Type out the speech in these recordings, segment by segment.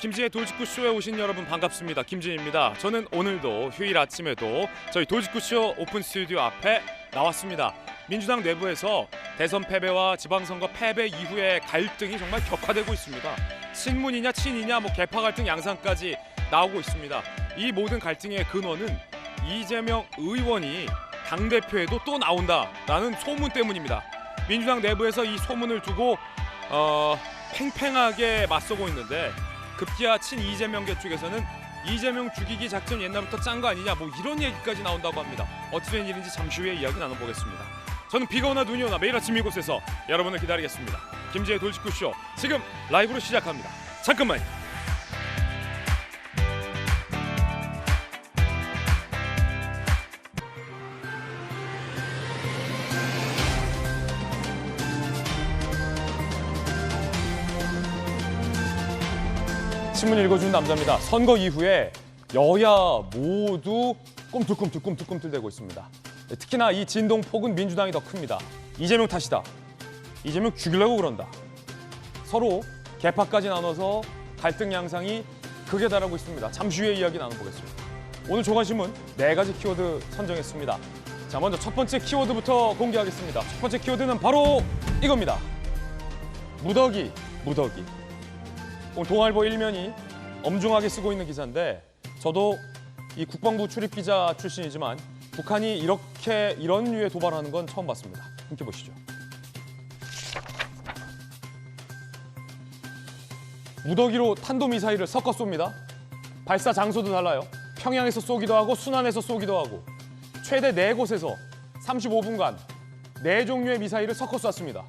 김진의 돌직구쇼에 오신 여러분 반갑습니다. 김진입니다. 저는 오늘도 휴일 아침에도 저희 돌직구쇼 오픈 스튜디오 앞에 나왔습니다. 민주당 내부에서 대선 패배와 지방선거 패배 이후에 갈등이 정말 격화되고 있습니다. 친문이냐 친이냐 개파 갈등 양상까지 나오고 있습니다. 이 모든 갈등의 근원은 이재명 의원이 당대표에도 또 나온다라는 소문 때문입니다. 민주당 내부에서 이 소문을 두고 팽팽하게 맞서고 있는데 급기야 친 이재명계 쪽에서는 이재명 죽이기 작전 옛날부터 짠 거 아니냐 이런 얘기까지 나온다고 합니다. 어찌 된 일인지 잠시 후에 이야기 나눠보겠습니다. 저는 비가 오나 눈이 오나 매일 아침 이곳에서 여러분을 기다리겠습니다. 김지의 돌직구쇼 지금 라이브로 시작합니다. 잠깐만요. 신문 읽어주는 남자입니다. 선거 이후에 여야 모두 꿈틀대고 있습니다. 특히나 이 진동폭은 민주당이 더 큽니다. 이재명 탓이다. 이재명 죽이려고 그런다. 서로 개파까지 나눠서 갈등 양상이 극에 달하고 있습니다. 잠시 후에 이야기 나눠보겠습니다. 오늘 조간신문 4가지 키워드 선정했습니다. 자, 먼저 첫 번째 키워드부터 공개하겠습니다. 첫 번째 키워드는 바로 이겁니다. 무더기. 오늘 동아일보 1면이 엄중하게 쓰고 있는 기사인데 저도 이 국방부 출입 기자 출신이지만 북한이 이런 류의 도발하는 건 처음 봤습니다. 함께 보시죠. 무더기로 탄도미사일을 섞어 쏩니다. 발사 장소도 달라요. 평양에서 쏘기도 하고 순안에서 쏘기도 하고 최대 4곳에서 35분간 4종류의 미사일을 섞어 쐈습니다.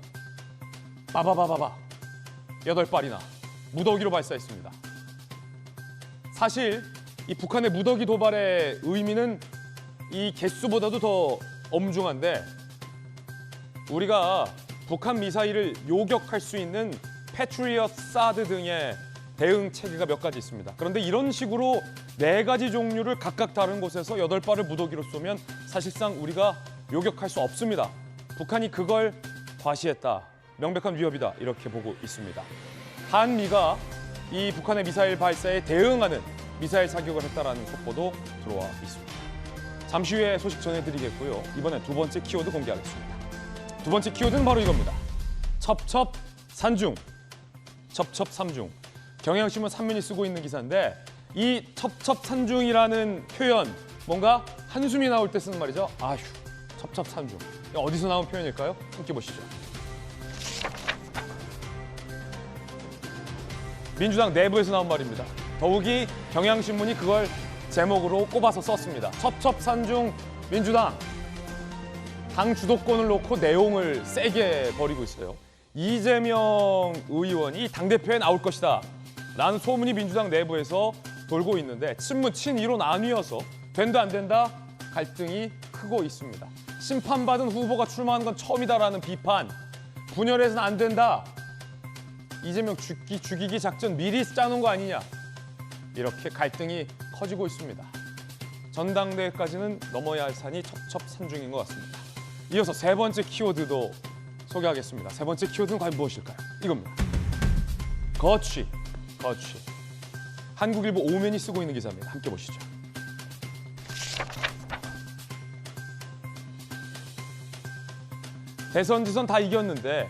빠바바바바 8발이나 무더기로 발사했습니다. 사실 이 북한의 무더기 도발의 의미는 이 개수보다도 더 엄중한데 우리가 북한 미사일을 요격할 수 있는 패트리엇, 사드 등의 대응 체계가 몇 가지 있습니다. 그런데 이런 식으로 4가지 종류를 각각 다른 곳에서 8발을 무더기로 쏘면 사실상 우리가 요격할 수 없습니다. 북한이 그걸 과시했다. 명백한 위협이다. 이렇게 보고 있습니다. 한미가 이 북한의 미사일 발사에 대응하는 미사일 사격을 했다라는 속보도 들어와 있습니다. 잠시 후에 소식 전해드리겠고요. 이번엔 두 번째 키워드 공개하겠습니다. 두 번째 키워드는 바로 이겁니다. 첩첩산중. 경향신문 3면이 쓰고 있는 기사인데 이 첩첩산중이라는 표현 뭔가 한숨이 나올 때 쓰는 말이죠. 아휴, 첩첩산중. 어디서 나온 표현일까요? 함께 보시죠. 민주당 내부에서 나온 말입니다. 더욱이 경향신문이 그걸 제목으로 꼽아서 썼습니다. 첩첩산중 민주당. 당 주도권을 놓고 내용을 세게 벌이고 있어요. 이재명 의원이 당대표에 나올 것이다 라는 소문이 민주당 내부에서 돌고 있는데 친문, 친이로 나뉘어서 된다 안 된다 갈등이 크고 있습니다. 심판받은 후보가 출마하는 건 처음이다라는 비판, 분열해서는 안 된다. 이재명 죽이기 작전 미리 짜놓은 거 아니냐. 이렇게 갈등이 커지고 있습니다. 전당대회까지는 넘어야 할 산이 첩첩산중인 것 같습니다. 이어서 세 번째 키워드도 소개하겠습니다. 세 번째 키워드는 과연 무엇일까요? 이겁니다. 거취. 한국일보 5면이 쓰고 있는 기사입니다. 함께 보시죠. 대선 지선 다 이겼는데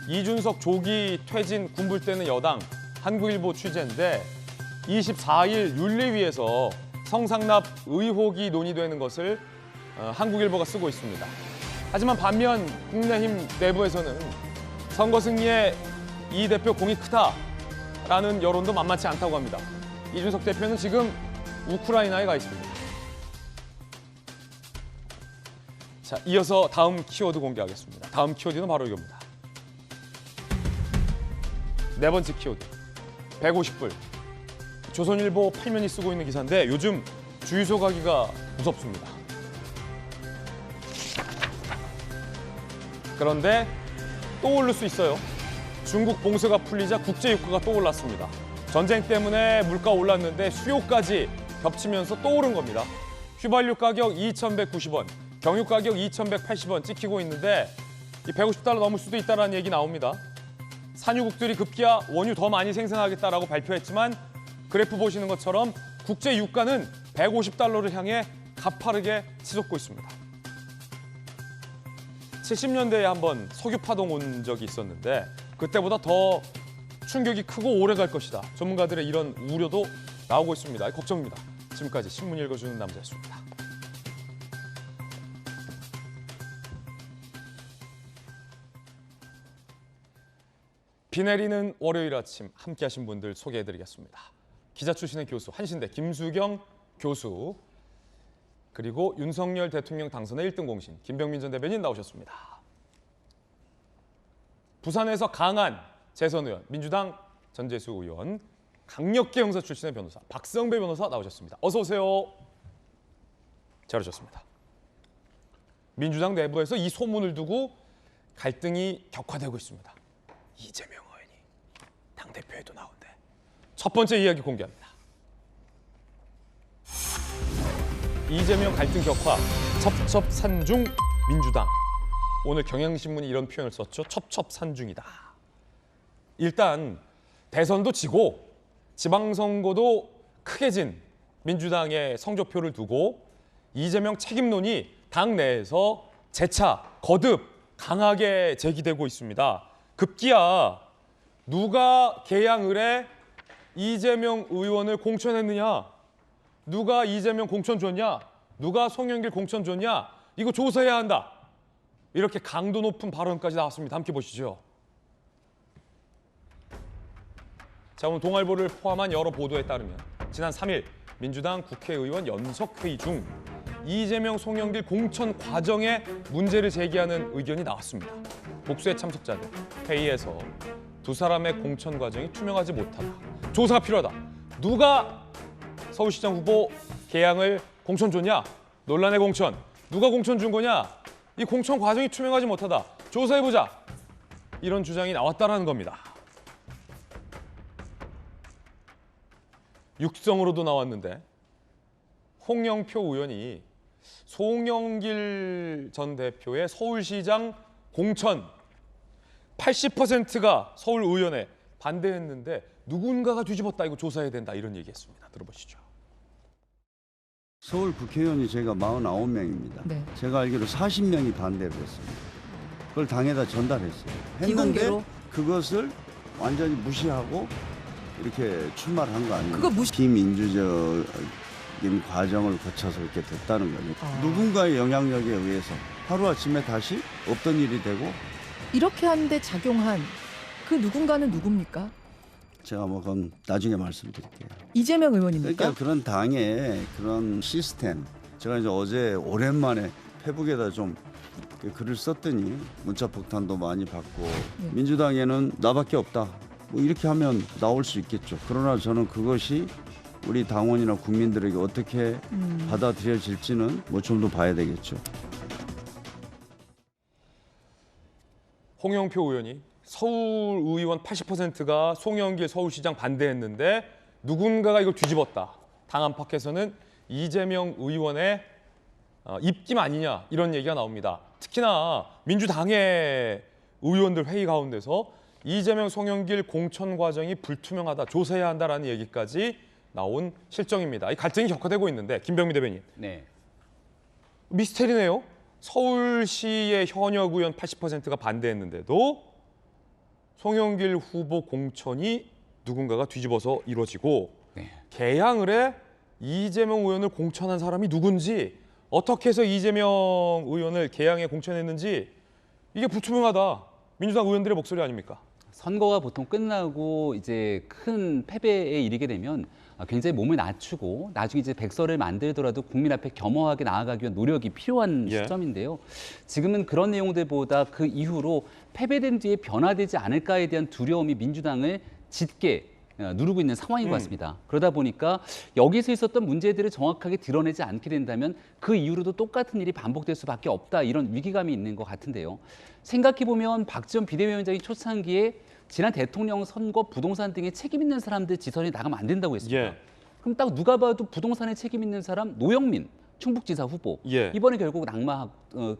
이준석 조기 퇴진 군불대는 여당, 한국일보 취재인데 24일 윤리위에서 성상납 의혹이 논의되는 것을 한국일보가 쓰고 있습니다. 하지만 반면 국민의힘 내부에서는 선거 승리에 이 대표 공이 크다라는 여론도 만만치 않다고 합니다. 이준석 대표는 지금 우크라이나에 가 있습니다. 자, 이어서 다음 키워드 공개하겠습니다. 다음 키워드는 바로 이겁니다. 네 번째 키워드, 150불. 조선일보 8면이 쓰고 있는 기사인데 요즘 주유소 가기가 무섭습니다. 그런데 또 오를 수 있어요. 중국 봉쇄가 풀리자 국제 유가가 또 올랐습니다. 전쟁 때문에 물가 올랐는데 수요까지 겹치면서 또 오른 겁니다. 휘발유 가격 2,190원, 경유 가격 2,180원 찍히고 있는데 이 $150 넘을 수도 있다는 얘기 나옵니다. 산유국들이 급기야 원유 더 많이 생산하겠다라고 발표했지만 그래프 보시는 것처럼 국제 유가는 150달러를 향해 가파르게 치솟고 있습니다. 70년대에 한번 석유 파동 온 적이 있었는데 그때보다 더 충격이 크고 오래 갈 것이다. 전문가들의 이런 우려도 나오고 있습니다. 걱정입니다. 지금까지 신문 읽어주는 남자였습니다. 비 내리는 월요일 아침 함께하신 분들 소개해드리겠습니다. 기자 출신의 교수, 한신대 김수경 교수, 그리고 윤석열 대통령 당선의 1등 공신 김병민 전 대변인 나오셨습니다. 부산에서 강한 재선 의원, 민주당 전재수 의원, 강력계 형사 출신의 변호사 박성배 변호사 나오셨습니다. 어서 오세요. 잘 오셨습니다. 민주당 내부에서 이 소문을 두고 갈등이 격화되고 있습니다. 이재명 의원이 당대표에도 나온대. 첫 번째 이야기 공개합니다. 이재명 갈등 격화, 첩첩산중 민주당. 오늘 경향신문이 이런 표현을 썼죠. 첩첩산중이다. 일단 대선도 지고 지방선거도 크게 진 민주당의 성적표를 두고 이재명 책임론이 당 내에서 재차 거듭 강하게 제기되고 있습니다. 급기야 누가 개항을에 이재명 의원을 공천했느냐, 누가 이재명 공천 줬냐, 누가 송영길 공천 줬냐, 이거 조사해야 한다. 이렇게 강도 높은 발언까지 나왔습니다. 함께 보시죠. 자, 오늘 동아일보를 포함한 여러 보도에 따르면 지난 3일 민주당 국회의원 연석회의 중 이재명, 송영길 공천 과정에 문제를 제기하는 의견이 나왔습니다. 복수의 참석자들 회의에서 두 사람의 공천 과정이 투명하지 못하다. 조사가 필요하다. 누가 서울시장 후보 개항을 공천 줬냐? 논란의 공천. 누가 공천 준 거냐? 이 공천 과정이 투명하지 못하다. 조사해보자. 이런 주장이 나왔다는 겁니다. 육성으로도 나왔는데 홍영표 의원이 송영길 전 대표의 서울시장 공천 80%가 서울의원에 반대했는데 누군가가 뒤집었다. 이거 조사해야 된다. 이런 얘기했습니다. 들어보시죠. 서울 국회의원이 저희가 49명입니다. 네. 제가 알기로 40명이 반대를 했습니다. 그걸 당에다 전달했어요. 했는데 비공개로? 그것을 완전히 무시하고 이렇게 출마를 한 거 아닙니까? 그거 무시- 비민주적인 과정을 거쳐서 이렇게 됐다는 거죠. 누군가의 영향력에 의해서 하루아침에 다시 없던 일이 되고, 이렇게 하는데 작용한 그 누군가는 누굽니까? 제가 뭐 그건 나중에 말씀드릴게요. 이재명 의원입니까? 그러니까 그런 당의 그런 시스템, 제가 이제 어제 오랜만에 페북에다 좀 글을 썼더니 문자 폭탄도 많이 받고, 민주당에는 나밖에 없다, 뭐 이렇게 하면 나올 수 있겠죠. 그러나 저는 그것이 우리 당원이나 국민들에게 어떻게 받아들여질지는 뭐 좀 더 봐야 되겠죠. 홍영표 의원이 서울의원 80%가 송영길 서울시장 반대했는데 누군가가 이걸 뒤집었다. 당 안팎에서는 이재명 의원의 입김 아니냐 이런 얘기가 나옵니다. 특히나 민주당의 의원들 회의 가운데서 이재명, 송영길 공천 과정이 불투명하다, 조사해야 한다라는 얘기까지 나온 실정입니다. 이 갈등이 격화되고 있는데 김병민 대변인. 네. 미스테리네요. 서울시의 현역 의원 80%가 반대했는데도 송영길 후보 공천이 누군가가 뒤집어서 이루어지고, 네. 개항을 해 이재명 의원을 공천한 사람이 누군지, 어떻게 해서 이재명 의원을 개항에 공천했는지 이게 불투명하다. 민주당 의원들의 목소리 아닙니까? 선거가 보통 끝나고 이제 큰 패배에 이르게 되면 굉장히 몸을 낮추고 나중에 이제 백서를 만들더라도 국민 앞에 겸허하게 나아가기 위한 노력이 필요한 예. 시점인데요. 지금은 그런 내용들보다 그 이후로 패배된 뒤에 변화되지 않을까에 대한 두려움이 민주당을 짙게 누르고 있는 상황인 것 같습니다. 그러다 보니까 여기서 있었던 문제들을 정확하게 드러내지 않게 된다면 그 이후로도 똑같은 일이 반복될 수밖에 없다, 이런 위기감이 있는 것 같은데요. 생각해보면 박지원 비대위원장이 초창기에 지난 대통령 선거 부동산 등에 책임 있는 사람들 지선이 나가면 안 된다고 했습니다. 예. 그럼 딱 누가 봐도 부동산에 책임 있는 사람 노영민 충북지사 후보. 예. 이번에 결국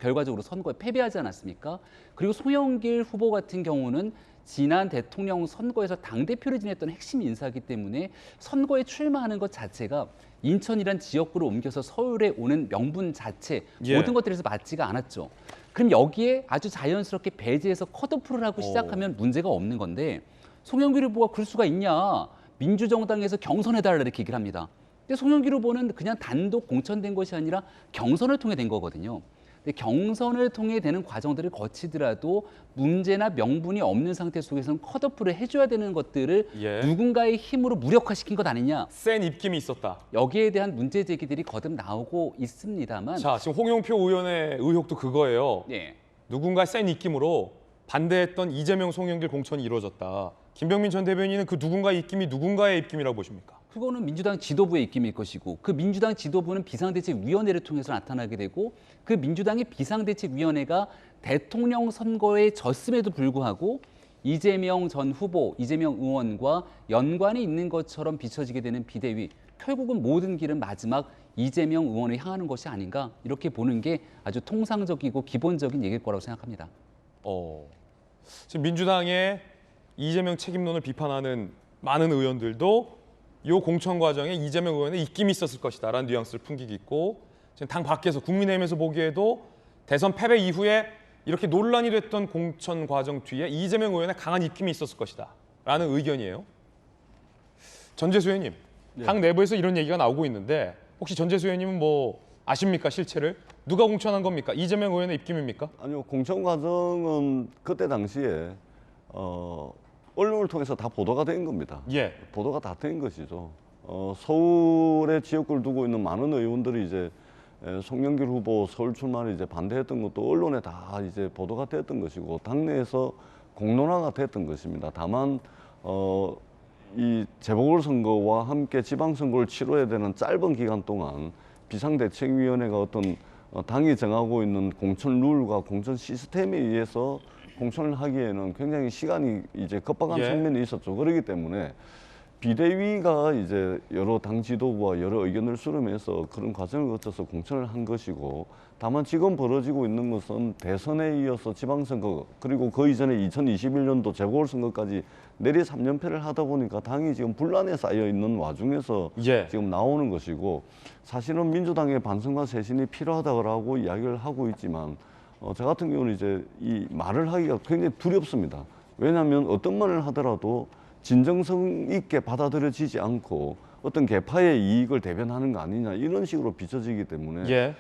결과적으로 선거에 패배하지 않았습니까? 그리고 송영길 후보 같은 경우는 지난 대통령 선거에서 당대표를 지냈던 핵심 인사이기 때문에 선거에 출마하는 것 자체가 인천이란 지역구를 옮겨서 서울에 오는 명분 자체 예. 모든 것들에서 맞지가 않았죠. 그럼 여기에 아주 자연스럽게 배제해서 컷오프를 하고 시작하면 문제가 없는 건데 송영길 후보가 그럴 수가 있냐. 민주정당에서 경선해달라 이렇게 얘기를 합니다. 근데 송영길 후보는 그냥 단독 공천된 것이 아니라 경선을 통해 된 거거든요. 근데 경선을 통해 되는 과정들을 거치더라도 문제나 명분이 없는 상태 속에서는 컷오프를 해줘야 되는 것들을 예. 누군가의 힘으로 무력화시킨 것 아니냐. 센 입김이 있었다. 여기에 대한 문제 제기들이 거듭 나오고 있습니다만. 자, 지금 홍영표 의원의 의혹도 그거예요. 예. 누군가 센 입김으로 반대했던 이재명, 송영길 공천이 이루어졌다. 김병민 전 대변인은 그 누군가의 입김이 누군가의 입김이라고 보십니까? 그거는 민주당 지도부의 입김일 것이고 그 민주당 지도부는 비상대책위원회를 통해서 나타나게 되고 그 민주당의 비상대책위원회가 대통령 선거에 졌음에도 불구하고 이재명 전 후보, 이재명 의원과 연관이 있는 것처럼 비춰지게 되는 비대위. 결국은 모든 길은 마지막 이재명 의원을 향하는 것이 아닌가 이렇게 보는 게 아주 통상적이고 기본적인 얘기일 거라고 생각합니다. 지금 민주당의 이재명 책임론을 비판하는 많은 의원들도 이 공천 과정에 이재명 의원의 입김이 있었을 것이다라는 뉘앙스를 풍기고 있고 지금 당 밖에서 국민의힘에서 보기에도 대선 패배 이후에 이렇게 논란이 됐던 공천 과정 뒤에 이재명 의원의 강한 입김이 있었을 것이다라는 의견이에요. 전재수 의원님, 당 내부에서 이런 얘기가 나오고 있는데 혹시 전재수 의원님은 뭐 아십니까 실체를? 누가 공천한 겁니까? 이재명 의원의 입김입니까? 아니요, 공천 과정은 그때 당시에 언론을 통해서 다 보도가 된 겁니다. 예. 보도가 다 된 것이죠. 서울의 지역구를 두고 있는 많은 의원들이 이제 송영길 후보 서울 출마를 이제 반대했던 것도 언론에 다 이제 보도가 됐던 것이고 당내에서 공론화가 됐던 것입니다. 다만 이 재보궐선거와 함께 지방선거를 치러야 되는 짧은 기간 동안 비상대책위원회가 어떤 당이 정하고 있는 공천 룰과 공천 시스템에 의해서 공천을 하기에는 굉장히 시간이 이제 급박한 예. 측면이 있었죠. 그렇기 때문에 비대위가 이제 여러 당 지도부와 여러 의견을 수렴해서 그런 과정을 거쳐서 공천을 한 것이고 다만 지금 벌어지고 있는 것은 대선에 이어서 지방선거 그리고 그 이전에 2021년도 재보궐선거까지 내리 3연패를 하다 보니까 당이 지금 분란에 쌓여 있는 와중에서 예. 지금 나오는 것이고 사실은 민주당의 반성과 쇄신이 필요하다고 이야기를 하고 있지만 저 같은 경우는 이제 이 말을 하기가 굉장히 두렵습니다. 왜냐하면 어떤 말을 하더라도 진정성 있게 받아들여지지 않고 어떤 계파의 이익을 대변하는 거 아니냐 이런 식으로 비춰지기 때문에 예.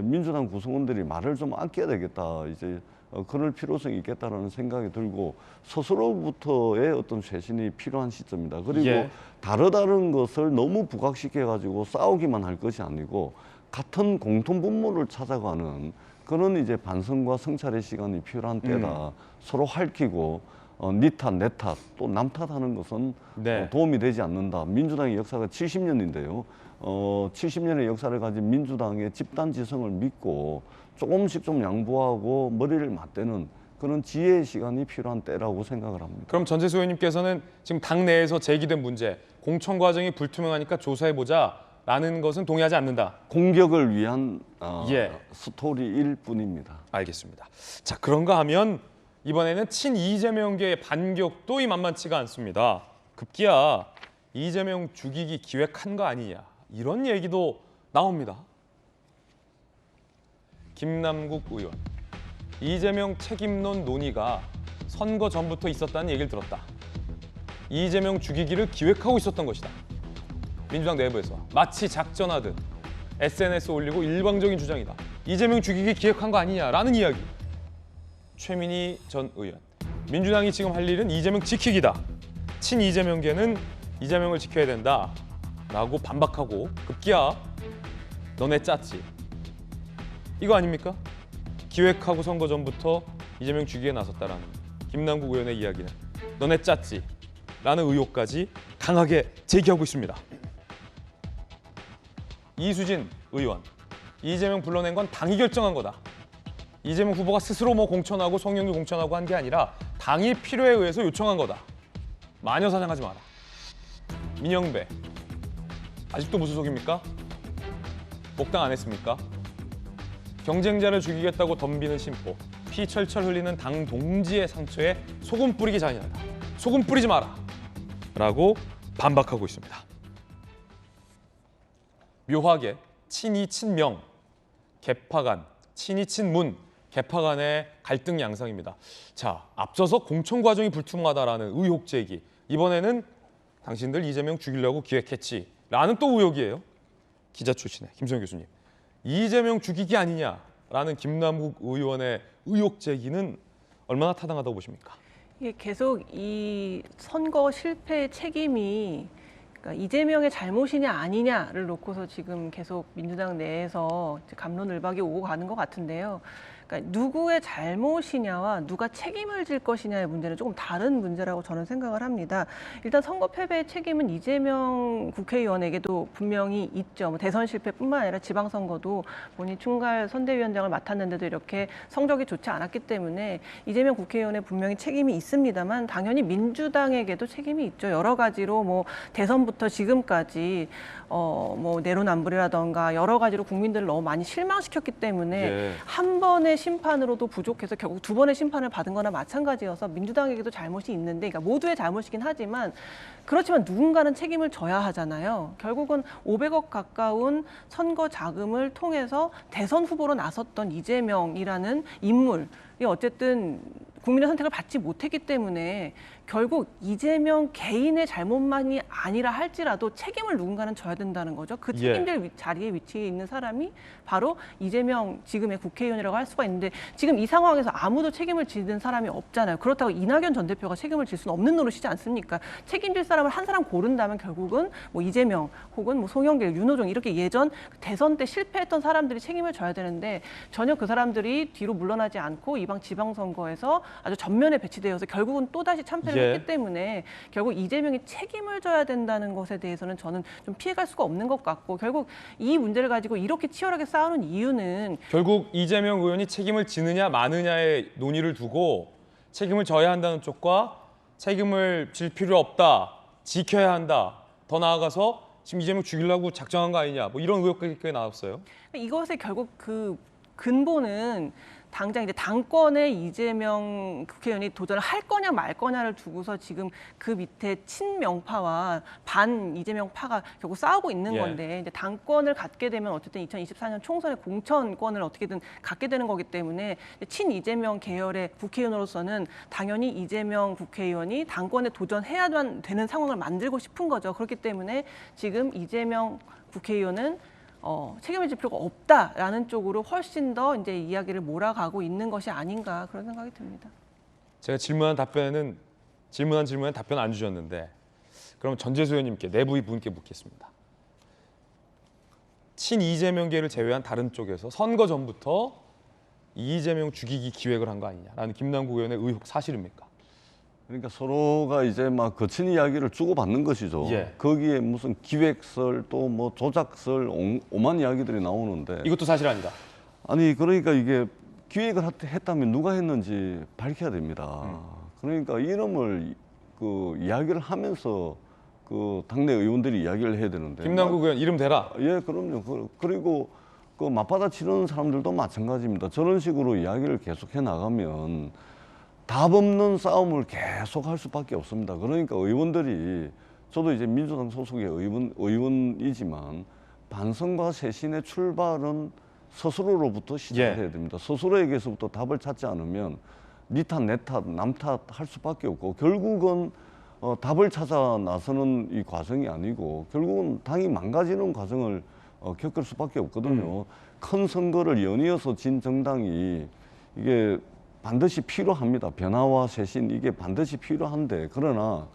민주당 구성원들이 말을 좀 아껴야 되겠다 이제 그럴 필요성이 있겠다라는 생각이 들고 스스로부터의 어떤 쇄신이 필요한 시점입니다. 그리고 예. 다른 것을 너무 부각시켜 가지고 싸우기만 할 것이 아니고 같은 공통 분모를 찾아가는 그런 이제 반성과 성찰의 시간이 필요한 때다. 서로 핥히고 니 탓, 내 탓, 또 남 탓하는 것은 네. 도움이 되지 않는다. 민주당의 역사가 70년인데요. 70년의 역사를 가진 민주당의 집단지성을 믿고 조금씩 좀 양보하고 머리를 맞대는 그런 지혜의 시간이 필요한 때라고 생각을 합니다. 그럼 전재수 의원님께서는 지금 당 내에서 제기된 문제, 공천 과정이 불투명하니까 조사해보자라는 것은 동의하지 않는다. 공격을 위한 예. 스토리일 뿐입니다. 알겠습니다. 자, 그런가 하면 이번에는 친 이재명계의 반격도 만만치가 않습니다. 급기야 이재명 죽이기 기획한 거 아니냐 이런 얘기도 나옵니다. 김남국 의원, 이재명 책임론 논의가 선거 전부터 있었다는 얘기를 들었다. 이재명 죽이기를 기획하고 있었던 것이다. 민주당 내부에서 마치 작전하듯 SNS 올리고 일방적인 주장이다. 이재명 죽이기 기획한 거 아니냐라는 이야기. 최민희 전 의원, 민주당이 지금 할 일은 이재명 지키기다. 친 이재명계는 이재명을 지켜야 된다라고 반박하고 급기야 너네 짰지. 이거 아닙니까? 기획하고 선거 전부터 이재명 죽이기에 나섰다라는 김남국 의원의 이야기는 너네 짰지 라는 의혹까지 강하게 제기하고 있습니다. 이수진 의원, 이재명 불러낸 건 당이 결정한 거다. 이재명 후보가 스스로 공천하고 송영길 공천하고 한 게 아니라 당이 필요에 의해서 요청한 거다. 마녀사냥하지 마라. 민영배, 아직도 무소속입니까? 복당 안 했습니까? 경쟁자를 죽이겠다고 덤비는 심보, 피 철철 흘리는 당 동지의 상처에 소금 뿌리기 잔인하다. 소금 뿌리지 마라. 라고 반박하고 있습니다. 묘하게 친이 친명, 개파 간, 친이 친문, 개파 간의 갈등 양상입니다. 자, 앞서서 공천 과정이 불투명하다라는 의혹 제기. 이번에는 당신들 이재명 죽이려고 기획했지라는 또 의혹이에요. 기자 출신의 김수영 교수님. 이재명 죽이기 아니냐라는 김남국 의원의 의혹 제기는 얼마나 타당하다고 보십니까? 이게 계속 이 선거 실패의 책임이 그러니까 이재명의 잘못이냐 아니냐를 놓고서 지금 계속 민주당 내에서 갑론을박이 오고 가는 것 같은데요. 그러니까 누구의 잘못이냐와 누가 책임을 질 것이냐의 문제는 조금 다른 문제라고 저는 생각을 합니다. 일단 선거 패배의 책임은 이재명 국회의원에게도 분명히 있죠. 뭐 대선 실패뿐만 아니라 지방선거도 본인 총괄 선대위원장을 맡았는데도 이렇게 성적이 좋지 않았기 때문에 이재명 국회의원에 분명히 책임이 있습니다만 당연히 민주당에게도 책임이 있죠. 여러 가지로 뭐 대선부터 지금까지 뭐 내로남불이라던가 여러 가지로 국민들을 너무 많이 실망시켰기 때문에 예. 한 번의 심판으로도 부족해서 결국 두 번의 심판을 받은 거나 마찬가지여서 민주당에게도 잘못이 있는데 그러니까 모두의 잘못이긴 하지만 그렇지만 누군가는 책임을 져야 하잖아요. 결국은 500억 가까운 선거 자금을 통해서 대선 후보로 나섰던 이재명이라는 인물이 어쨌든 국민의 선택을 받지 못했기 때문에 결국 이재명 개인의 잘못만이 아니라 할지라도 책임을 누군가는 져야 된다는 거죠. 그 책임질 자리에 위치해 있는 사람이 바로 이재명 지금의 국회의원이라고 할 수가 있는데 지금 이 상황에서 아무도 책임을 지는 사람이 없잖아요. 그렇다고 이낙연 전 대표가 책임을 질 수는 없는 노릇이지 않습니까? 책임질 사람을 한 사람 고른다면 결국은 뭐 이재명 혹은 뭐 송영길, 윤호중 이렇게 예전 대선 때 실패했던 사람들이 책임을 져야 되는데 전혀 그 사람들이 뒤로 물러나지 않고 이번 지방선거에서 아주 전면에 배치되어서 결국은 또다시 참패를 했기 때문에 결국 이재명이 책임을 져야 된다는 것에 대해서는 저는 좀 피해갈 수가 없는 것 같고 결국 이 문제를 가지고 이렇게 치열하게 싸우는 이유는 결국 이재명 의원이 책임을 지느냐 마느냐의 논의를 두고 책임을 져야 한다는 쪽과 책임을 질 필요 없다, 지켜야 한다, 더 나아가서 지금 이재명 죽이려고 작정한 거 아니냐 뭐 이런 의혹까지 나왔어요. 이것의 결국 그 근본은 당장 이제 당권에 이재명 국회의원이 도전을 할 거냐 말 거냐를 두고서 지금 그 밑에 친명파와 반 이재명파가 결국 싸우고 있는 건데 이제 당권을 갖게 되면 어쨌든 2024년 총선의 공천권을 어떻게든 갖게 되는 거기 때문에 친 이재명 계열의 국회의원으로서는 당연히 이재명 국회의원이 당권에 도전해야 되는 상황을 만들고 싶은 거죠. 그렇기 때문에 지금 이재명 국회의원은 책임을 질 필요가 없다라는 쪽으로 훨씬 더 이제 이야기를 몰아가고 있는 것이 아닌가 그런 생각이 듭니다. 제가 질문한 질문에 답변 안 주셨는데 그럼 전재수 의원님께 내부 분께 묻겠습니다. 친 이재명계를 제외한 다른 쪽에서 선거 전부터 이재명 죽이기 기획을 한 거 아니냐라는 김남국 의원의 의혹 사실입니까? 그러니까 서로가 이제 막 거친 이야기를 주고받는 것이죠. 거기에 무슨 기획설 또 뭐 조작설 오만 이야기들이 나오는데 이것도 사실 아니다. 아니 그러니까 이게 기획을 했다면 누가 했는지 밝혀야 됩니다. 그러니까 이름을 그 이야기를 하면서 그 당내 의원들이 이야기를 해야 되는데 김남국 의원 이름 대라. 예, 그럼요. 그리고 그 맞받아 치는 사람들도 마찬가지입니다. 저런 식으로 이야기를 계속해 나가면 답 없는 싸움을 계속 할 수밖에 없습니다. 그러니까 의원들이 저도 이제 민주당 소속의 의원이지만 반성과 쇄신의 출발은 스스로로부터 시작해야 됩니다. 스스로에게서부터 답을 찾지 않으면 니 탓, 내 탓, 남 탓 할 수밖에 없고 결국은 답을 찾아 나서는 이 과정이 아니고 결국은 당이 망가지는 과정을 겪을 수밖에 없거든요. 큰 선거를 연이어서 진 정당이 이게 반드시 필요합니다. 변화와 쇄신 이게 반드시 필요한데 그러나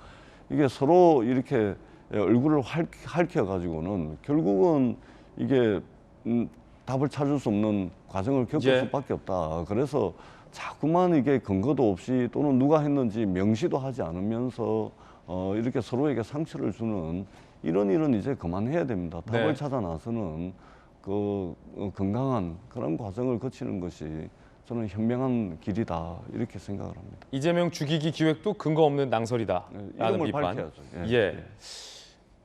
이게 서로 이렇게 얼굴을 핥혀가지고는 결국은 이게 답을 찾을 수 없는 과정을 겪을 수밖에 없다. 그래서 자꾸만 이게 근거도 없이 또는 누가 했는지 명시도 하지 않으면서 이렇게 서로에게 상처를 주는 이런 일은 이제 그만해야 됩니다. 답을 찾아 나서는 그 건강한 그런 과정을 거치는 것이 저는 현명한 길이다 이렇게 생각을 합니다. 이재명 죽이기 기획도 근거 없는 낭설이다. 라는 비판. 밝혀야죠.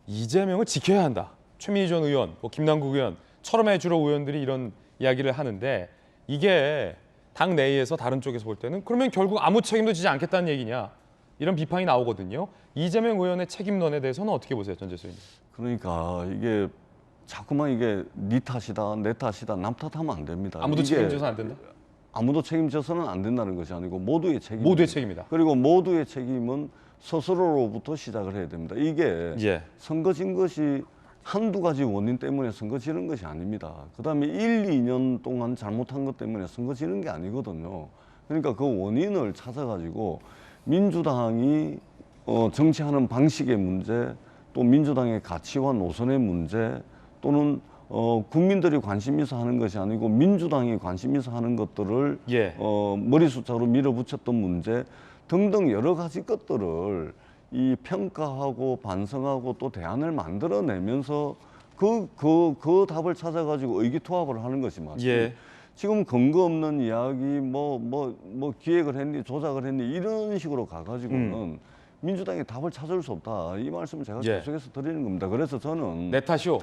이재명을 지켜야 한다. 최민희 전 의원, 김남국 의원, 철험의 주로 의원들이 이런 이야기를 하는데 이게 당 내에서 다른 쪽에서 볼 때는 그러면 결국 아무 책임도 지지 않겠다는 얘기냐 이런 비판이 나오거든요. 이재명 의원의 책임론에 대해서는 어떻게 보세요, 전재수 의원님? 그러니까 이게 자꾸만 이게 네 탓이다, 내 탓이다, 남 탓하면 안 됩니다. 아무도 이게 책임져서 안 된다? 아무도 책임져서는 안 된다는 것이 아니고 모두의 책임. 모두의 책임이다. 그리고 모두의 책임은 스스로로부터 시작을 해야 됩니다. 이게 예. 선거 진 것이 한두 가지 원인 때문에 선거 지는 것이 아닙니다. 그다음에 1, 2년 동안 잘못한 것 때문에 선거 지는 게 아니거든요. 그러니까 그 원인을 찾아가지고 민주당이 정치하는 방식의 문제, 또 민주당의 가치와 노선의 문제, 또는 국민들이 관심 있어 하는 것이 아니고 민주당이 관심 있어 하는 것들을 예. 머리숫자로 밀어붙였던 문제 등등 여러 가지 것들을 이 평가하고 반성하고 또 대안을 만들어내면서 그 답을 찾아가지고 의기투합을 하는 것이 맞지. 예. 지금 근거 없는 이야기 뭐 기획을 했니 조작을 했니 이런 식으로 가가지고는 민주당이 답을 찾을 수 없다. 이 말씀을 제가 예. 계속해서 드리는 겁니다. 그래서 저는 내 탓이오.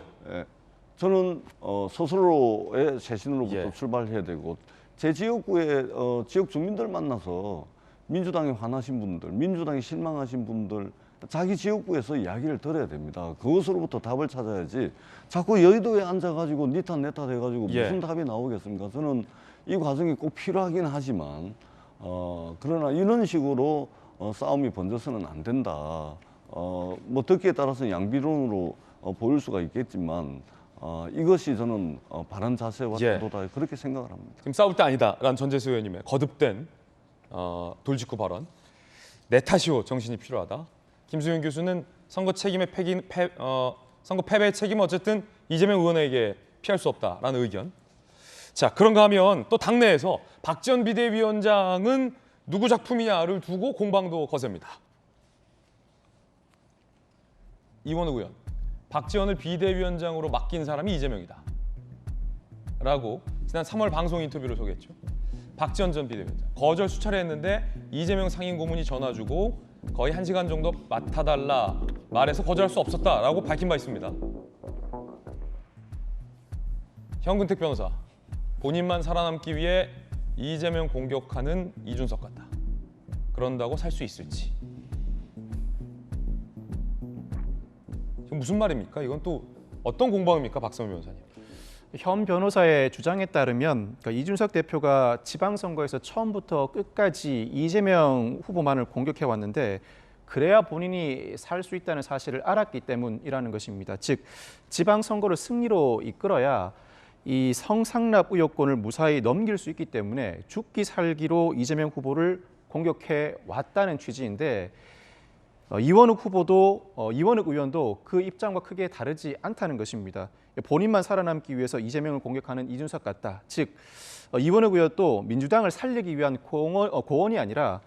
저는 스스로의 쇄신으로부터 예. 출발해야 되고 제 지역구의 지역 주민들 만나서 민주당에 화나신 분들, 민주당에 실망하신 분들 자기 지역구에서 이야기를 들어야 됩니다. 그것으로부터 답을 찾아야지 자꾸 여의도에 앉아가지고 니 탓 내 탓 해가지고 예. 무슨 답이 나오겠습니까? 저는 이 과정이 꼭 필요하긴 하지만 그러나 이런 식으로 싸움이 번져서는 안 된다. 뭐 듣기에 따라서는 양비론으로 보일 수가 있겠지만 이것이 저는 바른 자세와 예. 태도다 그렇게 생각을 합니다. 지금 싸울 때 아니다라는 전재수 의원님의 거듭된 돌직구 발언. 내 탓이오 정신이 필요하다. 김수현 교수는 선거 책임의 선거 패배의 책임은 어쨌든 이재명 의원에게 피할 수 없다라는 의견. 자, 그런가 하면 또 당내에서 박지원 비대위원장은 누구 작품이냐를 두고 공방도 거셉니다. 이원욱 의원, 박지원을 비대위원장으로 맡긴 사람이 이재명이다. 라고 지난 3월 방송 인터뷰를 소개했죠. 박지원 전 비대위원장 거절 수차례 했는데 이재명 상임고문이 전화 주고 거의 1시간 정도 맡아달라 말해서 거절할 수 없었다라고 밝힌 바 있습니다. 현근택 변호사, 본인만 살아남기 위해 이재명 공격하는 이준석 같다. 그런다고 살 수 있을지. 지금 무슨 말입니까? 이건 또 어떤 공방입니까, 박성민 변호사님? 현 변호사의 주장에 따르면 이준석 대표가 지방선거에서 처음부터 끝까지 이재명 후보만을 공격해 왔는데 그래야 본인이 살 수 있다는 사실을 알았기 때문이라는 것입니다. 즉 지방선거를 승리로 이끌어야 이 성상납 의혹권을 무사히 넘길 수 있기 때문에 죽기 살기로 이재명 후보를 공격해 왔다는 취지인데 이원욱 의원도 그 입장과 크게 다르지 않다는 것입니다. 본인만 살아남기 위해서 이재명을 공격하는 이준석 같다. 즉 이원욱 의원도 민주당을 살리기 위한 고언이 아니라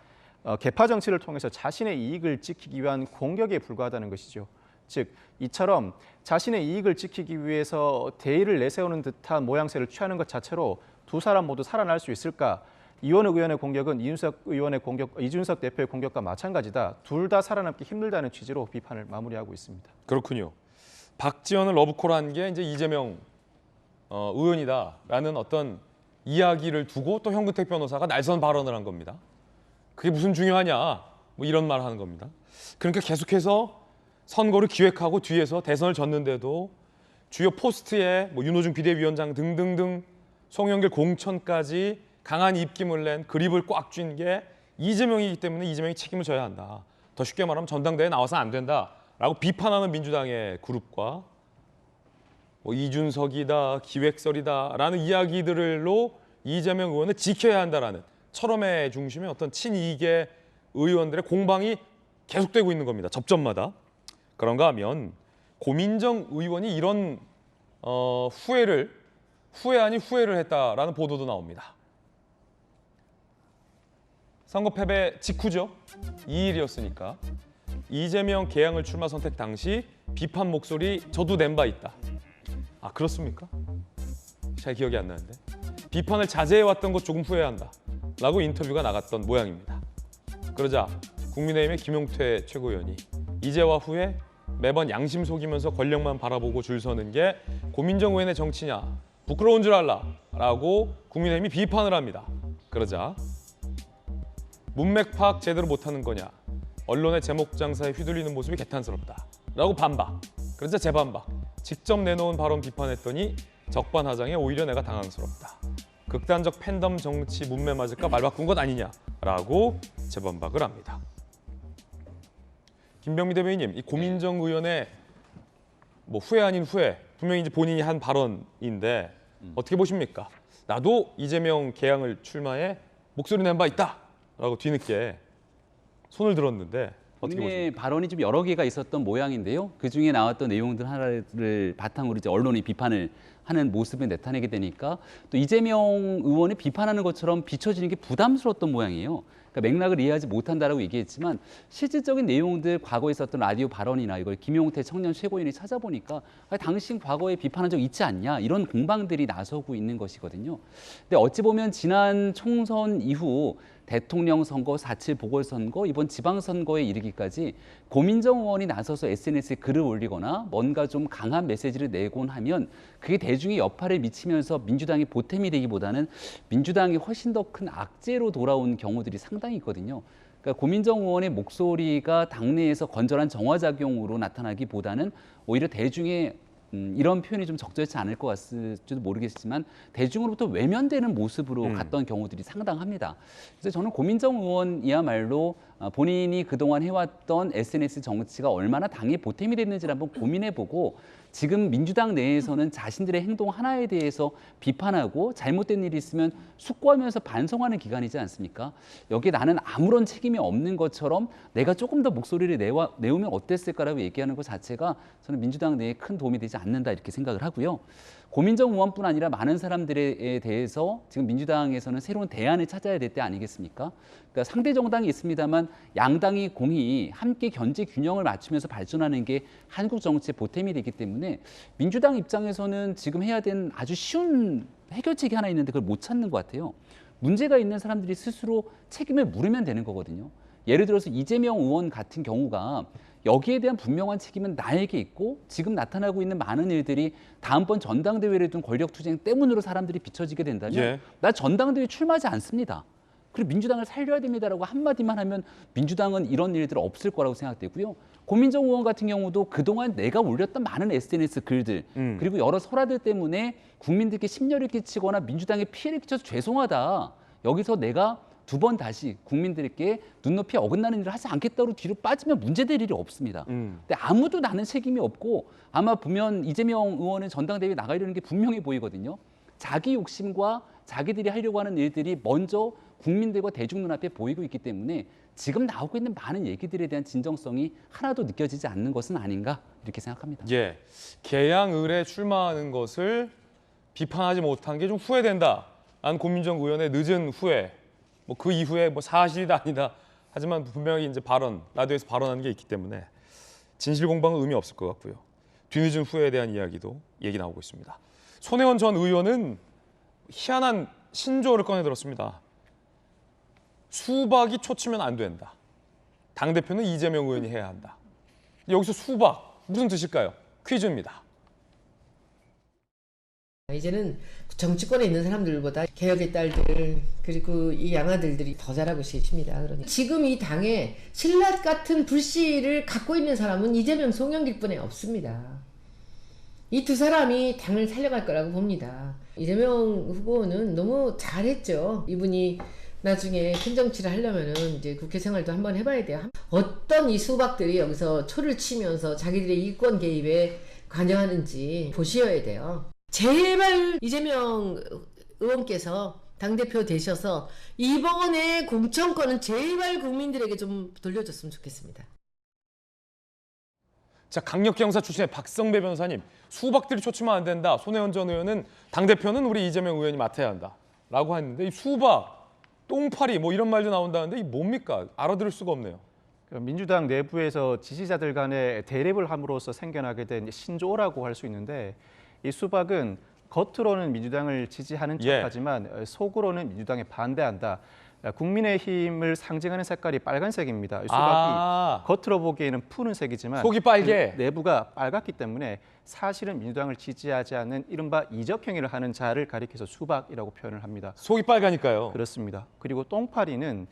개파 정치를 통해서 자신의 이익을 지키기 위한 공격에 불과하다는 것이죠. 즉 이처럼 자신의 이익을 지키기 위해서 대의를 내세우는 듯한 모양새를 취하는 것 자체로 두 사람 모두 살아날 수 있을까? 이원욱 의원의 공격은 이준석 대표의 공격과 마찬가지다. 둘 다 살아남기 힘들다는 취지로 비판을 마무리하고 있습니다. 그렇군요. 박지원을 러브콜한 게 이제 이재명 의원이다라는 어떤 이야기를 두고 또 현근택 변호사가 날선 발언을 한 겁니다. 그게 무슨 중요하냐? 뭐 이런 말 하는 겁니다. 그러니까 계속해서 선거를 기획하고 뒤에서 대선을 졌는데도 주요 포스트에 뭐 윤호중 비대위원장 등등등 송영길 공천까지 강한 입김을 낸 그립을 꽉 쥔 게 이재명이기 때문에 이재명이 책임을 져야 한다. 더 쉽게 말하면 전당대회에 나와서 안 된다라고 비판하는 민주당의 그룹과 뭐 이준석이다, 기획설이다라는 이야기들로 이재명 의원을 지켜야 한다라는 철험의 중심의 어떤 친이익의 의원들의 공방이 계속되고 있는 겁니다. 접점마다. 그런가 하면 고민정 의원이 이런 후회 아닌 후회를 했다라는 보도도 나옵니다. 선거 패배 직후죠. 2일이었으니까. 이재명 개항을 출마 선택 당시 비판 목소리 저도 낸 바 있다. 아 그렇습니까? 잘 기억이 안 나는데. 비판을 자제해왔던 것 조금 후회한다. 라고 인터뷰가 나갔던 모양입니다. 그러자 국민의힘의 김용태 최고위원이 이제와 후에 매번 양심 속이면서 권력만 바라보고 줄 서는 게 고민정 의원의 정치냐. 부끄러운 줄 알라. 라고 국민의힘이 비판을 합니다. 그러자 문맥 파악 제대로 못하는 거냐, 언론의 제목 장사에 휘둘리는 모습이 개탄스럽다 라고 반박. 그러자 재반박. 직접 내놓은 발언 비판했더니 적반하장에 오히려 내가 당황스럽다. 극단적 팬덤 정치 문매 맞을까 말 바꾼 것 아니냐라고 재반박을 합니다. 김병미 대변인님, 이 고민정 의원의 뭐 후회 아닌 후회, 분명히 이제 본인이 한 발언인데 어떻게 보십니까? 나도 이재명 개항을 출마해 목소리 낸 바 있다라고 뒤늦게 손을 들었는데 어떻게 본인의 보십니까? 발언이 좀 여러 개가 있었던 모양인데요. 그 중에 나왔던 내용들 하나를 바탕으로 이제 언론이 비판을 하는 모습을 나타내게 되니까 또 이재명 의원이 비판하는 것처럼 비춰지는 게 부담스러웠던 모양이에요. 그러니까 맥락을 이해하지 못한다라고 얘기했지만 실질적인 내용들, 과거에 있었던 라디오 발언이나 이걸 김용태 청년 최고위원이 찾아보니까 당신 과거에 비판한 적 있지 않냐, 이런 공방들이 나서고 있는 것이거든요. 근데 어찌 보면 지난 총선 이후 대통령 선거, 4.7 보궐선거, 이번 지방선거에 이르기까지 고민정 의원이 나서서 SNS에 글을 올리거나 뭔가 좀 강한 메시지를 내곤 하면 그게 대중의 여파를 미치면서 민주당이 보탬이 되기보다는 민주당이 훨씬 더 큰 악재로 돌아온 경우들이 상당히 있거든요. 그러니까 고민정 의원의 목소리가 당내에서 건전한 정화작용으로 나타나기보다는 오히려 대중의 이런 표현이 좀 적절치 않을 것 같을지도 모르겠지만 대중으로부터 외면되는 모습으로 갔던 경우들이 상당합니다. 그래서 저는 고민정 의원이야말로 본인이 그동안 해왔던 SNS 정치가 얼마나 당에 보탬이 됐는지를 한번 고민해보고 지금 민주당 내에서는 자신들의 행동 하나에 대해서 비판하고 잘못된 일이 있으면 숙고하면서 반성하는 기간이지 않습니까? 여기에 나는 아무런 책임이 없는 것처럼 내가 조금 더 목소리를 내우면 어땠을까라고 얘기하는 것 자체가 저는 민주당 내에 큰 도움이 되지 않는다 이렇게 생각을 하고요. 고민정 의원뿐 아니라 많은 사람들에 대해서 지금 민주당에서는 새로운 대안을 찾아야 될 때 아니겠습니까? 그러니까 상대 정당이 있습니다만 양당이 공히 함께 견제 균형을 맞추면서 발전하는 게 한국 정치의 보탬이 되기 때문에 민주당 입장에서는 지금 해야 되는 아주 쉬운 해결책이 하나 있는데 그걸 못 찾는 것 같아요. 문제가 있는 사람들이 스스로 책임을 물으면 되는 거거든요. 예를 들어서 이재명 의원 같은 경우가 여기에 대한 분명한 책임은 나에게 있고 지금 나타나고 있는 많은 일들이 다음번 전당대회를 둔 권력투쟁 때문으로 사람들이 비춰지게 된다면 나 전당대회 출마하지 않습니다. 그리고 민주당을 살려야 됩니다라고 한마디만 하면 민주당은 이런 일들 없을 거라고 생각되고요. 고민정 의원 같은 경우도 그동안 내가 올렸던 많은 SNS 글들 그리고 여러 설화들 때문에 국민들께 심려를 끼치거나 민주당에 피해를 끼쳐서 죄송하다. 여기서 내가 두 번 다시 국민들께 눈높이 어긋나는 일을 하지 않겠다고 뒤로 빠지면 문제될 일이 없습니다. 근데 아무도 나는 책임이 없고 아마 보면 이재명 의원은 전당대회에 나가려는 게 분명히 보이거든요. 자기 욕심과 자기들이 하려고 하는 일들이 먼저 국민들과 대중 눈앞에 보이고 있기 때문에 지금 나오고 있는 많은 얘기들에 대한 진정성이 하나도 느껴지지 않는 것은 아닌가 이렇게 생각합니다. 예, 개항을에 출마하는 것을 비판하지 못한 게 좀 후회된다. 안 고민정 의원의 늦은 후회. 뭐 그 이후에 뭐 사실이다 아니다. 하지만 분명히 이제 라디오에서 발언한 게 있기 때문에 진실 공방은 의미 없을 것 같고요. 뒤늦은 후회에 대한 얘기 나오고 있습니다. 손혜원 전 의원은 희한한 신조어를 꺼내들었습니다. 수박이 초치면 안 된다. 당대표는 이재명 의원이 해야 한다. 여기서 수박 무슨 뜻일까요? 퀴즈입니다. 이제는 정치권에 있는 사람들보다 개혁의 딸들 그리고 이 양아들들이 더 잘하고 계십니다. 그러니 지금 이 당에 신라 같은 불씨를 갖고 있는 사람은 이재명, 송영길뿐에 없습니다. 이 두 사람이 당을 살려갈 거라고 봅니다. 이재명 후보는 너무 잘했죠. 이분이 나중에 큰 정치를 하려면은 이제 국회 생활도 한번 해봐야 돼요. 어떤 이 수박들이 여기서 초를 치면서 자기들의 이권 개입에 관여하는지 보셔야 돼요. 제발 이재명 의원께서 당대표 되셔서 이번에 공천권은 제발 국민들에게 좀 돌려줬으면 좋겠습니다. 자, 강력경사 출신의 박성배 변호사님, 수박들이 초치면 안 된다. 손혜원 전 의원은 당대표는 우리 이재명 의원이 맡아야 한다. 라고 했는데 이 수박, 똥파리 뭐 이런 말도 나온다는데 이 뭡니까? 알아들을 수가 없네요. 민주당 내부에서 지지자들 간의 대립을 함으로써 생겨나게 된 신조어라고 할 수 있는데 이 수박은 겉으로는 민주당을 지지하는 척하지만 속으로는 민주당에 반대한다. 국민의힘을 상징하는 색깔이 빨간색입니다. 이 수박이 겉으로 보기에는 푸른색이지만 속이 빨개. 그 내부가 빨갛기 때문에 사실은 민주당을 지지하지 않는 이른바 이적행위를 하는 자를 가리켜서 수박이라고 표현을 합니다. 속이 빨가니까요. 그렇습니다. 그리고 똥파리는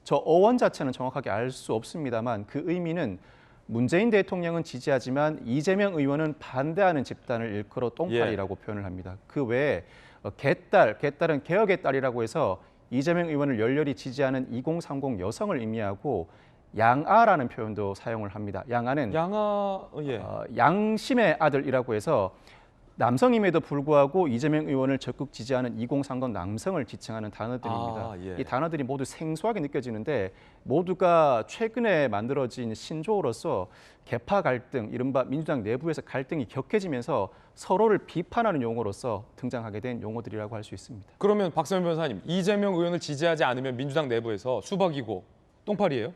저 어원 자체는 정확하게 알 수 없습니다만 그 의미는 문재인 대통령은 지지하지만 이재명 의원은 반대하는 집단을 일컬어 똥파리라고 표현을 합니다. 그 외에 개딸은 개혁의 딸이라고 해서 이재명 의원을 열렬히 지지하는 2030 여성을 의미하고 양아라는 표현도 사용을 합니다. 양아는 양심의 아들이라고 해서 남성임에도 불구하고 이재명 의원을 적극 지지하는 2030 남성을 지칭하는 단어들입니다. 이 단어들이 모두 생소하게 느껴지는데 모두가 최근에 만들어진 신조어로서 계파 갈등, 이른바 민주당 내부에서 갈등이 격해지면서 서로를 비판하는 용어로서 등장하게 된 용어들이라고 할 수 있습니다. 그러면 박세현 변호사님, 이재명 의원을 지지하지 않으면 민주당 내부에서 수박이고 똥파리예요?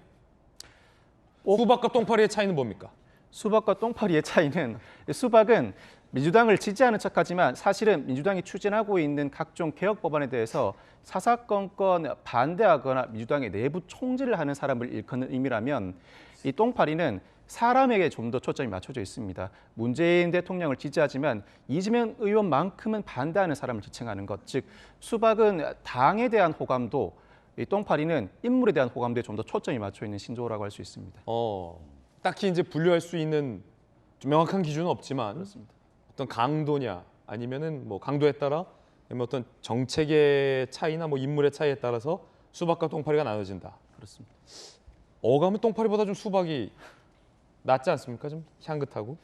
수박과 똥파리의 차이는 뭡니까? 수박과 똥파리의 차이는 수박은 민주당을 지지하는 척하지만 사실은 민주당이 추진하고 있는 각종 개혁 법안에 대해서 사사건건 반대하거나 민주당의 내부 총질을 하는 사람을 일컫는 의미라면 이 똥파리는 사람에게 좀 더 초점이 맞춰져 있습니다. 문재인 대통령을 지지하지만 이재명 의원만큼은 반대하는 사람을 지칭하는 것, 즉 수박은 당에 대한 호감도, 이 똥파리는 인물에 대한 호감도에 좀 더 초점이 맞춰 있는 신조어라고 할 수 있습니다. 딱히 이제 분류할 수 있는 좀 명확한 기준은 없지만 그렇습니다. 어떤 강도냐 아니면은 뭐 강도에 따라 아니면 어떤 정책의 차이나 뭐 인물의 차이에 따라서 수박과 똥파리가 나눠진다. 그렇습니다. 어감은 똥파리보다 좀 수박이 낫지 않습니까? 좀 향긋하고.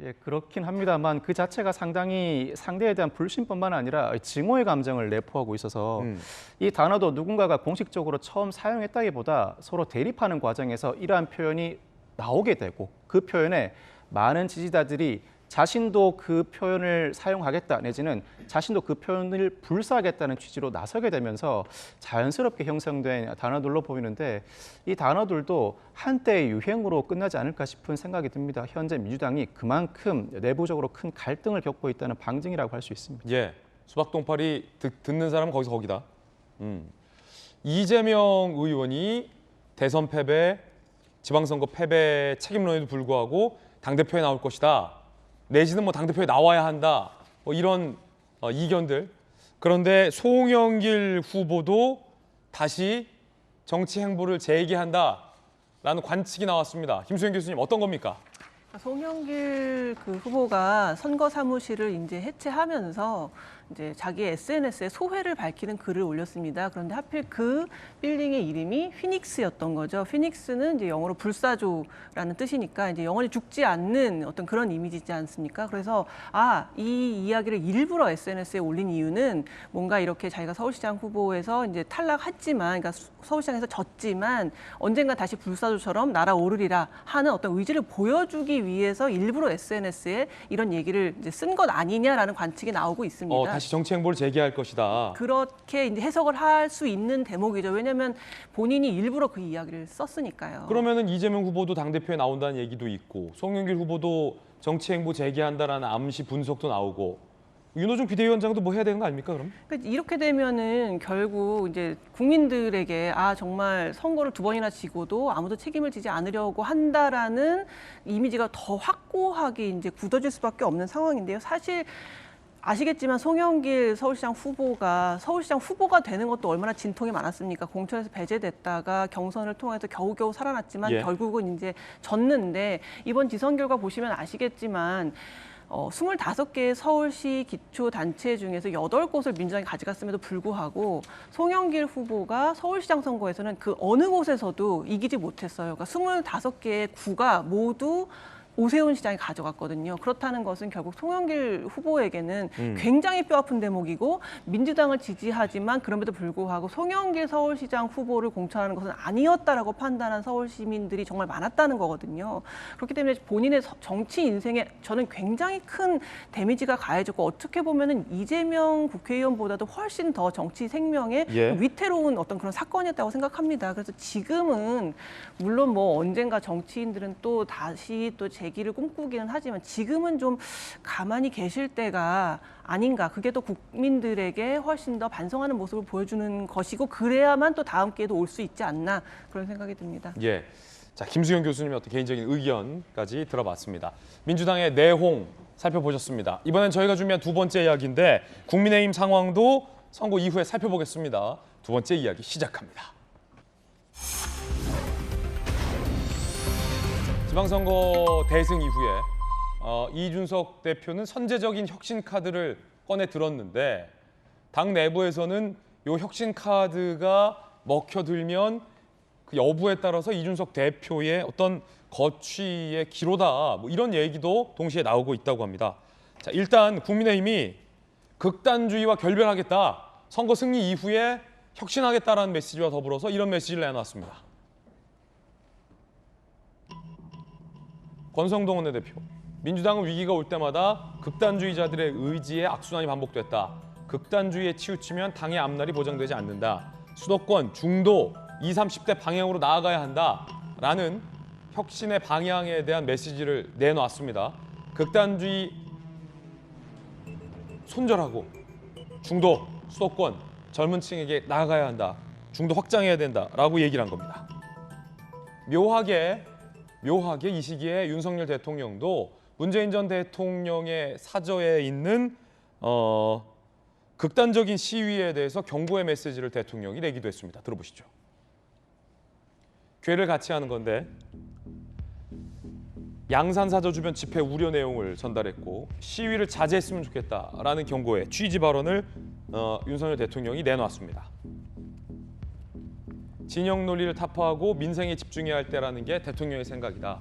예, 그렇긴 합니다만 그 자체가 상당히 상대에 대한 불신뿐만 아니라 증오의 감정을 내포하고 있어서 이 단어도 누군가가 공식적으로 처음 사용했다기보다 서로 대립하는 과정에서 이러한 표현이 나오게 되고 그 표현에 많은 지지자들이 자신도 그 표현을 사용하겠다 내지는 자신도 그 표현을 불사하겠다는 취지로 나서게 되면서 자연스럽게 형성된 단어들로 보이는데 이 단어들도 한때의 유행으로 끝나지 않을까 싶은 생각이 듭니다. 현재 민주당이 그만큼 내부적으로 큰 갈등을 겪고 있다는 방증이라고 할 수 있습니다. 예, 수박 똥파리 듣는 사람은 거기다. 이재명 의원이 대선 패배, 지방선거 패배 책임론에도 불구하고 당대표에 나올 것이다. 내지는 뭐 당대표에 나와야 한다. 뭐 이런 이견들. 그런데 송영길 후보도 다시 정치 행보를 재개한다라는 관측이 나왔습니다. 김수현 교수님 어떤 겁니까? 송영길 후보가 선거 사무실을 이제 해체하면서 이제 자기 SNS에 소회를 밝히는 글을 올렸습니다. 그런데 하필 그 빌딩의 이름이 피닉스였던 거죠. 피닉스는 이제 영어로 불사조라는 뜻이니까 이제 영원히 죽지 않는 어떤 그런 이미지지 않습니까? 그래서 이 이야기를 일부러 SNS에 올린 이유는 뭔가 이렇게 자기가 서울시장 후보에서 이제 탈락했지만, 그러니까 서울시장에서 졌지만 언젠가 다시 불사조처럼 날아오르리라 하는 어떤 의지를 보여주기 위해서 일부러 SNS에 이런 얘기를 이제 쓴 것 아니냐라는 관측이 나오고 있습니다. 다시 정치 행보를 재개할 것이다. 그렇게 이제 해석을 할 수 있는 대목이죠. 왜냐하면 본인이 일부러 그 이야기를 썼으니까요. 그러면은 이재명 후보도 당대표에 나온다는 얘기도 있고 송영길 후보도 정치 행보 재개한다라는 암시 분석도 나오고 윤호중 비대위원장도 뭐 해야 되는 거 아닙니까, 그럼? 그러니까 이렇게 되면은 결국 이제 국민들에게 정말 선거를 2번이나 지고도 아무도 책임을 지지 않으려고 한다라는 이미지가 더 확고하게 이제 굳어질 수밖에 없는 상황인데요. 사실 아시겠지만 송영길 서울시장 후보가 되는 것도 얼마나 진통이 많았습니까? 공천에서 배제됐다가 경선을 통해서 겨우겨우 살아났지만 결국은 이제 졌는데 이번 지선 결과 보시면 아시겠지만 25개의 서울시 기초단체 중에서 8곳을 민주당이 가져갔음에도 불구하고 송영길 후보가 서울시장 선거에서는 그 어느 곳에서도 이기지 못했어요. 그러니까 25개의 구가 모두 오세훈 시장이 가져갔거든요. 그렇다는 것은 결국 송영길 후보에게는 굉장히 뼈아픈 대목이고 민주당을 지지하지만 그럼에도 불구하고 송영길 서울시장 후보를 공천하는 것은 아니었다라고 판단한 서울 시민들이 정말 많았다는 거거든요. 그렇기 때문에 본인의 정치 인생에 저는 굉장히 큰 데미지가 가해졌고 어떻게 보면은 이재명 국회의원보다도 훨씬 더 정치 생명에 위태로운 어떤 그런 사건이었다고 생각합니다. 그래서 지금은 물론 뭐 언젠가 정치인들은 또 다시 되기를 꿈꾸기는 하지만 지금은 좀 가만히 계실 때가 아닌가. 그게 또 국민들에게 훨씬 더 반성하는 모습을 보여주는 것이고 그래야만 또 다음 기회도 올 수 있지 않나 그런 생각이 듭니다. 예. 자, 김수영 교수님의 어떤 개인적인 의견까지 들어봤습니다. 민주당의 내홍 살펴보셨습니다. 이번엔 저희가 준비한 두 번째 이야기인데 국민의힘 상황도 선거 이후에 살펴보겠습니다. 두 번째 이야기 시작합니다. 지방선거 대승 이후에 이준석 대표는 선제적인 혁신 카드를 꺼내 들었는데 당 내부에서는 이 혁신 카드가 먹혀들면 그 여부에 따라서 이준석 대표의 어떤 거취의 기로다 뭐 이런 얘기도 동시에 나오고 있다고 합니다. 자, 일단 국민의힘이 극단주의와 결별하겠다. 선거 승리 이후에 혁신하겠다라는 메시지와 더불어서 이런 메시지를 내놨습니다. 권성동 원내대표. 민주당은 위기가 올 때마다 극단주의자들의 의지에 악순환이 반복됐다. 극단주의에 치우치면 당의 앞날이 보장되지 않는다. 수도권, 중도, 20, 30대 방향으로 나아가야 한다라는 혁신의 방향에 대한 메시지를 내놓았습니다. 극단주의 손절하고 중도, 수도권, 젊은 층에게 나아가야 한다. 중도 확장해야 된다라고 얘기를 한 겁니다. 묘하게 이 시기에 윤석열 대통령도 문재인 전 대통령의 사저에 있는 극단적인 시위에 대해서 경고의 메시지를 대통령이 내기도 했습니다. 들어보시죠. 괴를 같이 하는 건데 양산사저 주변 집회 우려 내용을 전달했고 시위를 자제했으면 좋겠다라는 경고의 취지 발언을 윤석열 대통령이 내놓았습니다. 진영 논리를 타파하고 민생에 집중해야 할 때라는 게 대통령의 생각이다.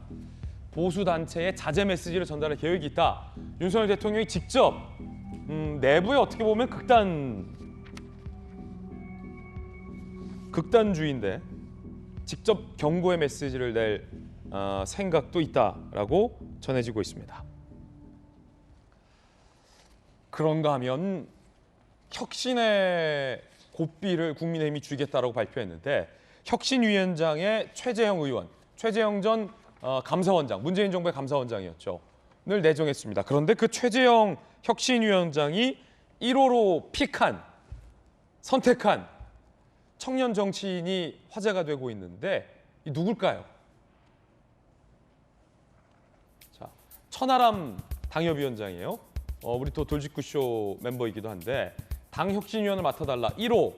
보수단체에 자제 메시지를 전달할 계획이 있다. 윤석열 대통령이 직접 내부에 어떻게 보면 극단주의인데 직접 경고의 메시지를 낼 생각도 있다라고 전해지고 있습니다. 그런가 하면 혁신의 고삐를 국민의힘이 쥐겠다라고 발표했는데 혁신위원장의 최재형 의원, 최재형 전 감사원장, 문재인 정부의 감사원장이었죠. 를 내정했습니다. 그런데 그 최재형 혁신위원장이 1호로 선택한 청년 정치인이 화제가 되고 있는데 이 누굴까요? 자, 천하람 당협위원장이에요. 우리 또 돌직구쇼 멤버이기도 한데 당 혁신위원을 맡아달라 1호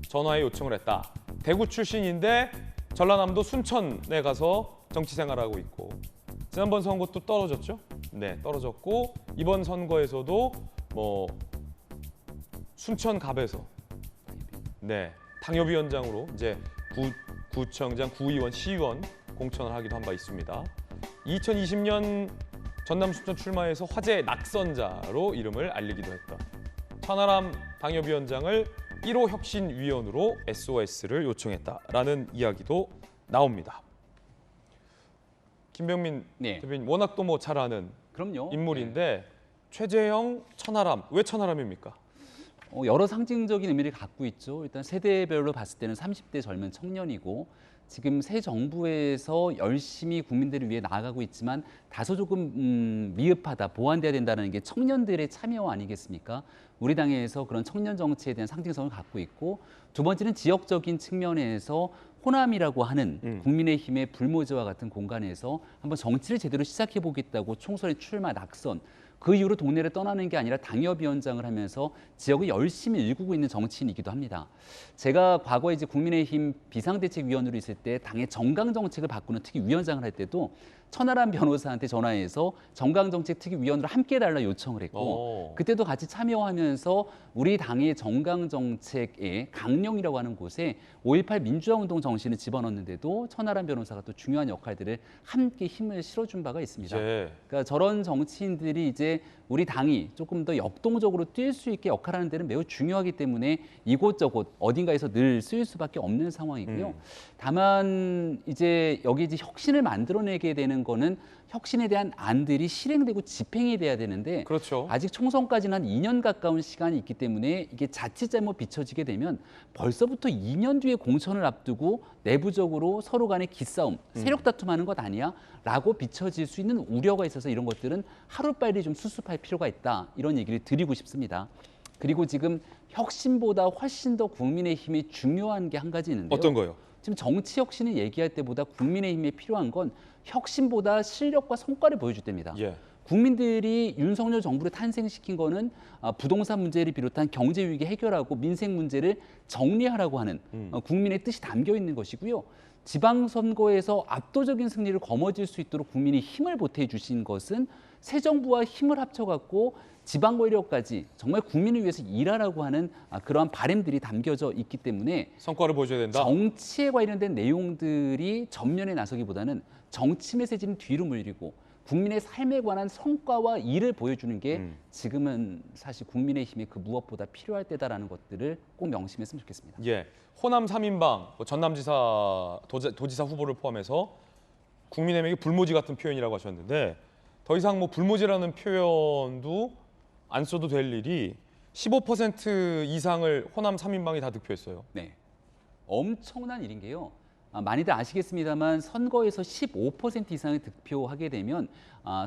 전화에 요청을 했다. 대구 출신인데 전라남도 순천에 가서 정치 생활하고 있고 지난번 선거 또 떨어졌죠? 네, 떨어졌고 이번 선거에서도 순천갑에서 네, 당협위원장으로 이제 구청장, 구의원, 시의원 공천을 하기도 한 바 있습니다. 2020년 전남 순천 출마해서 화제의 낙선자로 이름을 알리기도 했던 천하람 당협위원장을 1호 혁신위원으로 SOS를 요청했다라는 이야기도 나옵니다. 김병민 네. 대표님 워낙 또 잘 아는 그럼요. 인물인데 최재형, 천하람 왜 천하람입니까? 여러 상징적인 의미를 갖고 있죠. 일단 세대별로 봤을 때는 30대 젊은 청년이고 지금 새 정부에서 열심히 국민들을 위해 나아가고 있지만 다소 조금 미흡하다, 보완돼야 된다는 게 청년들의 참여 아니겠습니까? 우리 당에서 그런 청년 정치에 대한 상징성을 갖고 있고 두 번째는 지역적인 측면에서 호남이라고 하는 국민의힘의 불모지와 같은 공간에서 한번 정치를 제대로 시작해 보겠다고 총선에 출마, 낙선 그 이후로 동네를 떠나는 게 아니라 당협위원장을 하면서 지역을 열심히 일구고 있는 정치인이기도 합니다. 제가 과거에 이제 국민의힘 비상대책위원으로 있을 때 당의 정강정책을 바꾸는 특위위원장을 할 때도 천하람 변호사한테 전화해서 정강정책특위위원으로 함께 해달라 요청을 했고 그때도 같이 참여하면서 우리 당의 정강정책의 강령이라고 하는 곳에 5.18 민주화운동 정신을 집어넣는데도 천하람 변호사가 또 중요한 역할들을 함께 힘을 실어준 바가 있습니다. 네. 그러니까 저런 정치인들이 이제 우리 당이 조금 더 역동적으로 뛸 수 있게 역할하는 데는 매우 중요하기 때문에 이곳저곳 어딘가에서 늘 쓰일 수밖에 없는 상황이고요. 다만 이제 여기 이제 혁신을 만들어내게 되는 되는 거는 혁신에 대한 안들이 실행되고 집행이 돼야 되는데 그렇죠. 아직 총선까지는 한 2년 가까운 시간이 있기 때문에 이게 자칫 잘못 비춰지게 되면 벌써부터 2년 뒤에 공천을 앞두고 내부적으로 서로 간의 기싸움, 세력 다툼하는 것 아니야? 라고 비춰질 수 있는 우려가 있어서 이런 것들은 하루빨리 좀 수습할 필요가 있다. 이런 얘기를 드리고 싶습니다. 그리고 지금 혁신보다 훨씬 더 국민의힘이 중요한 게 한 가지 있는데요. 어떤 거요? 지금 정치 혁신을 얘기할 때보다 국민의힘에 필요한 건 혁신보다 실력과 성과를 보여줄 때입니다. 예. 국민들이 윤석열 정부를 탄생시킨 거는 부동산 문제를 비롯한 경제 위기 해결하고 민생 문제를 정리하라고 하는 국민의 뜻이 담겨 있는 것이고요. 지방선거에서 압도적인 승리를 거머쥘 수 있도록 국민이 힘을 보태 주신 것은 새 정부와 힘을 합쳐갖고 지방 권력까지 정말 국민을 위해서 일하라고 하는 그러한 바람들이 담겨져 있기 때문에 성과를 보여줘야 된다. 정치에 관련된 내용들이 전면에 나서기보다는 정치 메시지는 뒤로 물리고 국민의 삶에 관한 성과와 일을 보여주는 게 지금은 사실 국민의힘의 그 무엇보다 필요할 때다라는 것들을 꼭 명심했으면 좋겠습니다. 예, 호남 3인방, 전남지사, 도지사 후보를 포함해서 국민의힘에게 불모지 같은 표현이라고 하셨는데 더 이상 뭐 불모지라는 표현도 안 써도 될 일이 15% 이상을 호남 3인방이 다 득표했어요. 네, 엄청난 일인 게요. 많이들 아시겠습니다만 선거에서 15% 이상을 득표하게 되면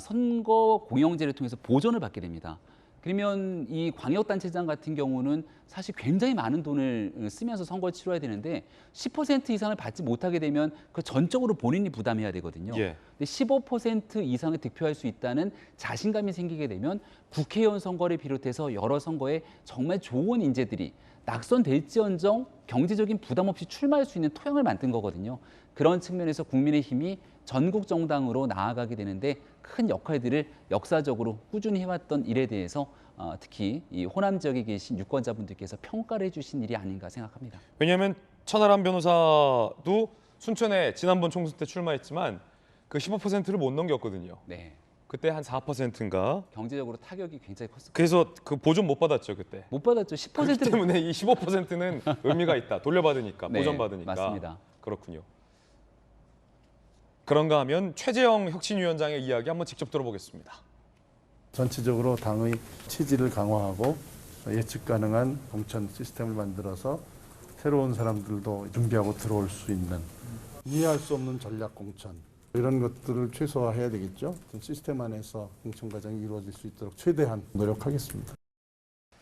선거 공영제를 통해서 보전을 받게 됩니다. 그러면 이 광역단체장 같은 경우는 사실 굉장히 많은 돈을 쓰면서 선거를 치러야 되는데 10% 이상을 받지 못하게 되면 그 전적으로 본인이 부담해야 되거든요. 예. 근데 15% 이상을 득표할 수 있다는 자신감이 생기게 되면 국회의원 선거를 비롯해서 여러 선거에 정말 좋은 인재들이 낙선될지언정 경제적인 부담 없이 출마할 수 있는 토양을 만든 거거든요. 그런 측면에서 국민의힘이 전국 정당으로 나아가게 되는데 큰 역할들을 역사적으로 꾸준히 해왔던 일에 대해서 특히 이 호남 지역에 계신 유권자분들께서 평가를 해주신 일이 아닌가 생각합니다. 왜냐하면 천하람 변호사도 순천에 지난번 총선 때 출마했지만 그 15%를 못 넘겼거든요. 네, 그때 한 4%인가. 경제적으로 타격이 굉장히 컸습니다. 그래서 그 보존 못 받았죠 그때. 못 받았죠. 그렇기 10%는 때문에 이 15%는 의미가 있다. 돌려받으니까, 네, 보전받으니까. 맞습니다. 그렇군요. 그런가 하면 최재형 혁신위원장의 이야기 한번 직접 들어보겠습니다. 전체적으로 당의 취지를 강화하고 예측 가능한 공천 시스템을 만들어서 새로운 사람들도 준비하고 들어올 수 있는 이해할 수 없는 전략 공천 이런 것들을 최소화해야 되겠죠. 시스템 안에서 공천 과정이 이루어질 수 있도록 최대한 노력하겠습니다.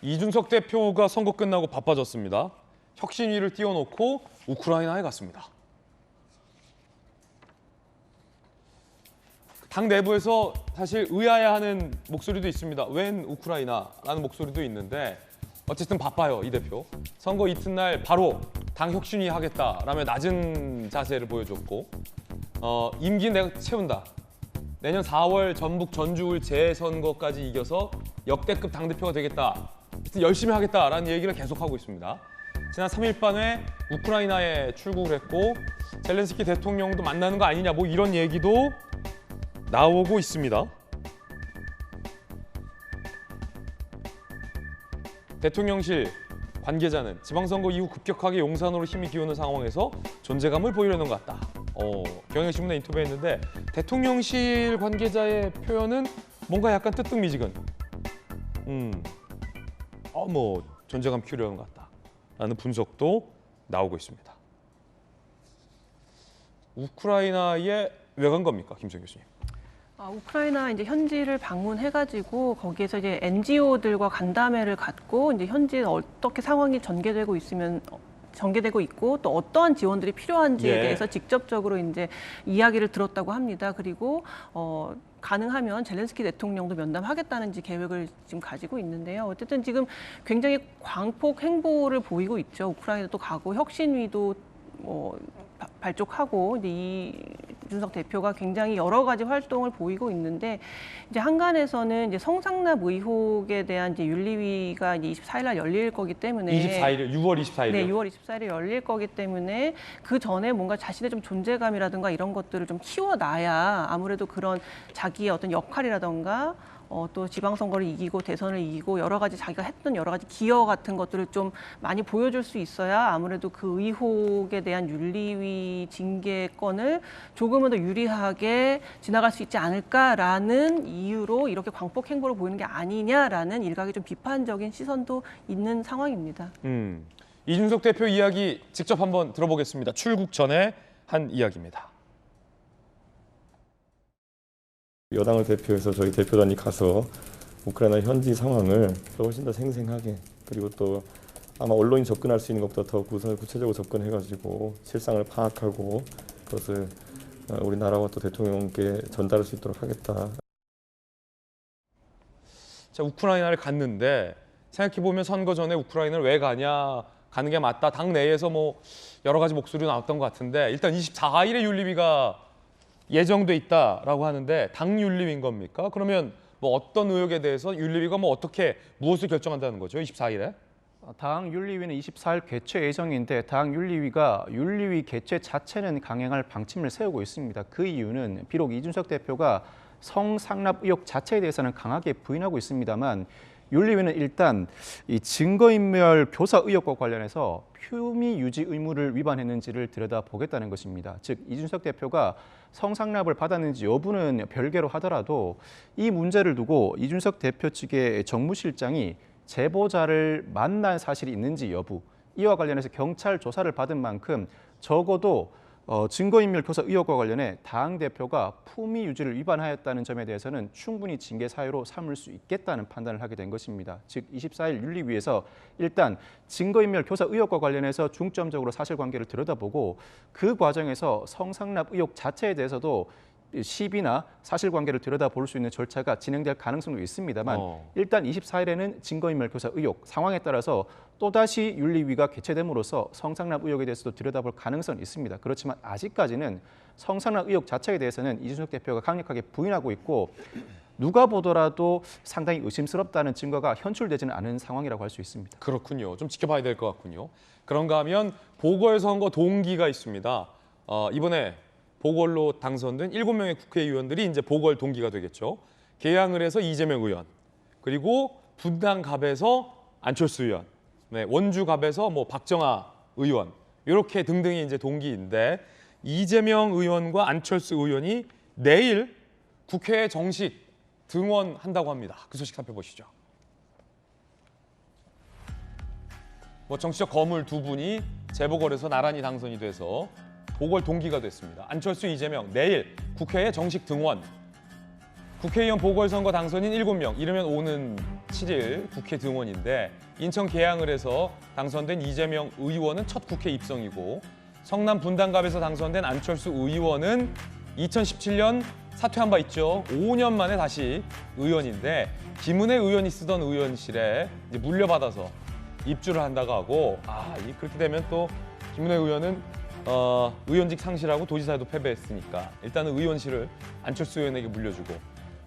이준석 대표가 선거 끝나고 바빠졌습니다. 혁신위를 띄워놓고 우크라이나에 갔습니다. 당 내부에서 사실 의아해하는 목소리도 있습니다. 웬 우크라이나라는 목소리도 있는데 어쨌든 바빠요, 이 대표. 선거 이튿날 바로 당 혁신위 하겠다라며 낮은 자세를 보여줬고 임기 내가 채운다. 내년 4월 전북 전주울 재선거까지 이겨서 역대급 당대표가 되겠다. 열심히 하겠다라는 얘기를 계속하고 있습니다. 지난 3일 밤에 우크라이나에 출국을 했고 젤렌스키 대통령도 만나는 거 아니냐 뭐 이런 얘기도 나오고 있습니다. 대통령실 관계자는 지방선거 이후 급격하게 용산으로 힘이 기우는 상황에서 존재감을 보이려는 것 같다. 경향신문에 인터뷰했는데 대통령실 관계자의 표현은 뭔가 약간 뜨뜻미지근. 뭐 존재감 키우려는 것 같다라는 분석도 나오고 있습니다. 우크라이나에 왜 간 겁니까, 김성 교수님? 우크라이나 이제 현지를 방문해가지고 거기에서 이제 NGO들과 간담회를 갖고 이제 현지에 어떻게 상황이 전개되고 있고 또 어떠한 지원들이 필요한지에 대해서 직접적으로 이제 이야기를 들었다고 합니다. 그리고 가능하면 젤렌스키 대통령도 면담하겠다는 계획을 지금 가지고 있는데요. 어쨌든 지금 굉장히 광폭 행보를 보이고 있죠. 우크라이나도 가고 혁신위도 발족하고 이제 이준석 대표가 굉장히 여러 가지 활동을 보이고 있는데 이제 한간에서는 이제 성상납 의혹에 대한 이제 윤리위가 이제 24일 날 열릴 거기 때문에 24일, 6월 24일이요? 네, 6월 24일에 열릴 거기 때문에 그 전에 뭔가 자신의 좀 존재감이라든가 이런 것들을 좀 키워놔야 아무래도 그런 자기의 어떤 역할이라든가 또 지방선거를 이기고 대선을 이기고 여러 가지 자기가 했던 여러 가지 기여 같은 것들을 좀 많이 보여줄 수 있어야 아무래도 그 의혹에 대한 윤리위 징계권을 조금은 더 유리하게 지나갈 수 있지 않을까라는 이유로 이렇게 광폭 행보를 보이는 게 아니냐라는 일각의 좀 비판적인 시선도 있는 상황입니다. 이준석 대표 이야기 직접 한번 들어보겠습니다. 출국 전에 한 이야기입니다. 여당을 대표해서 저희 대표단이 가서 우크라이나 현지 상황을 훨씬 더 생생하게, 그리고 또 아마 언론이 접근할 수 있는 것보다 더 구체적으로 접근해가지고 실상을 파악하고 그것을 우리나라와 또 대통령께 전달할 수 있도록 하겠다. 자, 우크라이나를 갔는데 생각해보면 선거 전에 우크라이나를 왜 가냐, 가는 게 맞다. 당 내에서 뭐 여러 가지 목소리 나왔던 것 같은데 일단 24일에 윤리위가 예정돼 있다라고 하는데 당 윤리위인 겁니까? 그러면 뭐 어떤 의혹에 대해서 윤리위가 뭐 어떻게 무엇을 결정한다는 거죠? 24일에? 당 윤리위는 24일 개최 예정인데 당 윤리위가 윤리위 개최 자체는 강행할 방침을 세우고 있습니다. 그 이유는 비록 이준석 대표가 성상납 의혹 자체에 대해서는 강하게 부인하고 있습니다만 윤리위는 일단 이 증거인멸 교사 의혹과 관련해서 혐의 유지 의무를 위반했는지를 들여다보겠다는 것입니다. 즉 이준석 대표가 성상납을 받았는지 여부는 별개로 하더라도 이 문제를 두고 이준석 대표 측의 정무실장이 제보자를 만난 사실이 있는지 여부, 이와 관련해서 경찰 조사를 받은 만큼 적어도 증거인멸 교사 의혹과 관련해 당 대표가 품위 유지를 위반하였다는 점에 대해서는 충분히 징계 사유로 삼을 수 있겠다는 판단을 하게 된 것입니다. 즉 24일 윤리위에서 일단 증거인멸 교사 의혹과 관련해서 중점적으로 사실관계를 들여다보고 그 과정에서 성상납 의혹 자체에 대해서도 시비나 사실관계를 들여다볼 수 있는 절차가 진행될 가능성도 있습니다만 일단 24일에는 증거인멸 교사 의혹 상황에 따라서 또다시 윤리위가 개최됨으로써 성상납 의혹에 대해서도 들여다볼 가능성은 있습니다. 그렇지만 아직까지는 성상납 의혹 자체에 대해서는 이준석 대표가 강력하게 부인하고 있고 누가 보더라도 상당히 의심스럽다는 증거가 현출되지는 않은 상황이라고 할 수 있습니다. 그렇군요. 좀 지켜봐야 될 것 같군요. 그런가 하면 보궐선거 동기가 있습니다. 이번에 보궐로 당선된 7명의 국회의원들이 이제 보궐 동기가 되겠죠. 개항을 해서 이재명 의원, 그리고 분당갑에서 안철수 의원, 네, 원주갑에서 뭐 박정아 의원, 이렇게 등등이 이제 동기인데 이재명 의원과 안철수 의원이 내일 국회에 정식 등원한다고 합니다. 그 소식 살펴보시죠. 뭐 정치적 거물 두 분이 재보궐에서 나란히 당선이 돼서 보궐 동기가 됐습니다. 안철수, 이재명 내일 국회에 정식 등원. 국회의원 보궐선거 당선인 7명, 이르면 오는 7일 국회 등원인데 인천 계양을 해서 당선된 이재명 의원은 첫 국회 입성이고 성남 분당갑에서 당선된 안철수 의원은 2017년 사퇴한 바 있죠. 5년 만에 다시 의원인데 김은혜 의원이 쓰던 의원실에 이제 물려받아서 입주를 한다고 하고 그렇게 되면 또 김은혜 의원은 의원직 상실하고 도지사도 패배했으니까 일단은 의원실을 안철수 의원에게 물려주고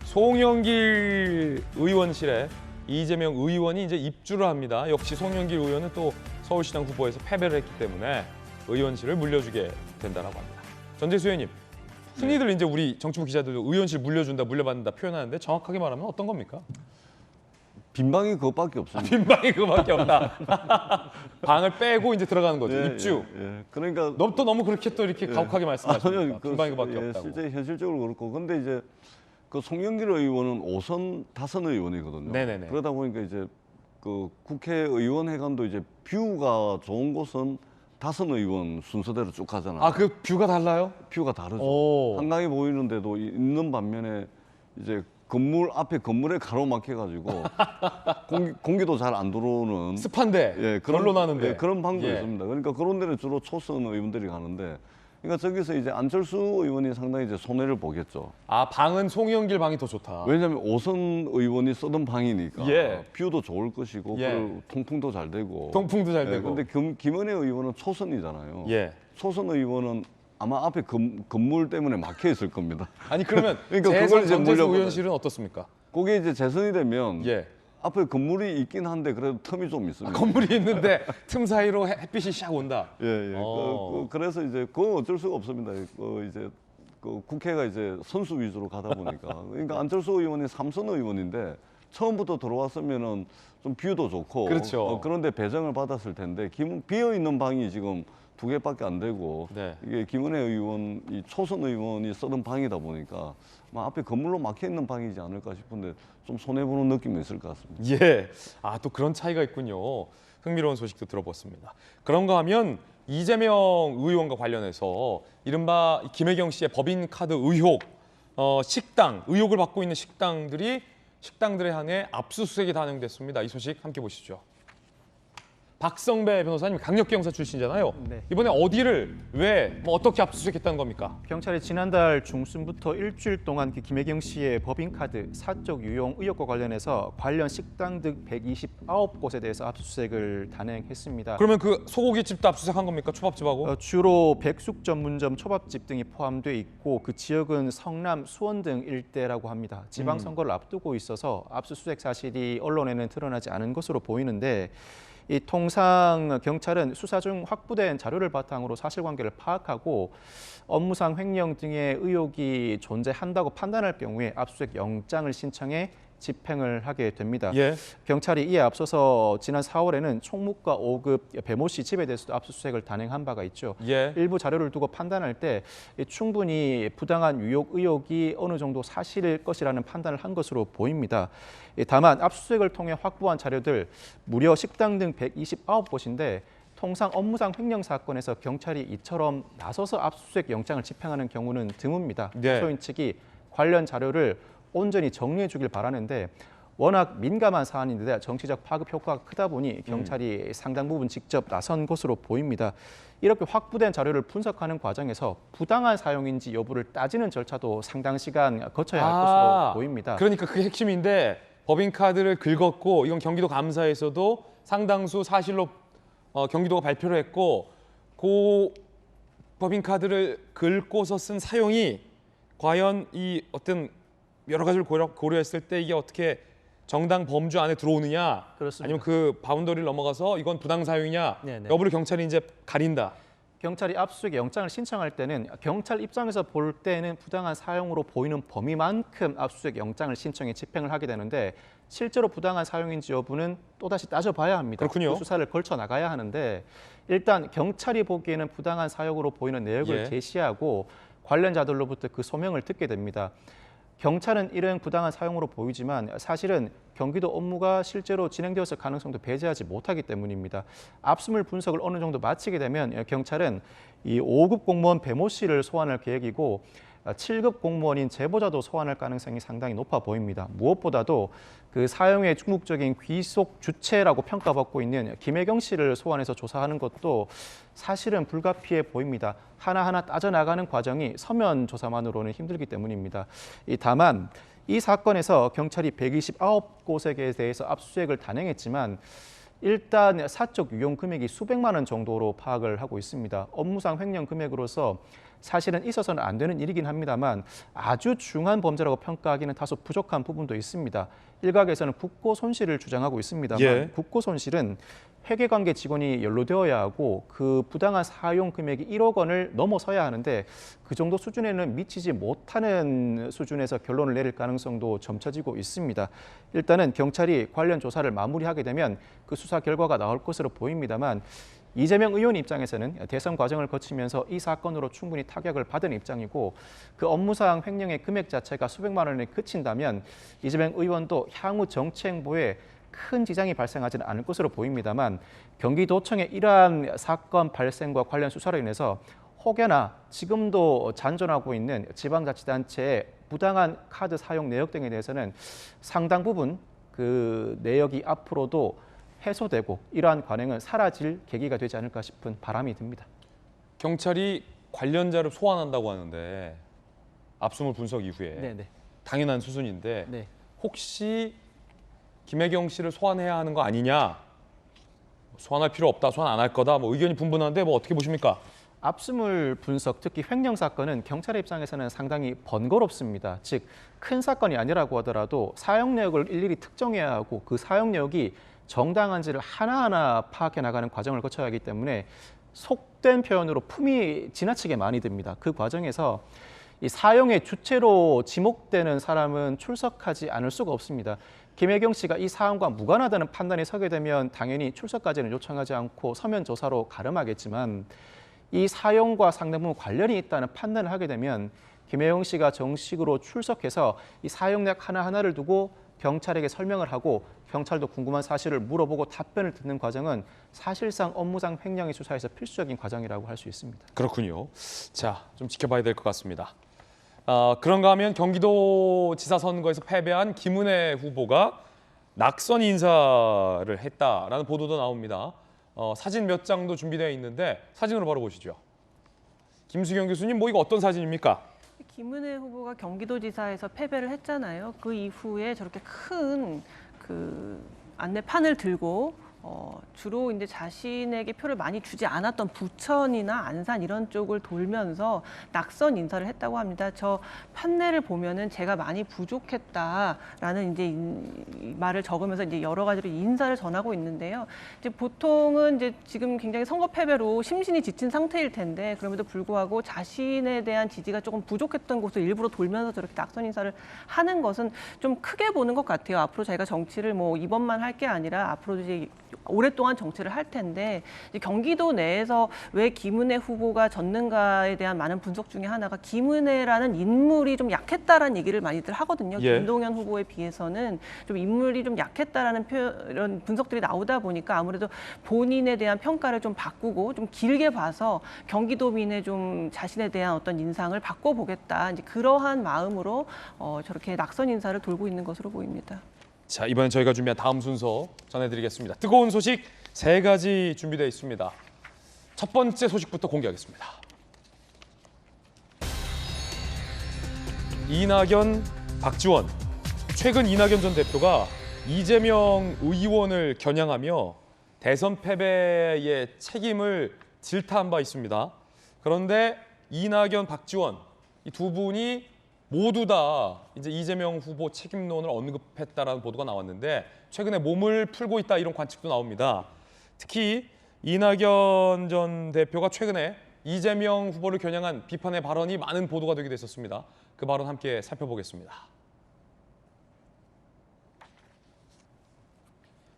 송영길 의원실에 이재명 의원이 이제 입주를 합니다. 역시 송영길 의원은 또 서울시장 후보에서 패배를 했기 때문에 의원실을 물려주게 된다라고 합니다. 전재수 의원님, 흔히들 이제 우리 정치부 기자들도 의원실 물려준다, 물려받는다 표현하는데 정확하게 말하면 어떤 겁니까? 빈방이 그것밖에 없습니다. 빈방이 그거밖에 없다. 방을 빼고 이제 들어가는 거죠. 입주. 그러니까 또 너무 그렇게 또 이렇게 가혹하게 말씀하십니까? 빈방이 그거밖에 없다고. 실제 현실적으로 그렇고, 근데 이제 그 송영길 의원은 5선 다선 의원이거든요. 네네네. 그러다 보니까 이제 그 국회의원회관도 이제 뷰가 좋은 곳은 다선 의원 순서대로 쭉 가잖아요. 그 뷰가 달라요? 뷰가 다르죠. 오. 한강이 보이는 데도 있는 반면에 이제 건물 앞에 건물에 가로막혀가지고 공기도 잘 안 들어오는 습한데 결로 나는데 그런 방도 있습니다. 그러니까 그런 데는 주로 초선 의원들이 가는데, 그러니까 저기서 이제 안철수 의원이 상당히 이제 손해를 보겠죠. 방은 송영길 방이 더 좋다. 왜냐하면 5선 의원이 쓰던 방이니까 뷰도 좋을 것이고 그리고 통풍도 잘 되고. 통풍도 잘 되고. 근데 김은혜 의원은 초선이잖아요. 초선 의원은 아마 앞에 건물 때문에 막혀 있을 겁니다. 아니 그러면 그러니까 재선 전재수 의원실은 어떻습니까? 그게 이제 재선이 되면 앞에 건물이 있긴 한데 그래도 틈이 좀 있습니다. 건물이 있는데 틈 사이로 햇빛이 샥 온다. 그래서 이제 그건 어쩔 수가 없습니다. 이제 그 국회가 이제 선수 위주로 가다 보니까 그러니까 안철수 의원이 3선 의원인데 처음부터 들어왔으면은 좀 뷰도 좋고 그렇죠. 그런데 배정을 받았을 텐데 비어 있는 방이 지금 2개밖에 안 되고 네. 이게 김은혜 의원, 이 초선 의원이 쓰던 방이다 보니까 앞에 건물로 막혀 있는 방이지 않을까 싶은데 좀 손해 보는 느낌이 있을 것 같습니다. 예. 아, 또 그런 차이가 있군요. 흥미로운 소식도 들어봤습니다. 그런가 하면 이재명 의원과 관련해서 이른바 김혜경 씨의 법인카드 의혹, 식당, 의혹을 받고 있는 식당들에 한해 압수수색이 단행됐습니다. 이 소식 함께 보시죠. 박성배 변호사님 강력계 형사 출신이잖아요. 네. 이번에 어디를 왜 어떻게 압수수색했다는 겁니까? 경찰이 지난달 중순부터 일주일 동안 그 김혜경 씨의 법인카드 사적 유용 의혹과 관련해서 관련 식당 등 129곳에 대해서 압수수색을 단행했습니다. 그러면 그 소고기집도 압수수색한 겁니까? 초밥집하고? 주로 백숙 전문점, 초밥집 등이 포함돼 있고 그 지역은 성남, 수원 등 일대라고 합니다. 지방선거를 앞두고 있어서 압수수색 사실이 언론에는 드러나지 않은 것으로 보이는데 이 통상 경찰은 수사 중 확보된 자료를 바탕으로 사실관계를 파악하고 업무상 횡령 등의 의혹이 존재한다고 판단할 경우에 압수수색 영장을 신청해 집행을 하게 됩니다. 예. 경찰이 이에 앞서서 지난 4월에는 총무과 5급 배모 씨 집에 대해서도 압수수색을 단행한 바가 있죠. 예. 일부 자료를 두고 판단할 때 충분히 부당한 유혹 의혹이 어느 정도 사실일 것이라는 판단을 한 것으로 보입니다. 다만 압수수색을 통해 확보한 자료들 무려 식당 등 129곳인데 통상 업무상 횡령 사건에서 경찰이 이처럼 나서서 압수수색 영장을 집행하는 경우는 드뭅니다. 네. 소인 측이 관련 자료를 온전히 정리해 주길 바라는데 워낙 민감한 사안인데 정치적 파급 효과가 크다 보니 경찰이 상당 부분 직접 나선 것으로 보입니다. 이렇게 확보된 자료를 분석하는 과정에서 부당한 사용인지 여부를 따지는 절차도 상당 시간 거쳐야 할 것으로 보입니다. 그러니까 그게 핵심인데 법인카드를 긁었고 이건 경기도 감사에서도 상당수 사실로 경기도가 발표를 했고 그 법인카드를 긁고서 쓴 사용이 과연 이 어떤 여러 가지를 고려했을 때 이게 어떻게 정당 범주 안에 들어오느냐 그렇습니다. 아니면 그 바운더리를 넘어가서 이건 부당 사용이냐 네네. 여부를 경찰이 이제 가린다. 경찰이 압수수색 영장을 신청할 때는 경찰 입장에서 볼 때는 부당한 사용으로 보이는 범위만큼 압수수색 영장을 신청해 집행을 하게 되는데 실제로 부당한 사용인지 여부는 또다시 따져봐야 합니다. 그렇군요. 그 수사를 걸쳐 나가야 하는데 일단 경찰이 보기에는 부당한 사용으로 보이는 내역을 예. 제시하고 관련자들로부터 그 소명을 듣게 됩니다. 경찰은 이런 부당한 사용으로 보이지만 사실은 경기도 업무가 실제로 진행되었을 가능성도 배제하지 못하기 때문입니다. 압수물 분석을 어느 정도 마치게 되면 경찰은 이 5급 공무원 배모 씨를 소환할 계획이고 7급 공무원인 제보자도 소환할 가능성이 상당히 높아 보입니다. 무엇보다도 그 사용의 궁극적인 귀속 주체라고 평가받고 있는 김혜경 씨를 소환해서 조사하는 것도 사실은 불가피해 보입니다. 하나하나 따져나가는 과정이 서면 조사만으로는 힘들기 때문입니다. 다만 이 사건에서 경찰이 129곳에 대해서 압수수색을 단행했지만 일단 사적 유용 금액이 수백만 원 정도로 파악을 하고 있습니다. 업무상 횡령 금액으로서 사실은 있어서는 안 되는 일이긴 합니다만 아주 중한 범죄라고 평가하기는 다소 부족한 부분도 있습니다. 일각에서는 국고 손실을 주장하고 있습니다만 예. 국고 손실은 회계관계 직원이 연루되어야 하고 그 부당한 사용 금액이 1억 원을 넘어서야 하는데 그 정도 수준에는 미치지 못하는 수준에서 결론을 내릴 가능성도 점쳐지고 있습니다. 일단은 경찰이 관련 조사를 마무리하게 되면 그 수사 결과가 나올 것으로 보입니다만 이재명 의원 입장에서는 대선 과정을 거치면서 이 사건으로 충분히 타격을 받은 입장이고 그 업무상 횡령의 금액 자체가 수백만 원에 그친다면 이재명 의원도 향후 정치 행보에 큰 지장이 발생하지는 않을 것으로 보입니다만 경기도청의 이러한 사건 발생과 관련 수사로 인해서 혹여나 지금도 잔존하고 있는 지방자치단체의 부당한 카드 사용 내역 등에 대해서는 상당 부분 그 내역이 앞으로도 해소되고 이러한 관행은 사라질 계기가 되지 않을까 싶은 바람이 듭니다. 경찰이 관련자를 소환한다고 하는데 압수물 분석 이후에 네네. 당연한 수순인데 네. 혹시 김혜경 씨를 소환해야 하는 거 아니냐? 소환할 필요 없다, 소환 안 할 거다. 뭐 의견이 분분한데 뭐 어떻게 보십니까? 압수물 분석, 특히 횡령 사건은 경찰의 입장에서는 상당히 번거롭습니다. 즉, 큰 사건이 아니라고 하더라도 사용 내역을 일일이 특정해야 하고 그 사용 내역이 정당한지를 하나하나 파악해 나가는 과정을 거쳐야 하기 때문에 속된 표현으로 품이 지나치게 많이 듭니다. 그 과정에서 이 사형의 주체로 지목되는 사람은 출석하지 않을 수가 없습니다. 김혜경 씨가 이 사안과 무관하다는 판단이 서게 되면 당연히 출석까지는 요청하지 않고 서면 조사로 가름하겠지만 이 사형과 상당 부분 관련이 있다는 판단을 하게 되면 김혜경 씨가 정식으로 출석해서 이 사형약 하나하나를 두고 경찰에게 설명을 하고 경찰도 궁금한 사실을 물어보고 답변을 듣는 과정은 사실상 업무상 횡령의 수사에서 필수적인 과정이라고 할 수 있습니다. 그렇군요. 자, 좀 지켜봐야 될 것 같습니다. 그런가 하면 경기도지사 선거에서 패배한 김은혜 후보가 낙선 인사를 했다라는 보도도 나옵니다. 사진 몇 장도 준비되어 있는데 사진으로 바로 보시죠. 김수경 교수님, 뭐 이거 어떤 사진입니까? 김은혜 후보가 경기도지사에서 패배를 했잖아요. 그 이후에 저렇게 큰 안내판을 들고 주로 이제 자신에게 표를 많이 주지 않았던 부천이나 안산 이런 쪽을 돌면서 낙선 인사를 했다고 합니다. 저 판례를 보면은 제가 많이 부족했다라는 이제 말을 적으면서 이제 여러 가지로 인사를 전하고 있는데요. 이제 보통은 이제 지금 굉장히 선거 패배로 심신이 지친 상태일 텐데 그럼에도 불구하고 자신에 대한 지지가 조금 부족했던 곳을 일부러 돌면서 저렇게 낙선 인사를 하는 것은 좀 크게 보는 것 같아요. 앞으로 자기가 정치를 뭐 이번만 할 게 아니라 앞으로도 이제 오랫동안 정치를 할 텐데 이제 경기도 내에서 왜 김은혜 후보가 졌는가에 대한 많은 분석 중에 하나가 김은혜라는 인물이 좀 약했다라는 얘기를 많이들 하거든요. 예. 김동연 후보에 비해서는 좀 인물이 좀 약했다라는 이런 분석들이 나오다 보니까 아무래도 본인에 대한 평가를 좀 바꾸고 좀 길게 봐서 경기도민의 좀 자신에 대한 어떤 인상을 바꿔보겠다. 이제 그러한 마음으로 저렇게 낙선 인사를 돌고 있는 것으로 보입니다. 자, 이번엔 저희가 준비한 다음 순서 전해드리겠습니다. 뜨거운 소식 3가지 준비되어 있습니다. 첫 번째 소식부터 공개하겠습니다. 이낙연, 박지원. 최근 이낙연 전 대표가 이재명 의원을 겨냥하며 대선 패배의 책임을 질타한 바 있습니다. 그런데 이낙연, 박지원 이 두 분이 모두 다 이제 이재명 후보 책임론을 언급했다라는 보도가 나왔는데 최근에 몸을 풀고 있다 이런 관측도 나옵니다. 특히 이낙연 전 대표가 최근에 이재명 후보를 겨냥한 비판의 발언이 많은 보도가 되기도 했었습니다. 그 발언 함께 살펴보겠습니다.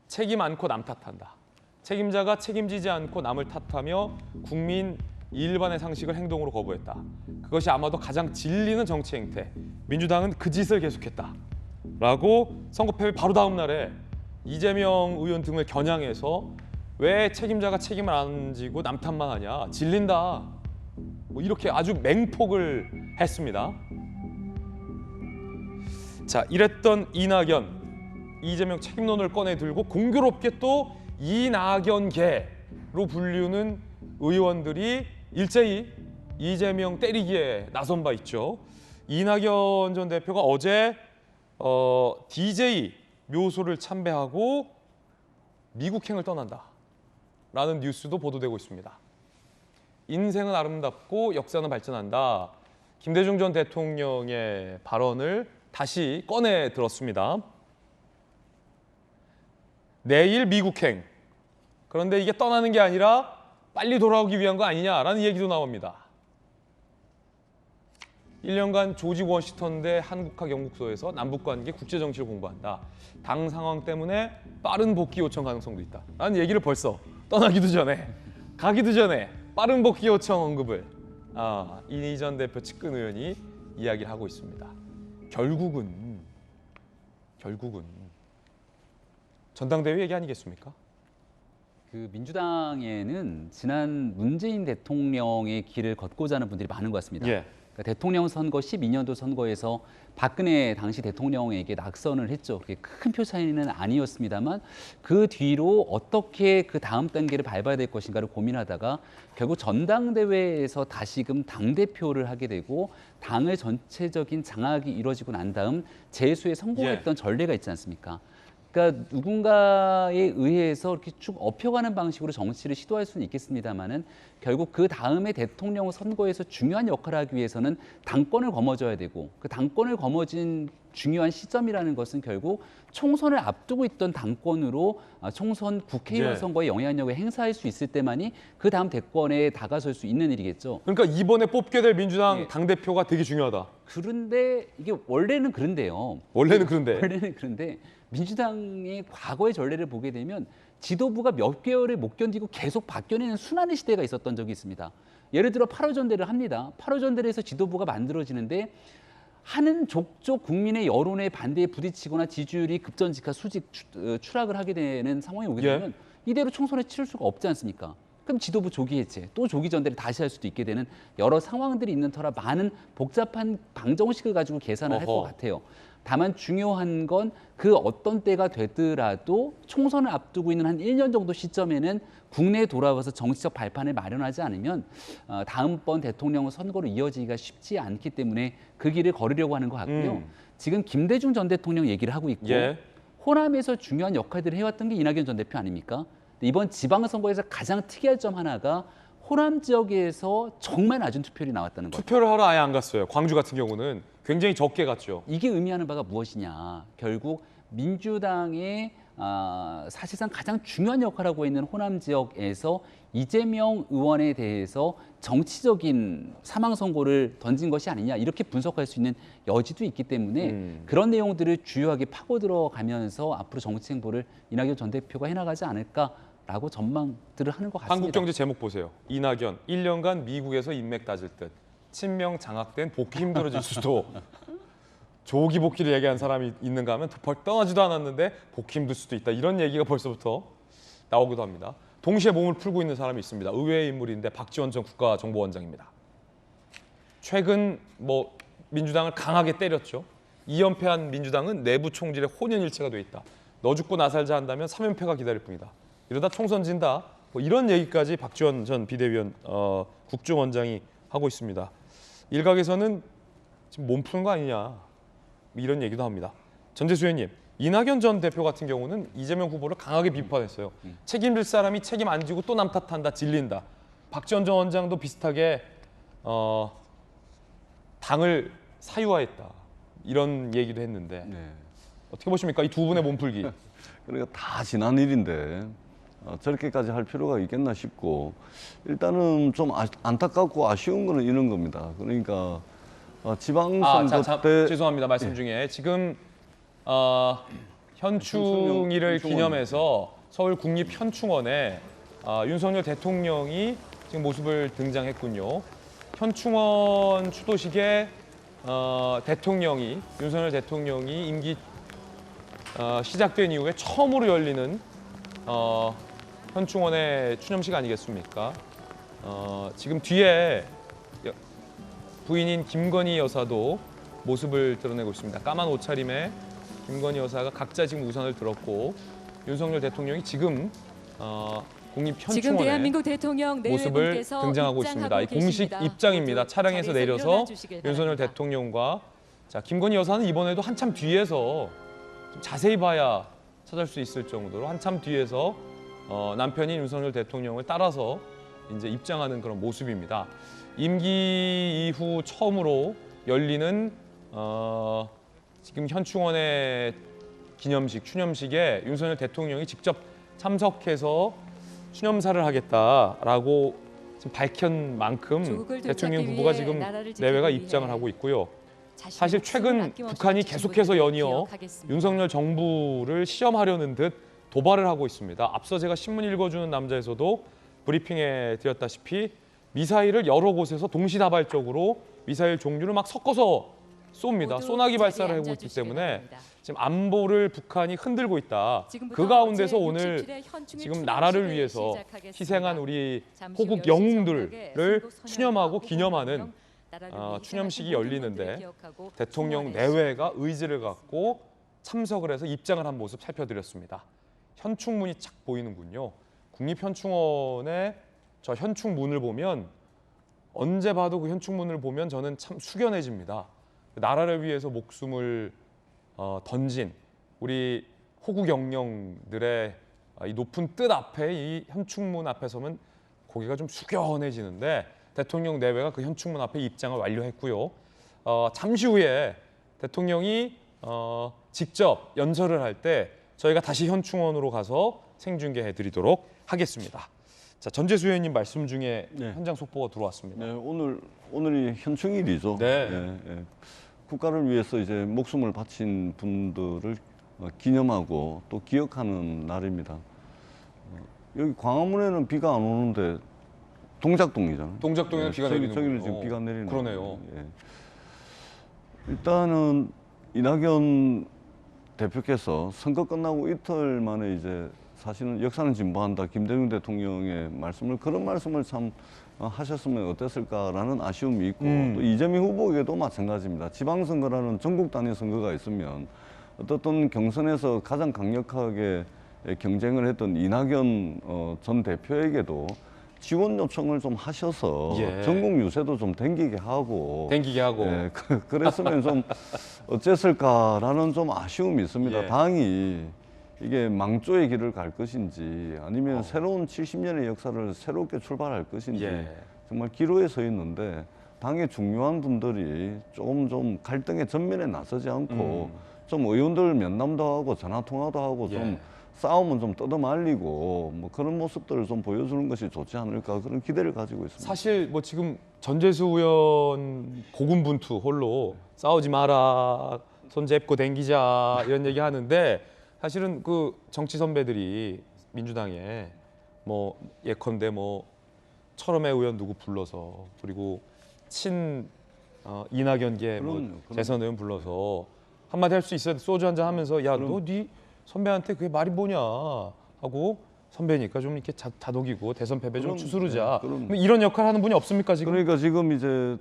책임 않고 남 탓한다. 책임자가 책임지지 않고 남을 탓하며 국민 일반의 상식을 행동으로 거부했다. 그것이 아마도 가장 진리는 정치 행태. 민주당은 그 짓을 계속했다. 라고 선거 패배 바로 다음 날에 이재명 의원 등을 겨냥해서 왜 책임자가 책임을 안 지고 남 탓만 하냐. 질린다. 뭐 이렇게 아주 맹폭을 했습니다. 자, 이랬던 이낙연. 이재명 책임론을 꺼내 들고 공교롭게 또 이낙연계로 불리는 의원들이 일제히 이재명 때리기에 나선 바 있죠. 이낙연 전 대표가 어제 DJ 묘소를 참배하고 미국행을 떠난다라는 뉴스도 보도되고 있습니다. 인생은 아름답고 역사는 발전한다. 김대중 전 대통령의 발언을 다시 꺼내 들었습니다. 내일 미국행. 그런데 이게 떠나는 게 아니라 빨리 돌아오기 위한 거 아니냐라는 얘기도 나옵니다. 1년간 조지 워싱턴대 한국학 연구소에서 남북관계 국제정치를 공부한다. 당 상황 때문에 빠른 복귀 요청 가능성도 있다. 라는 얘기를 벌써 떠나기도 전에 가기도 전에 빠른 복귀 요청 언급을 이 전 대표 측근 의원이 이야기를 하고 있습니다. 결국은 전당대회 얘기 아니겠습니까? 그 민주당에는 지난 문재인 대통령의 길을 걷고자 하는 분들이 많은 것 같습니다. 예. 그러니까 대통령 선거 12년도 선거에서 박근혜 당시 대통령에게 낙선을 했죠. 그게 큰 표 차이는 아니었습니다만 그 뒤로 어떻게 그 다음 단계를 밟아야 될 것인가를 고민하다가 결국 전당대회에서 다시금 당대표를 하게 되고 당의 전체적인 장악이 이루어지고 난 다음 재수에 성공했던 전례가 있지 않습니까? 그러니까 누군가에 의해서 이렇게 쭉 업혀가는 방식으로 정치를 시도할 수는 있겠습니다만은 결국 그 다음에 대통령 선거에서 중요한 역할을 하기 위해서는 당권을 거머쥐어야 되고 그 당권을 거머쥔 중요한 시점이라는 것은 결국 총선을 앞두고 있던 당권으로 총선 국회의원 네. 선거에 영향력을 행사할 수 있을 때만이 그 다음 대권에 다가설 수 있는 일이겠죠. 그러니까 이번에 뽑게 될 민주당 예. 당대표가 되게 중요하다. 그런데 이게 원래는 그런데요. 원래는 그런데. 원래는 그런데 민주당의 과거의 전례를 보게 되면 지도부가 몇 개월을 못 견디고 계속 바뀌어내는 순환의 시대가 있었던 적이 있습니다. 예를 들어 8호 전대를 합니다. 8호 전대에서 지도부가 만들어지는데 하는 족족 국민의 여론의 반대에 부딪히거나 지지율이 급전직하 추락을 하게 되는 상황이 오게 되면 이대로 총선을 치를 수가 없지 않습니까? 그럼 지도부 조기 해체, 또 조기 전대를 다시 할 수도 있게 되는 여러 상황들이 있는 터라 많은 복잡한 방정식을 가지고 계산을 할 것 같아요. 다만 중요한 건 그 어떤 때가 되더라도 총선을 앞두고 있는 한 1년 정도 시점에는 국내에 돌아와서 정치적 발판을 마련하지 않으면 다음번 대통령 선거로 이어지기가 쉽지 않기 때문에 그 길을 걸으려고 하는 것 같고요. 지금 김대중 전 대통령 얘기를 하고 있고 호남에서 중요한 역할들을 해왔던 게 이낙연 전 대표 아닙니까? 이번 지방선거에서 가장 특이할 점 하나가 호남 지역에서 정말 낮은 투표율이 나왔다는 거죠. 투표를 하러 아예 안 갔어요. 광주 같은 경우는 굉장히 적게 갔죠. 이게 의미하는 바가 무엇이냐. 결국 민주당의 사실상 가장 중요한 역할을 하고 있는 호남 지역에서 이재명 의원에 대해서 정치적인 사망 선고를 던진 것이 아니냐 이렇게 분석할 수 있는 여지도 있기 때문에 그런 내용들을 주요하게 파고 들어가면서 앞으로 정치 행보를 이낙연 전 대표가 해나가지 않을까라고 전망들을 하는 것 같습니다. 한국경제 제목 보세요. 이낙연 1년간 미국에서 인맥 따질 듯 친명 장악된 복귀 힘들어질 수도 조기 복귀를 얘기한 사람이 있는가 하면 벌 떠나지도 않았는데 복귀 힘들 수도 있다. 이런 얘기가 벌써부터 나오기도 합니다. 동시에 몸을 풀고 있는 사람이 있습니다. 의외의 인물인데 박지원 전 국가정보원장입니다. 최근 민주당을 강하게 때렸죠. 2연패한 민주당은 내부 총질에 혼연일체가 돼 있다. 너 죽고 나 살자 한다면 3연패가 기다릴 뿐이다. 이러다 총선 진다. 이런 얘기까지 박지원 전 비대위원 국정원장이 하고 있습니다. 일각에서는 지금 몸 푸는 거 아니냐 이런 얘기도 합니다. 전재수 의원님, 이낙연 전 대표 같은 경우는 이재명 후보를 강하게 비판했어요. 책임질 사람이 책임 안 지고 또 남 탓한다, 질린다. 박지원 전 원장도 비슷하게 당을 사유화했다 이런 얘기도 했는데 어떻게 보십니까? 이 두 분의 몸풀기. 그러니까 다 지난 일인데 저렇게까지 할 필요가 있겠나 싶고 일단은 좀 안타깝고 아쉬운 거는 이런 겁니다. 그러니까 지방선거 때 죄송합니다. 말씀 중에 지금 현충일을 기념해서 서울 국립현충원에 윤석열 대통령이 지금 모습을 등장했군요. 현충원 추도식에 윤석열 대통령이 임기 시작된 이후에 처음으로 열리는 현충원의 추념식 아니겠습니까? 지금 뒤에 부인인 김건희 여사도 모습을 드러내고 있습니다. 까만 옷차림에 김건희 여사가 각자 지금 우산을 들었고 윤석열 대통령이 지금 지금 대한민국 대통령 모습을 등장하고 있습니다. 이 공식 입장입니다. 차량에서 내려서 윤석열 대통령과 김건희 여사는 이번에도 한참 뒤에서 좀 자세히 봐야 찾을 수 있을 정도로 한참 뒤에서 남편인 윤석열 대통령을 따라서 이제 입장하는 그런 모습입니다. 임기 이후 처음으로 열리는 지금 현충원의 추념식에 윤석열 대통령이 직접 참석해서 추념사를 하겠다라고 지금 밝힌 만큼 대통령 후보가 지금 내외가 입장을 하고 있고요. 사실 최근 북한이 계속해서 연이어 윤석열 정부를 시험하려는 듯 도발을 하고 있습니다. 앞서 제가 신문 읽어주는 남자에서도 브리핑에 드렸다시피 미사일을 여러 곳에서 동시다발적으로 미사일 종류를 막 섞어서 쏩니다. 소나기 발사를 하고 있기 때문에 지금 안보를 북한이 흔들고 있다. 그 가운데서 오늘 지금 나라를 위해서 희생한 우리 호국 영웅들을 추념하고 기념하는 추념식이 열리는데 대통령 내외가 의지를 갖고 참석을 해서 입장을 한 모습 살펴드렸습니다. 현충문이 착 보이는군요. 국립현충원의 저 현충문을 보면 언제 봐도 그 현충문을 보면 저는 참 숙연해집니다. 나라를 위해서 목숨을 던진 우리 호국 영령들의 이 높은 뜻 앞에 이 현충문 앞에 서면 고개가 좀 숙연해지는데 대통령 내외가 그 현충문 앞에 입장을 완료했고요. 잠시 후에 대통령이 직접 연설을 할 때 저희가 다시 현충원으로 가서 생중계해드리도록 하겠습니다. 자, 전재수 의원님 말씀 중에 네. 현장 속보가 들어왔습니다. 네, 오늘이 현충일이죠. 네. 국가를 위해서 이제 목숨을 바친 분들을 기념하고 또 기억하는 날입니다. 여기 광화문에는 비가 안 오는데 동작동이잖아요. 동작동에는 비가 내리는 저기는 지금 비가 내리는. 그러네요. 예. 일단은 이낙연 대표께서 선거 끝나고 이틀 만에 이제 사실은 역사는 진보한다. 김대중 대통령의 말씀을 그런 말씀을 참 하셨으면 어땠을까라는 아쉬움이 있고 또 이재명 후보에게도 마찬가지입니다. 지방선거라는 전국 단위 선거가 있으면 어떤 경선에서 가장 강력하게 경쟁을 했던 이낙연 전 대표에게도 지원 요청을 좀 하셔서 전국 유세도 좀 댕기게 하고 예, 그랬으면 좀 어쨌을까라는 좀 아쉬움이 있습니다. 당이 이게 망조의 길을 갈 것인지 아니면 새로운 70년의 역사를 새롭게 출발할 것인지 정말 기로에 서 있는데 당의 중요한 분들이 조금 좀 갈등의 전면에 나서지 않고 좀 의원들 면담도 하고 전화 통화도 하고 좀 싸움은 좀 뜯어말리고 뭐 그런 모습들을 좀 보여주는 것이 좋지 않을까 그런 기대를 가지고 있습니다. 사실 뭐 지금 전재수 의원 고군분투 홀로 싸우지 마라, 손 잡고 댕기자 이런 얘기 하는데 사실은 그 정치 선배들이 민주당에 뭐 예컨대 뭐 철험의 의원 누구 불러서 그리고 친 이낙연계 뭐 재선 의원 불러서 한마디 할 수 있어야 소주 한잔 하면서 야 너 네 선배한테 그게 말이 뭐냐 하고 선배니까 좀 이렇게 다독이고 대선 패배 좀 추스르자 이런 역할 하는 분이 없습니까 지금? 그러니까 지금 이제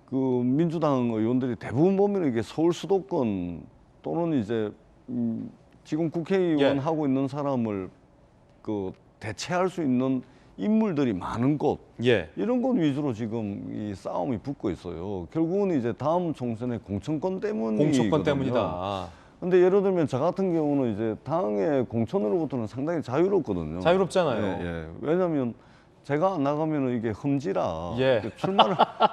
그 민주당 의원들이 대부분 보면 이게 서울 수도권 또는 이제 지금 국회의원 하고 있는 사람을 그 대체할 수 있는 인물들이 많은 곳 이런 곳 위주로 지금 이 싸움이 붙고 있어요. 결국은 이제 다음 총선의 공천권 때문이다. 근데 예를 들면 저 같은 경우는 이제 당의 공천으로부터는 상당히 자유롭거든요. 자유롭잖아요. 왜냐하면 제가 안 나가면 이게 흠지라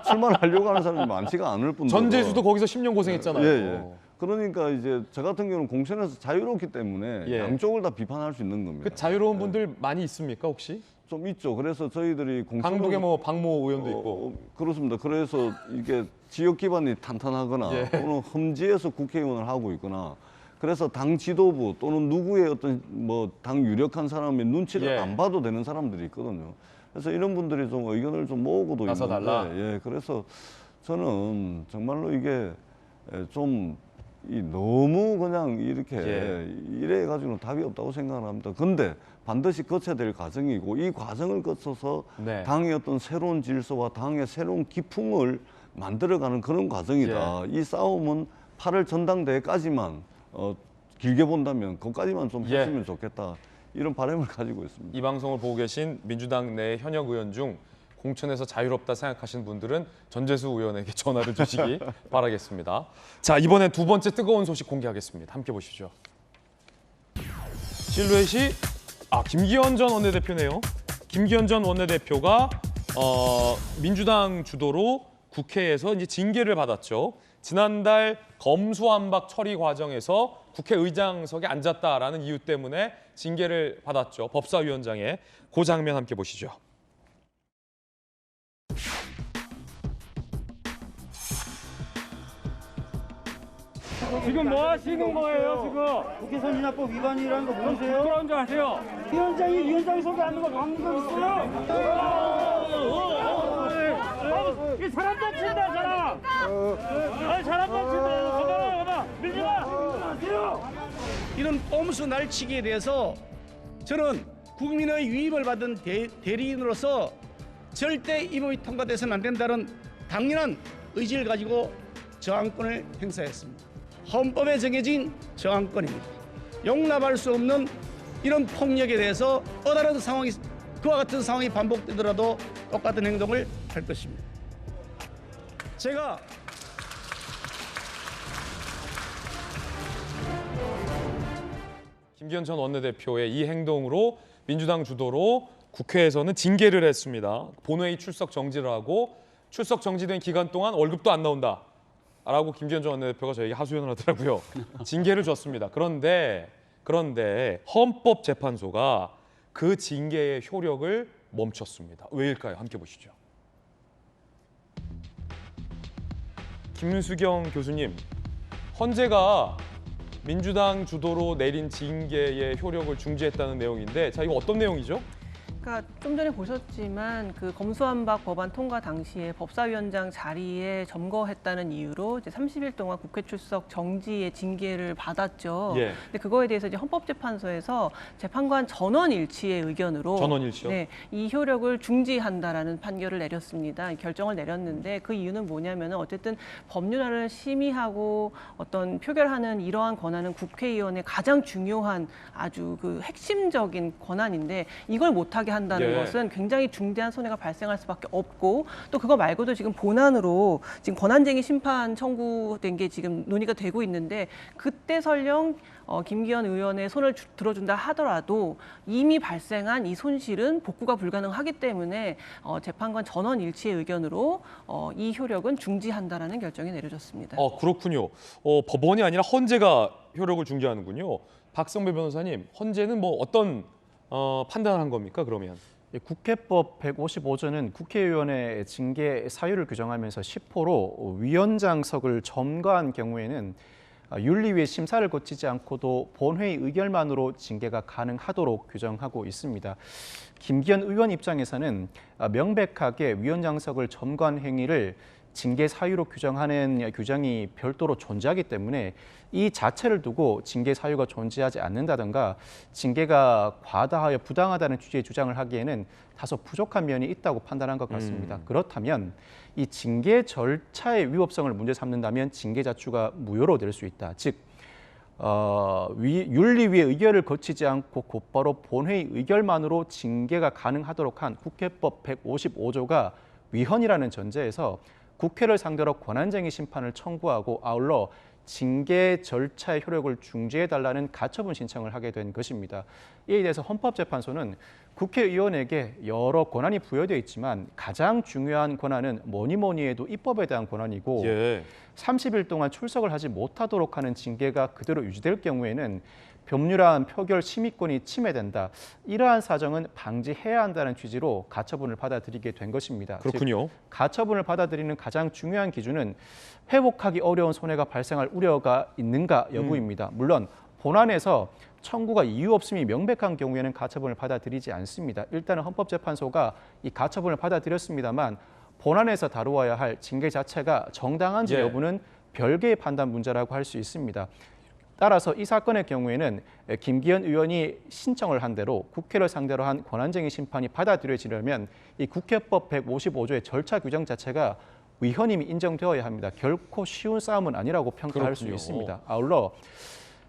출마하려고 하는 사람이 많지가 않을 뿐더러 전재수도 거기서 10년 고생했잖아요. 그러니까 이제 저 같은 경우는 공천에서 자유롭기 때문에 양쪽을 다 비판할 수 있는 겁니다. 그 자유로운 분들 많이 있습니까 혹시? 좀 있죠. 그래서 저희들이 강북에 뭐 박모 의원도 있고 그렇습니다. 그래서 이게 지역 기반이 탄탄하거나 또는 험지에서 국회의원을 하고 있거나 그래서 당 지도부 또는 누구의 어떤 뭐 당 유력한 사람의 눈치를 안 봐도 되는 사람들이 있거든요. 그래서 이런 분들이 좀 의견을 좀 모으고도 있는데 그래서 저는 정말로 이게 좀 너무 그냥 이렇게 이래 가지고는 답이 없다고 생각합니다. 근데 반드시 거쳐야 될 과정이고 이 과정을 거쳐서 당의 어떤 새로운 질서와 당의 새로운 기풍을 만들어가는 그런 과정이다. 이 싸움은 8월 전당대회까지만 길게 본다면 그것까지만 좀 했으면 좋겠다. 이런 바람을 가지고 있습니다. 이 방송을 보고 계신 민주당 내 현역 의원 중 공천에서 자유롭다 생각하시는 분들은 전재수 의원에게 전화를 주시기 바라겠습니다. 자, 이번엔 두 번째 뜨거운 소식 공개하겠습니다. 함께 보시죠. 실루엣이 김기현 전 원내대표네요. 김기현 전 원내대표가 민주당 주도로 국회에서 이제 징계를 받았죠. 지난달 검수완박 처리 과정에서 국회의장석에 앉았다라는 이유 때문에 징계를 받았죠. 법사위원장에 그 장면 함께 보시죠. 지금 뭐 하시는 거예요, 지금? 국회 선진화법 위반이라는 거 모르세요? 부끄러운 줄 아세요? 위원장이 속에 앉는 거 막는 거 있어요? 이 사람 다친다, 사람! 아니, 사람 다친다. 가봐. 밀지 마! 이런 꼼수 날치기에 대해서 저는 국민의 유입을 받은 대리인으로서 절대 이 법이 통과돼서는 안 된다는 당연한 의지를 가지고 저항권을 행사했습니다. 헌법에 정해진 저항권입니다. 용납할 수 없는 이런 폭력에 대해서 또 다른 상황이 그와 같은 상황이 반복되더라도 똑같은 행동을 할 것입니다. 제가 김기현 전 원내대표의 이 행동으로 민주당 주도로 국회에서는 징계를 했습니다. 본회의 출석 정지를 하고 출석 정지된 기간 동안 월급도 안 나온다. 라고 김기현 전 원내대표가 저에게 하소연을 하더라고요. 징계를 줬습니다. 그런데 헌법재판소가 그 징계의 효력을 멈췄습니다. 왜일까요? 함께 보시죠. 김수경 교수님, 헌재가 민주당 주도로 내린 징계의 효력을 중지했다는 내용인데, 자, 이거 어떤 내용이죠? 그러니까 좀 전에 보셨지만 그 검수완박 법안 통과 당시에 법사위원장 자리에 점거했다는 이유로 이제 30일 동안 국회 출석 정지의 징계를 받았죠. 예. 근데 그거에 대해서 이제 헌법재판소에서 재판관 전원 일치의 의견으로 전원 일치요? 네, 이 효력을 중지한다라는 판결을 내렸습니다. 결정을 내렸는데 그 이유는 뭐냐면은 어쨌든 법률안을 심의하고 어떤 표결하는 이러한 권한은 국회의원의 가장 중요한 아주 그 핵심적인 권한인데 이걸 못하게 한다는 예. 것은 굉장히 중대한 손해가 발생할 수밖에 없고 또 그거 말고도 지금 본안으로 지금 권한쟁의 심판 청구된 게 지금 논의가 되고 있는데 그때 설령 김기현 의원의 손을 들어준다 하더라도 이미 발생한 이 손실은 복구가 불가능하기 때문에 재판관 전원 일치의 의견으로 이 효력은 중지한다라는 결정이 내려졌습니다. 그렇군요. 법원이 아니라 헌재가 효력을 중지하는군요. 박성배 변호사님, 헌재는 뭐 어떤 판단을 한 겁니까, 그러면? 국회법 155조는 국회의원의 징계 사유를 규정하면서 10호로 위원장석을 점거한 경우에는 윤리위의 심사를 거치지 않고도 본회의 의결만으로 징계가 가능하도록 규정하고 있습니다. 김기현 의원 입장에서는 명백하게 위원장석을 점거한 행위를 징계 사유로 규정하는 규정이 별도로 존재하기 때문에 이 자체를 두고 징계 사유가 존재하지 않는다든가 징계가 과다하여 부당하다는 취지의 주장을 하기에는 다소 부족한 면이 있다고 판단한 것 같습니다. 그렇다면 이 징계 절차의 위법성을 문제 삼는다면 징계 자추가 무효로 될 수 있다. 즉 윤리위의 의결을 거치지 않고 곧바로 본회의 의결만으로 징계가 가능하도록 한 국회법 155조가 위헌이라는 전제에서 국회를 상대로 권한쟁의 심판을 청구하고 아울러 징계 절차의 효력을 중지해달라는 가처분 신청을 하게 된 것입니다. 이에 대해서 헌법재판소는 국회의원에게 여러 권한이 부여되어 있지만 가장 중요한 권한은 뭐니 해도 입법에 대한 권한이고 30일 동안 출석을 하지 못하도록 하는 징계가 그대로 유지될 경우에는 법률안 표결 심의권이 침해된다. 이러한 사정은 방지해야 한다는 취지로 가처분을 받아들이게 된 것입니다. 그렇군요. 즉, 가처분을 받아들이는 가장 중요한 기준은 회복하기 어려운 손해가 발생할 우려가 있는가 여부입니다. 물론 본안에서 청구가 이유 없음이 명백한 경우에는 가처분을 받아들이지 않습니다. 일단은 헌법재판소가 이 가처분을 받아들였습니다만 본안에서 다루어야 할 징계 자체가 정당한지 여부는 별개의 판단 문제라고 할 수 있습니다. 따라서 이 사건의 경우에는 김기현 의원이 신청을 한 대로 국회를 상대로 한 권한쟁의 심판이 받아들여지려면 이 국회법 155조의 절차 규정 자체가 위헌임이 인정되어야 합니다. 결코 쉬운 싸움은 아니라고 평가할 수 있습니다. 아울러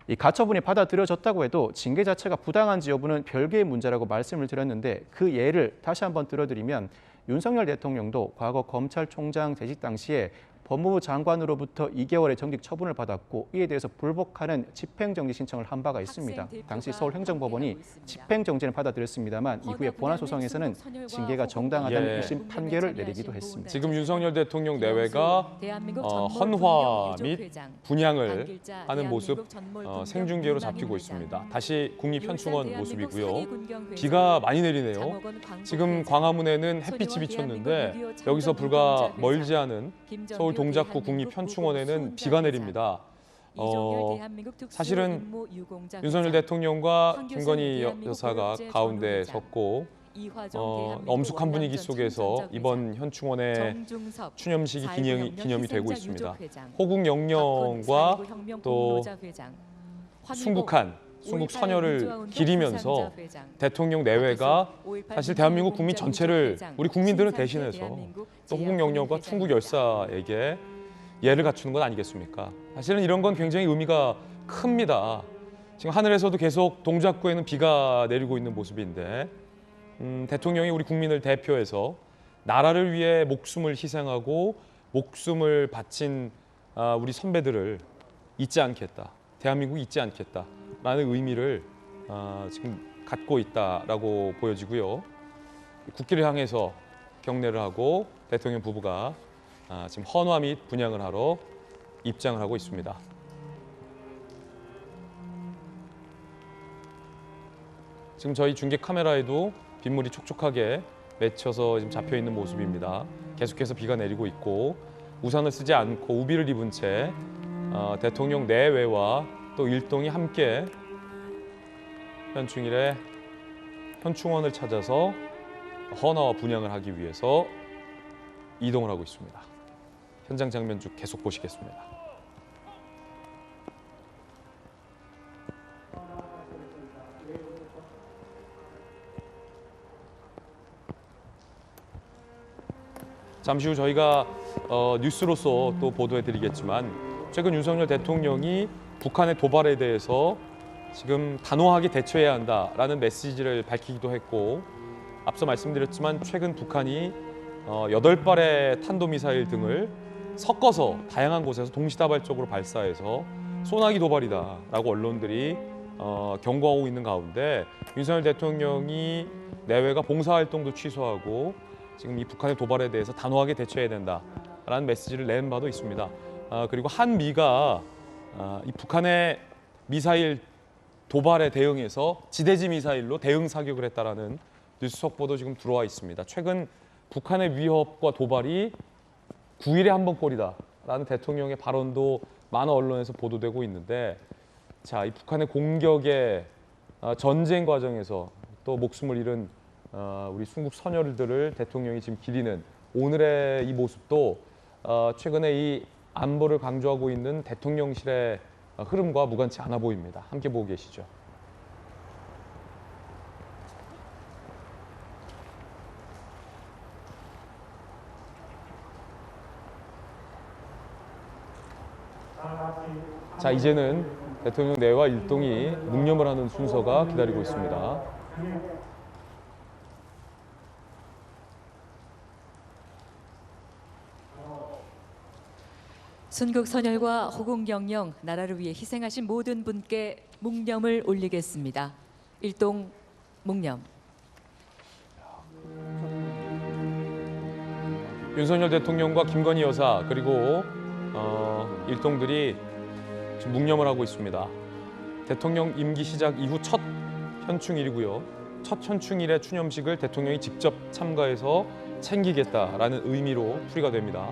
이 가처분이 받아들여졌다고 해도 징계 자체가 부당한지 여부는 별개의 문제라고 말씀을 드렸는데 그 예를 다시 한번 들어드리면 윤석열 대통령도 과거 검찰총장 재직 당시에 법무부 장관으로부터 2개월의 정직 처분을 받았고 이에 대해서 불복하는 집행정지 신청을 한 바가 있습니다. 당시 서울행정법원이 집행정지를 받아들였습니다만 이후에 본안소송에서는 징계가 정당하다는 1심 판결을 내리기도 했습니다. 지금 윤석열 대통령 내외가 헌화 및 분향을 하는 모습 생중계로 잡히고 있습니다. 다시 국립현충원 모습이고요. 비가 많이 내리네요. 지금 광화문에는 햇빛이 비쳤는데 여기서 불과 멀지 않은 서울 동작구 국립현충원에는 비가 내립니다. 사실은 윤석열 대통령과 김건희 여사가 가운데 섰고 엄숙한 분위기 속에서 이번 현충원의 추념식이 기념이 되고 있습니다. 호국 영령과 또 순국 선열을 기리면서 대통령 내외가 사실 대한민국 국민 전체를 우리 국민들을 대신해서 또 호국 영령과 충국 열사에게 예를 갖추는 건 아니겠습니까? 사실은 이런 건 굉장히 의미가 큽니다. 지금 하늘에서도 계속 동작구에는 비가 내리고 있는 모습인데 대통령이 우리 국민을 대표해서 나라를 위해 목숨을 희생하고 목숨을 바친 우리 선배들을 잊지 않겠다. 대한민국이 잊지 않겠다라는 의미를 지금 갖고 있다라고 보여지고요. 국기를 향해서 경례를 하고 대통령 부부가 지금 헌화 및 분향을 하러 입장을 하고 있습니다. 지금 저희 중계 카메라에도 빗물이 촉촉하게 맺혀서 지금 잡혀 있는 모습입니다. 계속해서 비가 내리고 있고 우산을 쓰지 않고 우비를 입은 채 대통령 내외와 또 일동이 함께 현충일에 현충원을 찾아서 헌화와 분향을 하기 위해서 이동을 하고 있습니다. 현장 장면 쭉 계속 보시겠습니다. 잠시 후 저희가 뉴스로서 또 보도해드리겠지만 최근 윤석열 대통령이 북한의 도발에 대해서 지금 단호하게 대처해야 한다라는 메시지를 밝히기도 했고 앞서 말씀드렸지만 최근 북한이 8발의 탄도미사일 등을 섞어서 다양한 곳에서 동시다발적으로 발사해서 소나기 도발이다라고 언론들이 경고하고 있는 가운데 윤석열 대통령이 내외가 봉사활동도 취소하고 지금 이 북한의 도발에 대해서 단호하게 대처해야 된다라는 메시지를 낸 바도 있습니다. 그리고 한미가 이 북한의 미사일 도발에 대응해서 지대지 미사일로 대응 사격을 했다라는 뉴스 속보도 지금 들어와 있습니다. 최근 북한의 위협과 도발이 9일에 한 번꼴이다라는 대통령의 발언도 많은 언론에서 보도되고 있는데 자, 이 북한의 공격의 전쟁 과정에서 또 목숨을 잃은 우리 순국 선열들을 대통령이 지금 기리는 오늘의 이 모습도 최근에 이 안보를 강조하고 있는 대통령실의 흐름과 무관치 않아 보입니다. 함께 보고 계시죠. 자, 이제는 대통령 내와 일동이 묵념을 하는 순서가 기다리고 있습니다. 순국 선열과 호국영령 나라를 위해 희생하신 모든 분께 묵념을 올리겠습니다. 일동 묵념. 윤석열 대통령과 김건희 여사 그리고 일동들이 지금 묵념을 하고 있습니다. 대통령 임기 시작 이후 첫 현충일이고요. 첫 현충일의 추념식을 대통령이 직접 참가해서 챙기겠다라는 의미로 풀이가 됩니다.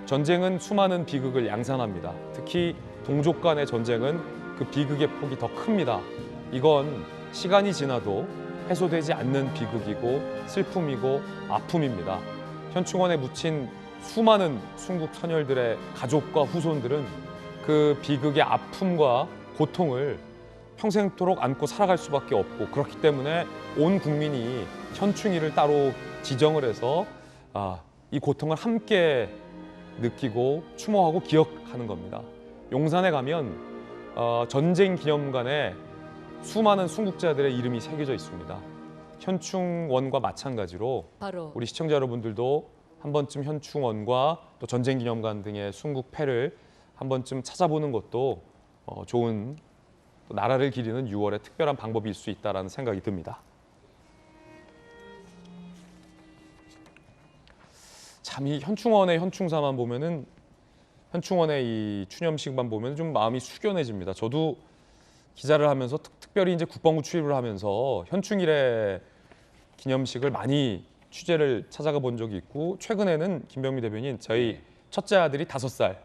전쟁은 수많은 비극을 양산합니다. 특히 동족 간의 전쟁은 그 비극의 폭이 더 큽니다. 이건 시간이 지나도 해소되지 않는 비극이고 슬픔이고 아픔입니다. 현충원에 묻힌 수많은 순국 선열들의 가족과 후손들은 그 비극의 아픔과 고통을 평생토록 안고 살아갈 수밖에 없고 그렇기 때문에 온 국민이 현충일을 따로 지정을 해서 이 고통을 함께 느끼고 추모하고 기억하는 겁니다. 용산에 가면 전쟁 기념관에 수많은 순국자들의 이름이 새겨져 있습니다. 현충원과 마찬가지로 바로 우리 시청자 여러분들도 한 번쯤 현충원과 또 전쟁 기념관 등의 순국패를 한 번쯤 찾아보는 것도 좋은 또 나라를 기리는 6월의 특별한 방법일 수 있다라는 생각이 듭니다. 참 이 현충원의 현충사만 보면은 현충원의 이 추념식만 보면 좀 마음이 숙연해집니다. 저도 기자를 하면서 특별히 이제 국방부 출입을 하면서 현충일의 기념식을 많이 취재를 찾아가 본 적이 있고 최근에는 김병미 대변인 저희 첫째 아들이 5살,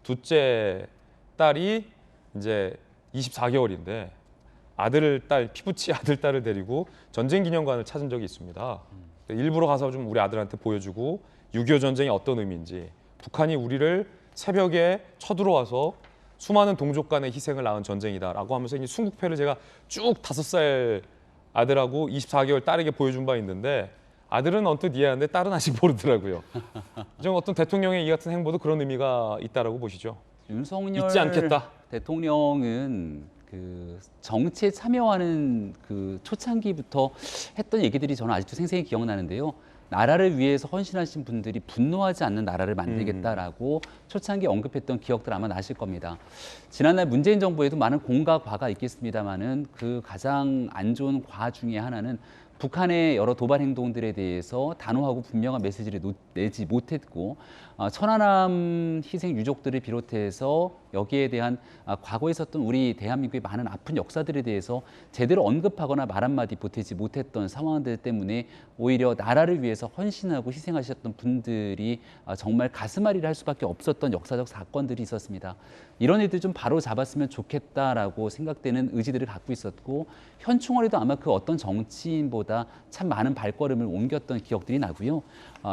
둘째 딸이 이제 24개월인데 아들, 딸, 피부치 아들, 딸을 데리고 전쟁 기념관을 찾은 적이 있습니다. 일부러 가서 좀 우리 아들한테 보여주고 6.25 전쟁이 어떤 의미인지 북한이 우리를 새벽에 쳐들어와서 수많은 동족 간의 희생을 낳은 전쟁이다라고 하면서 이 순국패를 제가 쭉 5살 아들하고 24개월 딸에게 보여준 바 있는데 아들은 언뜻 이해하는데 딸은 아직 모르더라고요. 좀 어떤 대통령의 이 같은 행보도 그런 의미가 있다라고 보시죠. 윤석열 잊지 않겠다. 대통령은 그 정치에 참여하는 그 초창기부터 했던 얘기들이 저는 아직도 생생히 기억나는데요. 나라를 위해서 헌신하신 분들이 분노하지 않는 나라를 만들겠다라고 초창기에 언급했던 기억들 아마 나실 겁니다. 지난날 문재인 정부에도 많은 공과 과가 있겠습니다만은 그 가장 안 좋은 과 중에 하나는 북한의 여러 도발 행동들에 대해서 단호하고 분명한 메시지를 내지 못했고 천안함 희생 유족들을 비롯해서 여기에 대한 과거에 있었던 우리 대한민국의 많은 아픈 역사들에 대해서 제대로 언급하거나 말 한마디 보태지 못했던 상황들 때문에 오히려 나라를 위해서 헌신하고 희생하셨던 분들이 정말 가슴앓이를 할 수밖에 없었던 역사적 사건들이 있었습니다. 이런 일들 좀 바로 잡았으면 좋겠다라고 생각되는 의지들을 갖고 있었고 현충원에도 아마 그 어떤 정치인보다 참 많은 발걸음을 옮겼던 기억들이 나고요.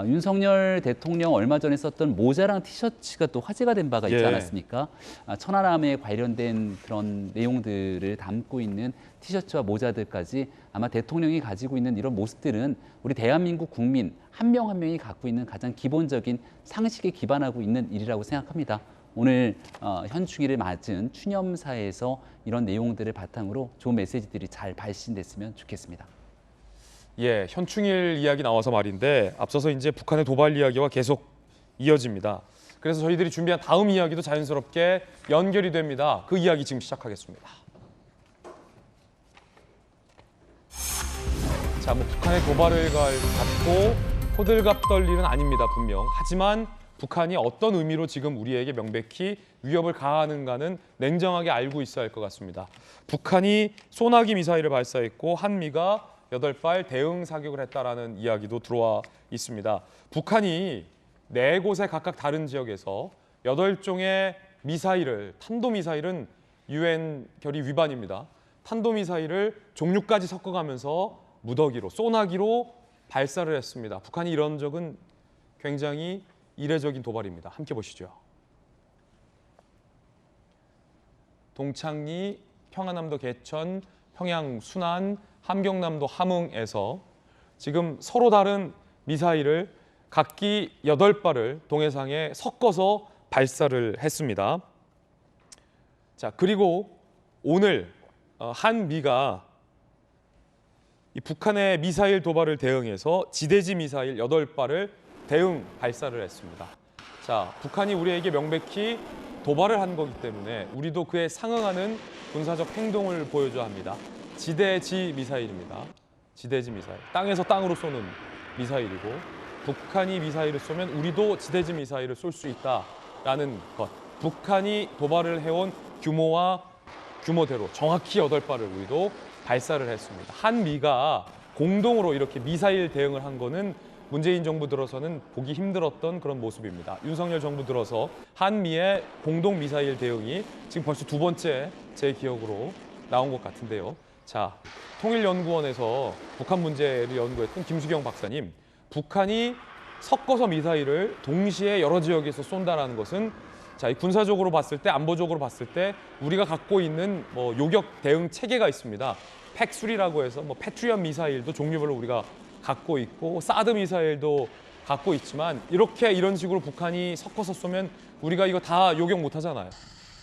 윤석열 대통령 얼마 전에 썼던 모자랑 티셔츠가 또 화제가 된 바가 있지 않았습니까? 천안함에 관련된 그런 내용들을 담고 있는 티셔츠와 모자들까지 아마 대통령이 가지고 있는 이런 모습들은 우리 대한민국 국민 한 명 한 명이 갖고 있는 가장 기본적인 상식에 기반하고 있는 일이라고 생각합니다. 오늘 현충일을 맞은 추념사에서 이런 내용들을 바탕으로 좋은 메시지들이 잘 발신됐으면 좋겠습니다. 예, 현충일 이야기 나와서 말인데 앞서서 이제 북한의 도발 이야기와 계속 이어집니다. 그래서 저희들이 준비한 다음 이야기도 자연스럽게 연결이 됩니다. 그 이야기 지금 시작하겠습니다. 자, 뭐 북한의 도발을 갖고 호들갑 떨 일은 아닙니다, 분명. 하지만 북한이 어떤 의미로 지금 우리에게 명백히 위협을 가하는가는 냉정하게 알고 있어야 할 것 같습니다. 북한이 소나기 미사일을 발사했고 한미가 8발 대응 사격을 했다라는 이야기도 들어와 있습니다. 북한이 4곳의 각각 다른 지역에서 8종의 미사일을, 탄도미사일은 UN 결의 위반입니다. 탄도미사일을 종류까지 섞어가면서 무더기로, 소나기로 발사를 했습니다. 북한이 이런 적은 굉장히 이례적인 도발입니다. 함께 보시죠. 동창리, 평안남도 개천, 평양 순안, 함경남도 함흥에서 지금 서로 다른 미사일을 각기 8발을 동해상에 섞어서 발사를 했습니다. 자, 그리고 오늘 한미가 이 북한의 미사일 도발을 대응해서 지대지 미사일 8발을 대응 발사를 했습니다. 자, 북한이 우리에게 명백히 도발을 한 거기 때문에 우리도 그에 상응하는 군사적 행동을 보여줘야 합니다. 지대지 미사일입니다. 지대지 미사일. 땅에서 땅으로 쏘는 미사일이고 북한이 미사일을 쏘면 우리도 지대지 미사일을 쏠 수 있다라는 것. 북한이 도발을 해온 규모와 규모대로 정확히 8발을 우리도 발사를 했습니다. 한미가 공동으로 이렇게 미사일 대응을 한 거는 문재인 정부 들어서는 보기 힘들었던 그런 모습입니다. 윤석열 정부 들어서 한미의 공동 미사일 대응이 지금 벌써 2번째 제 기억으로 나온 것 같은데요. 자, 통일연구원에서 북한 문제를 연구했던 김수경 박사님, 북한이 섞어서 미사일을 동시에 여러 지역에서 쏜다는 것은 자, 군사적으로 봤을 때, 안보적으로 봤을 때 우리가 갖고 있는 요격 대응 체계가 있습니다. 팩3라고 해서 패트리엇 미사일도 종류별로 우리가 갖고 있고 사드 미사일도 갖고 있지만 이런 식으로 북한이 섞어서 쏘면 우리가 이거 다 요격 못 하잖아요.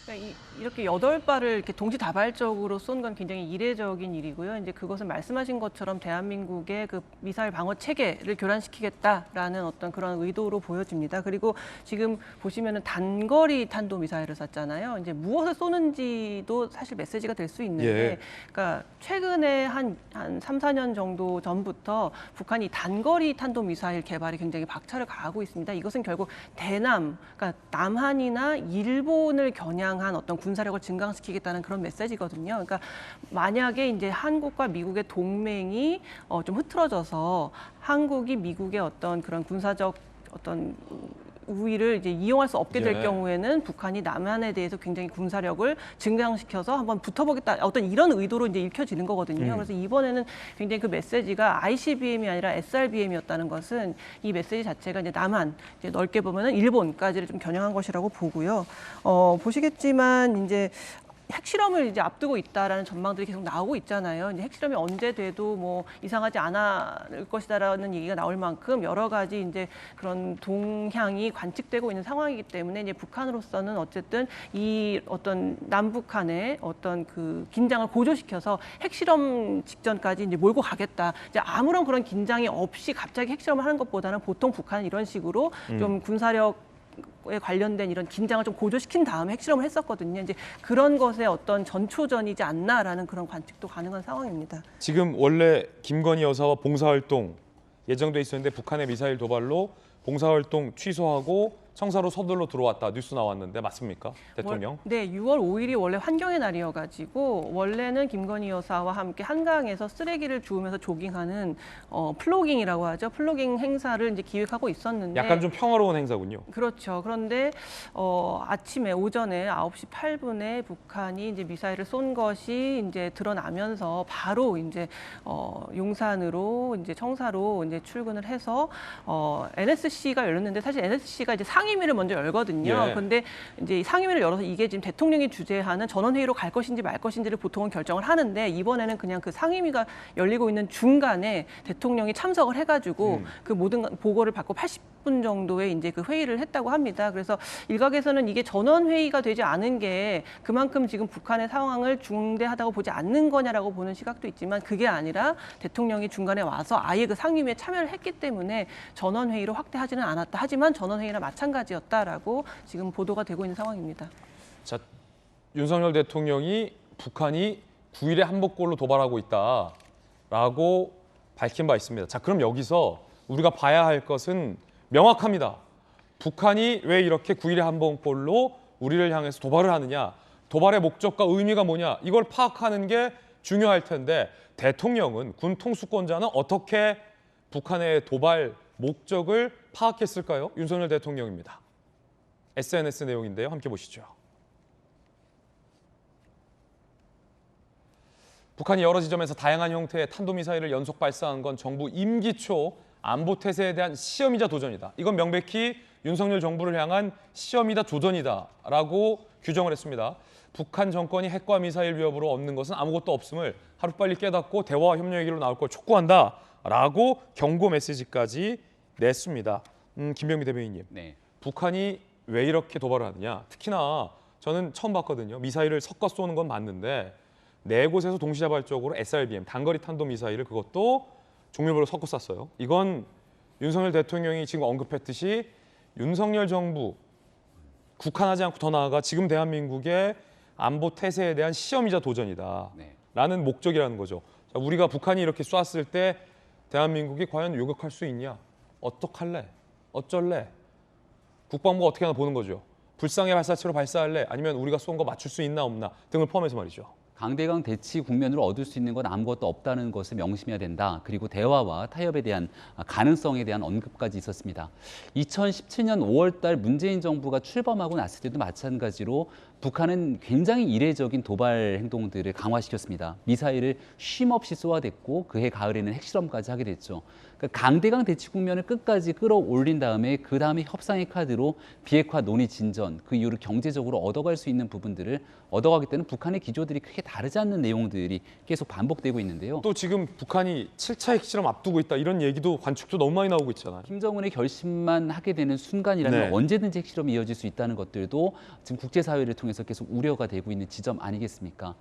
그러니까 이렇게 8발을 이렇게 동시다발적으로 쏜 건 굉장히 이례적인 일이고요. 이제 그것은 말씀하신 것처럼 대한민국의 그 미사일 방어 체계를 교란시키겠다라는 어떤 그런 의도로 보여집니다. 그리고 지금 보시면은 단거리 탄도 미사일을 쐈잖아요. 이제 무엇을 쏘는지도 사실 메시지가 될 수 있는데, 그러니까 최근에 한 3, 4년 정도 전부터 북한이 단거리 탄도 미사일 개발에 굉장히 박차를 가하고 있습니다. 이것은 결국 대남, 그러니까 남한이나 일본을 겨냥한 어떤 군사력을 증강시키겠다는 그런 메시지거든요. 그러니까 만약에 이제 한국과 미국의 동맹이 좀 흐트러져서 한국이 미국의 어떤 그런 군사적 어떤 우위를 이제 이용할 수 없게 될 경우에는 북한이 남한에 대해서 굉장히 군사력을 증강시켜서 한번 붙어보겠다, 어떤 이런 의도로 이제 읽혀지는 거거든요. 그래서 이번에는 굉장히 그 메시지가 ICBM이 아니라 SRBM이었다는 것은 이 메시지 자체가 이제 남한, 이제 넓게 보면은 일본까지를 좀 겨냥한 것이라고 보고요. 보시겠지만 이제 핵실험을 이제 앞두고 있다라는 전망들이 계속 나오고 있잖아요. 이제 핵실험이 언제 돼도 뭐 이상하지 않을 것이다라는 얘기가 나올 만큼 여러 가지 이제 그런 동향이 관측되고 있는 상황이기 때문에 이제 북한으로서는 어쨌든 이 어떤 남북한의 어떤 그 긴장을 고조시켜서 핵실험 직전까지 이제 몰고 가겠다. 이제 아무런 그런 긴장이 없이 갑자기 핵실험을 하는 것보다는 보통 북한은 이런 식으로 좀 군사력 에 관련된 이런 긴장을 좀 고조시킨 다음에 핵실험을 했었거든요. 이제 그런 것의 어떤 전초전이지 않나라는 그런 관측도 가능한 상황입니다. 지금 원래 김건희 여사와 봉사활동 예정돼 있었는데 북한의 미사일 도발로 봉사활동 취소하고 청사로 서둘러 들어왔다 뉴스 나왔는데 맞습니까? 대통령? 네, 6월 5일이 원래 환경의 날이어가지고 원래는 김건희 여사와 함께 한강에서 쓰레기를 주우면서 조깅하는 플로깅이라고 하죠. 플로깅 행사를 이제 기획하고 있었는데 약간 좀 평화로운 행사군요. 그렇죠. 그런데 아침에 오전에 9시 8분에 북한이 이제 미사일을 쏜 것이 이제 드러나면서 바로 이제 용산으로 이제 청사로 이제 출근을 해서 NSC가 열렸는데 사실 NSC가 이제 상임위를 먼저 열거든요. 예. 그런데 이제 상임위를 열어서 이게 지금 대통령이 주재하는 전원회의로 갈 것인지 말 것인지를 보통은 결정을 하는데 이번에는 그냥 그 상임위가 열리고 있는 중간에 대통령이 참석을 해가지고 그 모든 보고를 받고 80분 정도의 이제 그 회의를 했다고 합니다. 그래서 일각에서는 이게 전원회의가 되지 않은 게 그만큼 지금 북한의 상황을 중대하다고 보지 않는 거냐라고 보는 시각도 있지만 그게 아니라 대통령이 중간에 와서 아예 그 상임위에 참여를 했기 때문에 전원회의로 확대하지는 않았다. 하지만 전원회의나 마찬가지였다라고 지금 보도가 되고 있는 상황입니다. 자, 윤석열 대통령이 북한이 9일에 한복골로 도발하고 있다라고 밝힌 바 있습니다. 자, 그럼 여기서 우리가 봐야 할 것은 명확합니다. 북한이 왜 이렇게 9일에 한복골로 우리를 향해서 도발을 하느냐, 도발의 목적과 의미가 뭐냐, 이걸 파악하는 게 중요할 텐데 대통령은 군 통수권자는 어떻게 북한의 도발 목적을 파악했을까요? 윤석열 대통령입니다. SNS 내용인데요. 함께 보시죠. 북한이 여러 지점에서 다양한 형태의 탄도미사일을 연속 발사한 건 정부 임기 초 안보 태세에 대한 시험이자 도전이다. 이건 명백히 윤석열 정부를 향한 시험이다 도전이다라고 규정을 했습니다. 북한 정권이 핵과 미사일 위협으로 얻는 것은 아무것도 없음을 하루빨리 깨닫고 대화와 협력의 길로 나올 걸 촉구한다라고 경고 메시지까지 냈습니다. 김병미 대변인님, 네. 북한이 왜 이렇게 도발을 하느냐? 특히나 저는 처음 봤거든요. 미사일을 섞어 쏘는 건 맞는데 네 곳에서 동시다발적으로 SRBM, 단거리 탄도미사일을 그것도 종류별로 섞어 쐈어요. 이건 윤석열 대통령이 지금 언급했듯이 윤석열 정부 국한하지 않고 더 나아가 지금 대한민국의 안보 태세에 대한 시험이자 도전이다라는 목적이라는 거죠. 자, 우리가 북한이 이렇게 쐈을 때 대한민국이 과연 요격할 수 있냐? 어떡할래? 어쩔래? 국방부가 어떻게 하나 보는 거죠. 불상의 발사체로 발사할래? 아니면 우리가 쏜 거 맞출 수 있나 없나 등을 포함해서 말이죠. 강대강 대치 국면으로 얻을 수 있는 건 아무것도 없다는 것을 명심해야 된다. 그리고 대화와 타협에 대한 가능성에 대한 언급까지 있었습니다. 2017년 5월 달 문재인 정부가 출범하고 났을 때도 마찬가지로 북한은 굉장히 이례적인 도발 행동들을 강화시켰습니다. 미사일을 쉼없이 쏘아댔고 그해 가을에는 핵실험까지 하게 됐죠. 그러니까 강대강 대치 국면을 끝까지 끌어올린 다음에 그 다음에 협상의 카드로 비핵화 논의 진전, 그 이후로 경제적으로 얻어갈 수 있는 부분들을 얻어가기 때문에 북한의 기조들이 크게 다르지 않는 내용들이 계속 반복되고 있는데요. 또 지금 북한이 7차 핵실험 앞두고 있다 이런 얘기도 관측도 너무 많이 나오고 있잖아요. 김정은의 결심만 하게 되는 순간이라면 네. 언제든지 핵실험이 이어질 수 있다는 것들도 지금 국제사회를 통해서 계속 우려가 되고 있는 지점 아니겠습니까?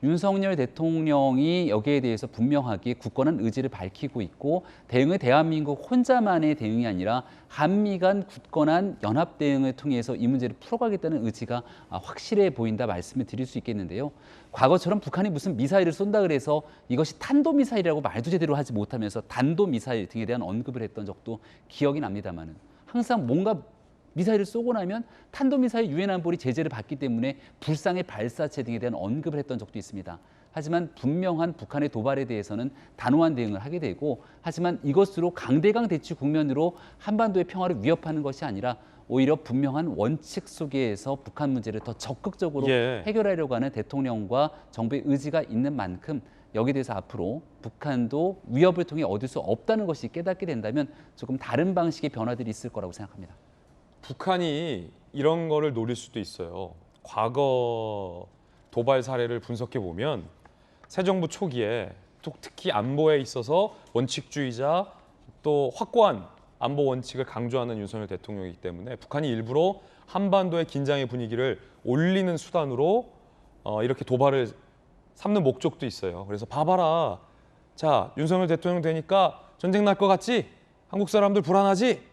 윤석열 대통령이 여기에 대해서 분명하게 굳건한 의지를 밝히고 있고 대응은 대한민국 혼자만의 대응이 아니라 한미 간 굳건한 연합 대응을 통해서 이 문제를 풀어가겠다는 의지가 확실해 보인다 말씀을 드릴 수 있겠는데요. 과거처럼 북한이 무슨 미사일을 쏜다 그래서 이것이 탄도미사일이라고 말도 제대로 하지 못하면서 단도미사일 등에 대한 언급을 했던 적도 기억이 납니다만은 항상 뭔가 미사일을 쏘고 나면 탄도미사일 유엔 안보리 제재를 받기 때문에 불상의 발사체 등에 대한 언급을 했던 적도 있습니다. 하지만 분명한 북한의 도발에 대해서는 단호한 대응을 하게 되고 하지만 이것으로 강대강 대치 국면으로 한반도의 평화를 위협하는 것이 아니라 오히려 분명한 원칙 속에서 북한 문제를 더 적극적으로 해결하려고 하는 대통령과 정부의 의지가 있는 만큼 여기에 대해서 앞으로 북한도 위협을 통해 얻을 수 없다는 것이 깨닫게 된다면 조금 다른 방식의 변화들이 있을 거라고 생각합니다. 북한이 이런 거를 노릴 수도 있어요. 과거 도발 사례를 분석해 보면 새 정부 초기에 특히 안보에 있어서 원칙주의자 또 확고한 안보 원칙을 강조하는 윤석열 대통령이기 때문에 북한이 일부러 한반도의 긴장의 분위기를 올리는 수단으로 이렇게 도발을 삼는 목적도 있어요. 그래서 봐봐라. 자, 윤석열 대통령 되니까 전쟁 날 것 같지? 한국 사람들 불안하지?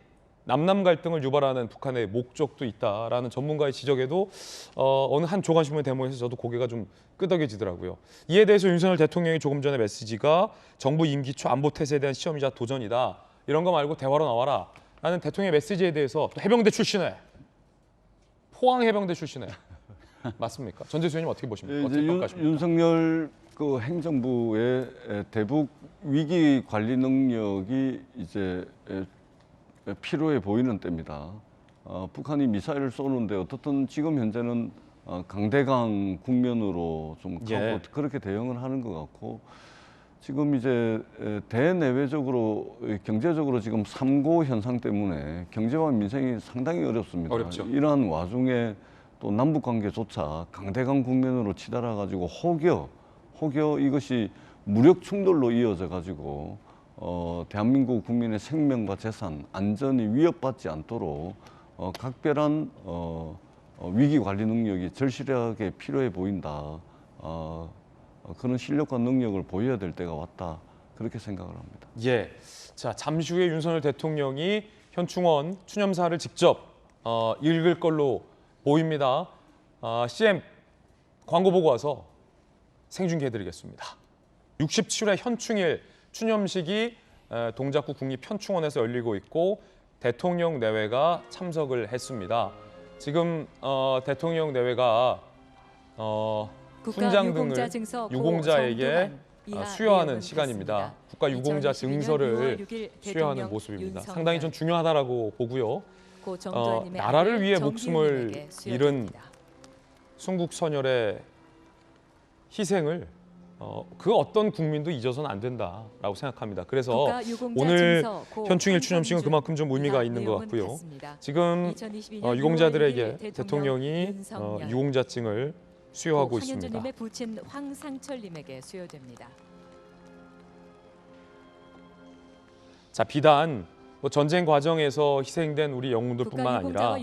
남남 갈등을 유발하는 북한의 목적도 있다라는 전문가의 지적에도 어느 한 조간신문 대목에서 저도 고개가 좀 끄덕여지더라고요. 이에 대해서 윤석열 대통령이 조금 전에 메시지가 정부 임기 초 안보 태세에 대한 시험이자 도전이다. 이런 거 말고 대화로 나와라. 라는 대통령의 메시지에 대해서 또 해병대 출신에 포항 해병대 출신에 맞습니까? 전재 수석님 어떻게 보십니까? 어떻게 평가하십니까? 윤석열 그 행정부의 대북 위기 관리 능력이 이제 필요해 보이는 때입니다. 북한이 미사일을 쏘는데 어떻든 지금 현재는 강대강 국면으로 좀 예. 그렇게 대응을 하는 것 같고 지금 이제 대내외적으로 경제적으로 지금 3고 현상 때문에 경제와 민생이 상당히 어렵습니다. 어렵죠. 이러한 와중에 또 남북 관계조차 강대강 국면으로 치달아 가지고 혹여 이것이 무력 충돌로 이어져 가지고 대한민국 국민의 생명과 재산, 안전이 위협받지 않도록 각별한 위기 관리 능력이 절실하게 필요해 보인다. 그런 실력과 능력을 보여야 될 때가 왔다. 그렇게 생각을 합니다. 예. 자, 잠시 후에 윤석열 대통령이 현충원 추념사를 직접 읽을 걸로 보입니다. CM 광고 보고 와서 생중계해드리겠습니다. 67회 현충일 추념식이 동작구 국립현충원에서 열리고 있고 대통령 내외가 참석을 했습니다. 지금 대통령 내외가 훈장 등을 유공자에게 수여하는 시간입니다. 국가 유공자 증서를 수여하는 모습입니다. 상당히 좀 중요하다라고 보고요. 나라를 위해 목숨을 잃은 순국 선열의 희생을 그 어떤 국민도 잊어서는 안 된다라고 생각합니다. 그래서 오늘 현충일 추념식은 그만큼 좀 의미가 있는 것 같고요. 지금 유공자들에게 대통령이 유공자증을 수여하고 있습니다. 황현주님의 부친 황상철님에게 수여됩니다. 자, 비단 전쟁 과정에서 희생된 우리 영웅들뿐만 아니라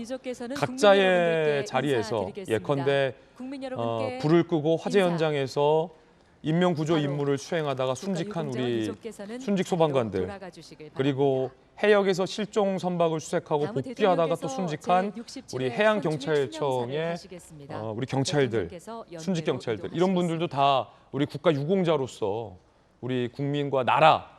각자의 자리에서 예컨대 불을 끄고 화재 현장에서 인명구조 임무를 수행하다가 순직한 우리 순직 소방관들, 그리고 해역에서 실종 선박을 수색하고 복귀하다가 또 순직한 우리 해양경찰청의 우리 경찰들, 순직 경찰들, 이런 분들도 다 우리 국가 유공자로서 우리 국민과 나라,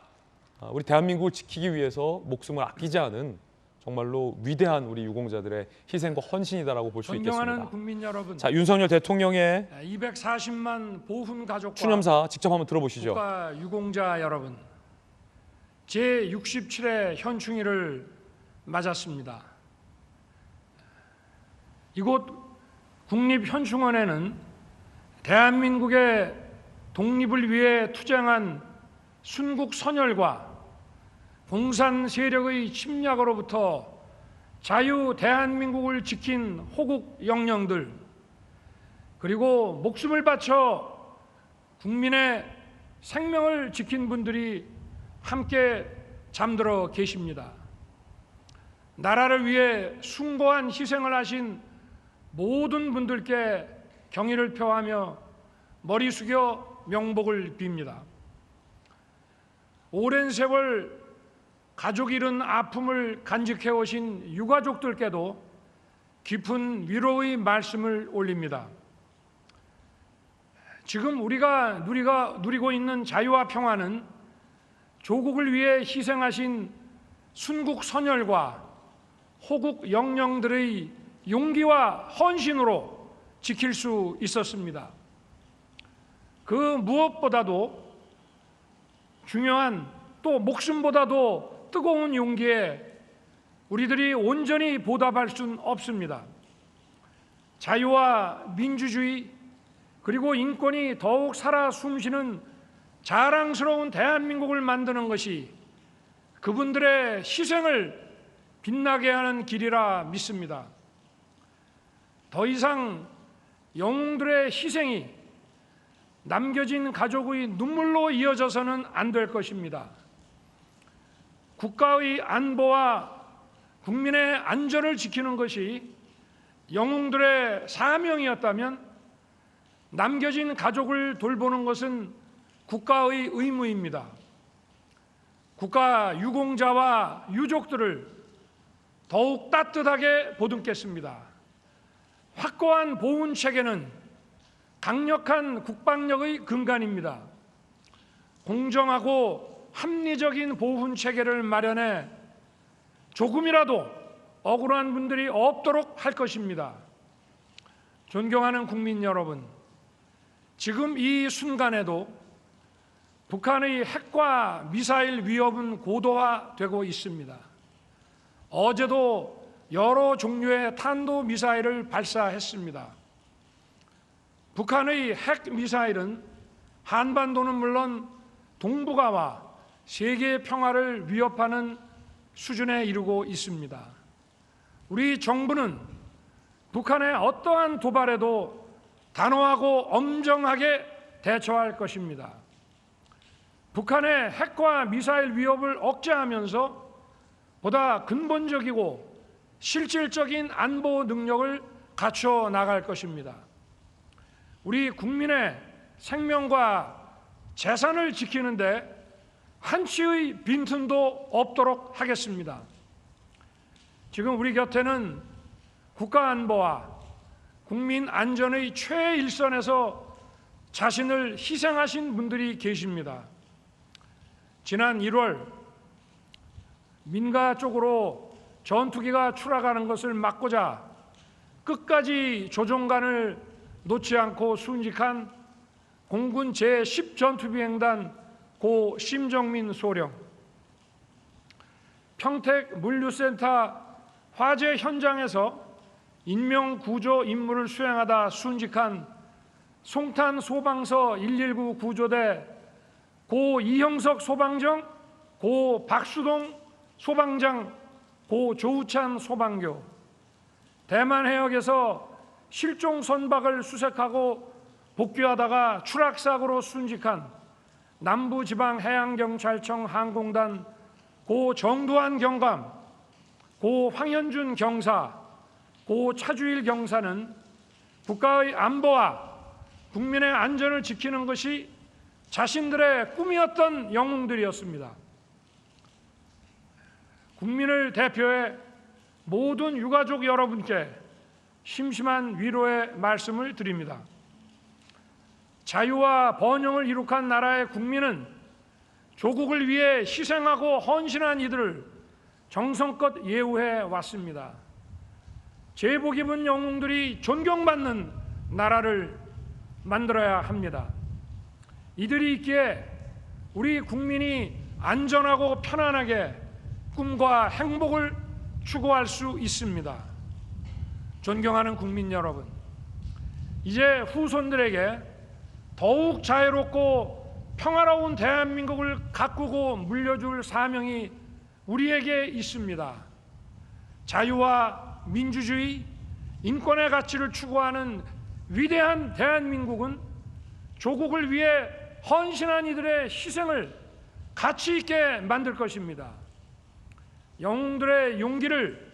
우리 대한민국을 지키기 위해서 목숨을 아끼지 않은 정말로 위대한 우리 유공자들의 희생과 헌신이다라고 볼 수 존경하는 있겠습니다. 국민 여러분, 자, 윤석열 대통령의 240만 보훈 가족과 추념사 직접 한번 들어보시죠. 국가 유공자 여러분, 제67회 현충일을 맞았습니다. 이곳 국립현충원에는 대한민국의 독립을 위해 투쟁한 순국 선열과 공산 세력의 침략으로부터 자유 대한민국을 지킨 호국 영령들, 그리고 목숨을 바쳐 국민의 생명을 지킨 분들이 함께 잠들어 계십니다. 나라를 위해 숭고한 희생을 하신 모든 분들께 경의를 표하며 머리 숙여 명복을 빕니다. 오랜 세월 가족 잃은 아픔을 간직해 오신 유가족들께도 깊은 위로의 말씀을 올립니다. 지금 우리가 누리고 있는 자유와 평화는 조국을 위해 희생하신 순국 선열과 호국 영령들의 용기와 헌신으로 지킬 수 있었습니다. 그 무엇보다도 중요한, 또 목숨보다도 뜨거운 용기에 우리들이 온전히 보답할 수는 없습니다. 자유와 민주주의, 그리고 인권이 더욱 살아 숨쉬는 자랑스러운 대한민국을 만드는 것이 그분들의 희생을 빛나게 하는 길이라 믿습니다. 더 이상 영웅들의 희생이 남겨진 가족의 눈물로 이어져서는 안 될 것입니다. 국가의 안보와 국민의 안전을 지키는 것이 영웅들의 사명이었다면 남겨진 가족을 돌보는 것은 국가의 의무입니다. 국가 유공자와 유족들을 더욱 따뜻하게 보듬겠습니다. 확고한 보훈 체계는 강력한 국방력의 근간입니다. 공정하고 합리적인 보훈 체계를 마련해 조금이라도 억울한 분들이 없도록 할 것입니다. 존경하는 국민 여러분, 지금 이 순간에도 북한의 핵과 미사일 위협은 고도화되고 있습니다. 어제도 여러 종류의 탄도미사일을 발사했습니다. 북한의 핵미사일은 한반도는 물론 동북아와 세계 평화를 위협하는 수준에 이르고 있습니다. 우리 정부는 북한의 어떠한 도발에도 단호하고 엄정하게 대처할 것입니다. 북한의 핵과 미사일 위협을 억제하면서 보다 근본적이고 실질적인 안보 능력을 갖춰 나갈 것입니다. 우리 국민의 생명과 재산을 지키는데 한치의 빈틈도 없도록 하겠습니다. 지금 우리 곁에는 국가 안보와 국민 안전의 최일선에서 자신을 희생하신 분들이 계십니다. 지난 1월 민가 쪽으로 전투기가 추락하는 것을 막고자 끝까지 조종간을 놓지 않고 순직한 공군 제10전투비행단 고 심정민 소령, 평택 물류센터 화재 현장에서 인명구조 임무를 수행하다 순직한 송탄 소방서 119 구조대 고 이형석 소방정, 고 박수동 소방장, 고 조우찬 소방교, 대만 해역에서 실종 선박을 수색하고 복귀하다가 추락사고로 순직한 남부지방해양경찰청 항공단 고 정두환 경감, 고 황현준 경사, 고 차주일 경사는 국가의 안보와 국민의 안전을 지키는 것이 자신들의 꿈이었던 영웅들이었습니다. 국민을 대표해 모든 유가족 여러분께 심심한 위로의 말씀을 드립니다. 자유와 번영을 이룩한 나라의 국민은 조국을 위해 희생하고 헌신한 이들을 정성껏 예우해 왔습니다. 제복 입은 영웅들이 존경받는 나라를 만들어야 합니다. 이들이 있기에 우리 국민이 안전하고 편안하게 꿈과 행복을 추구할 수 있습니다. 존경하는 국민 여러분, 이제 후손들에게 더욱 자유롭고 평화로운 대한민국을 가꾸고 물려줄 사명이 우리에게 있습니다. 자유와 민주주의, 인권의 가치를 추구하는 위대한 대한민국은 조국을 위해 헌신한 이들의 희생을 가치 있게 만들 것입니다. 영웅들의 용기를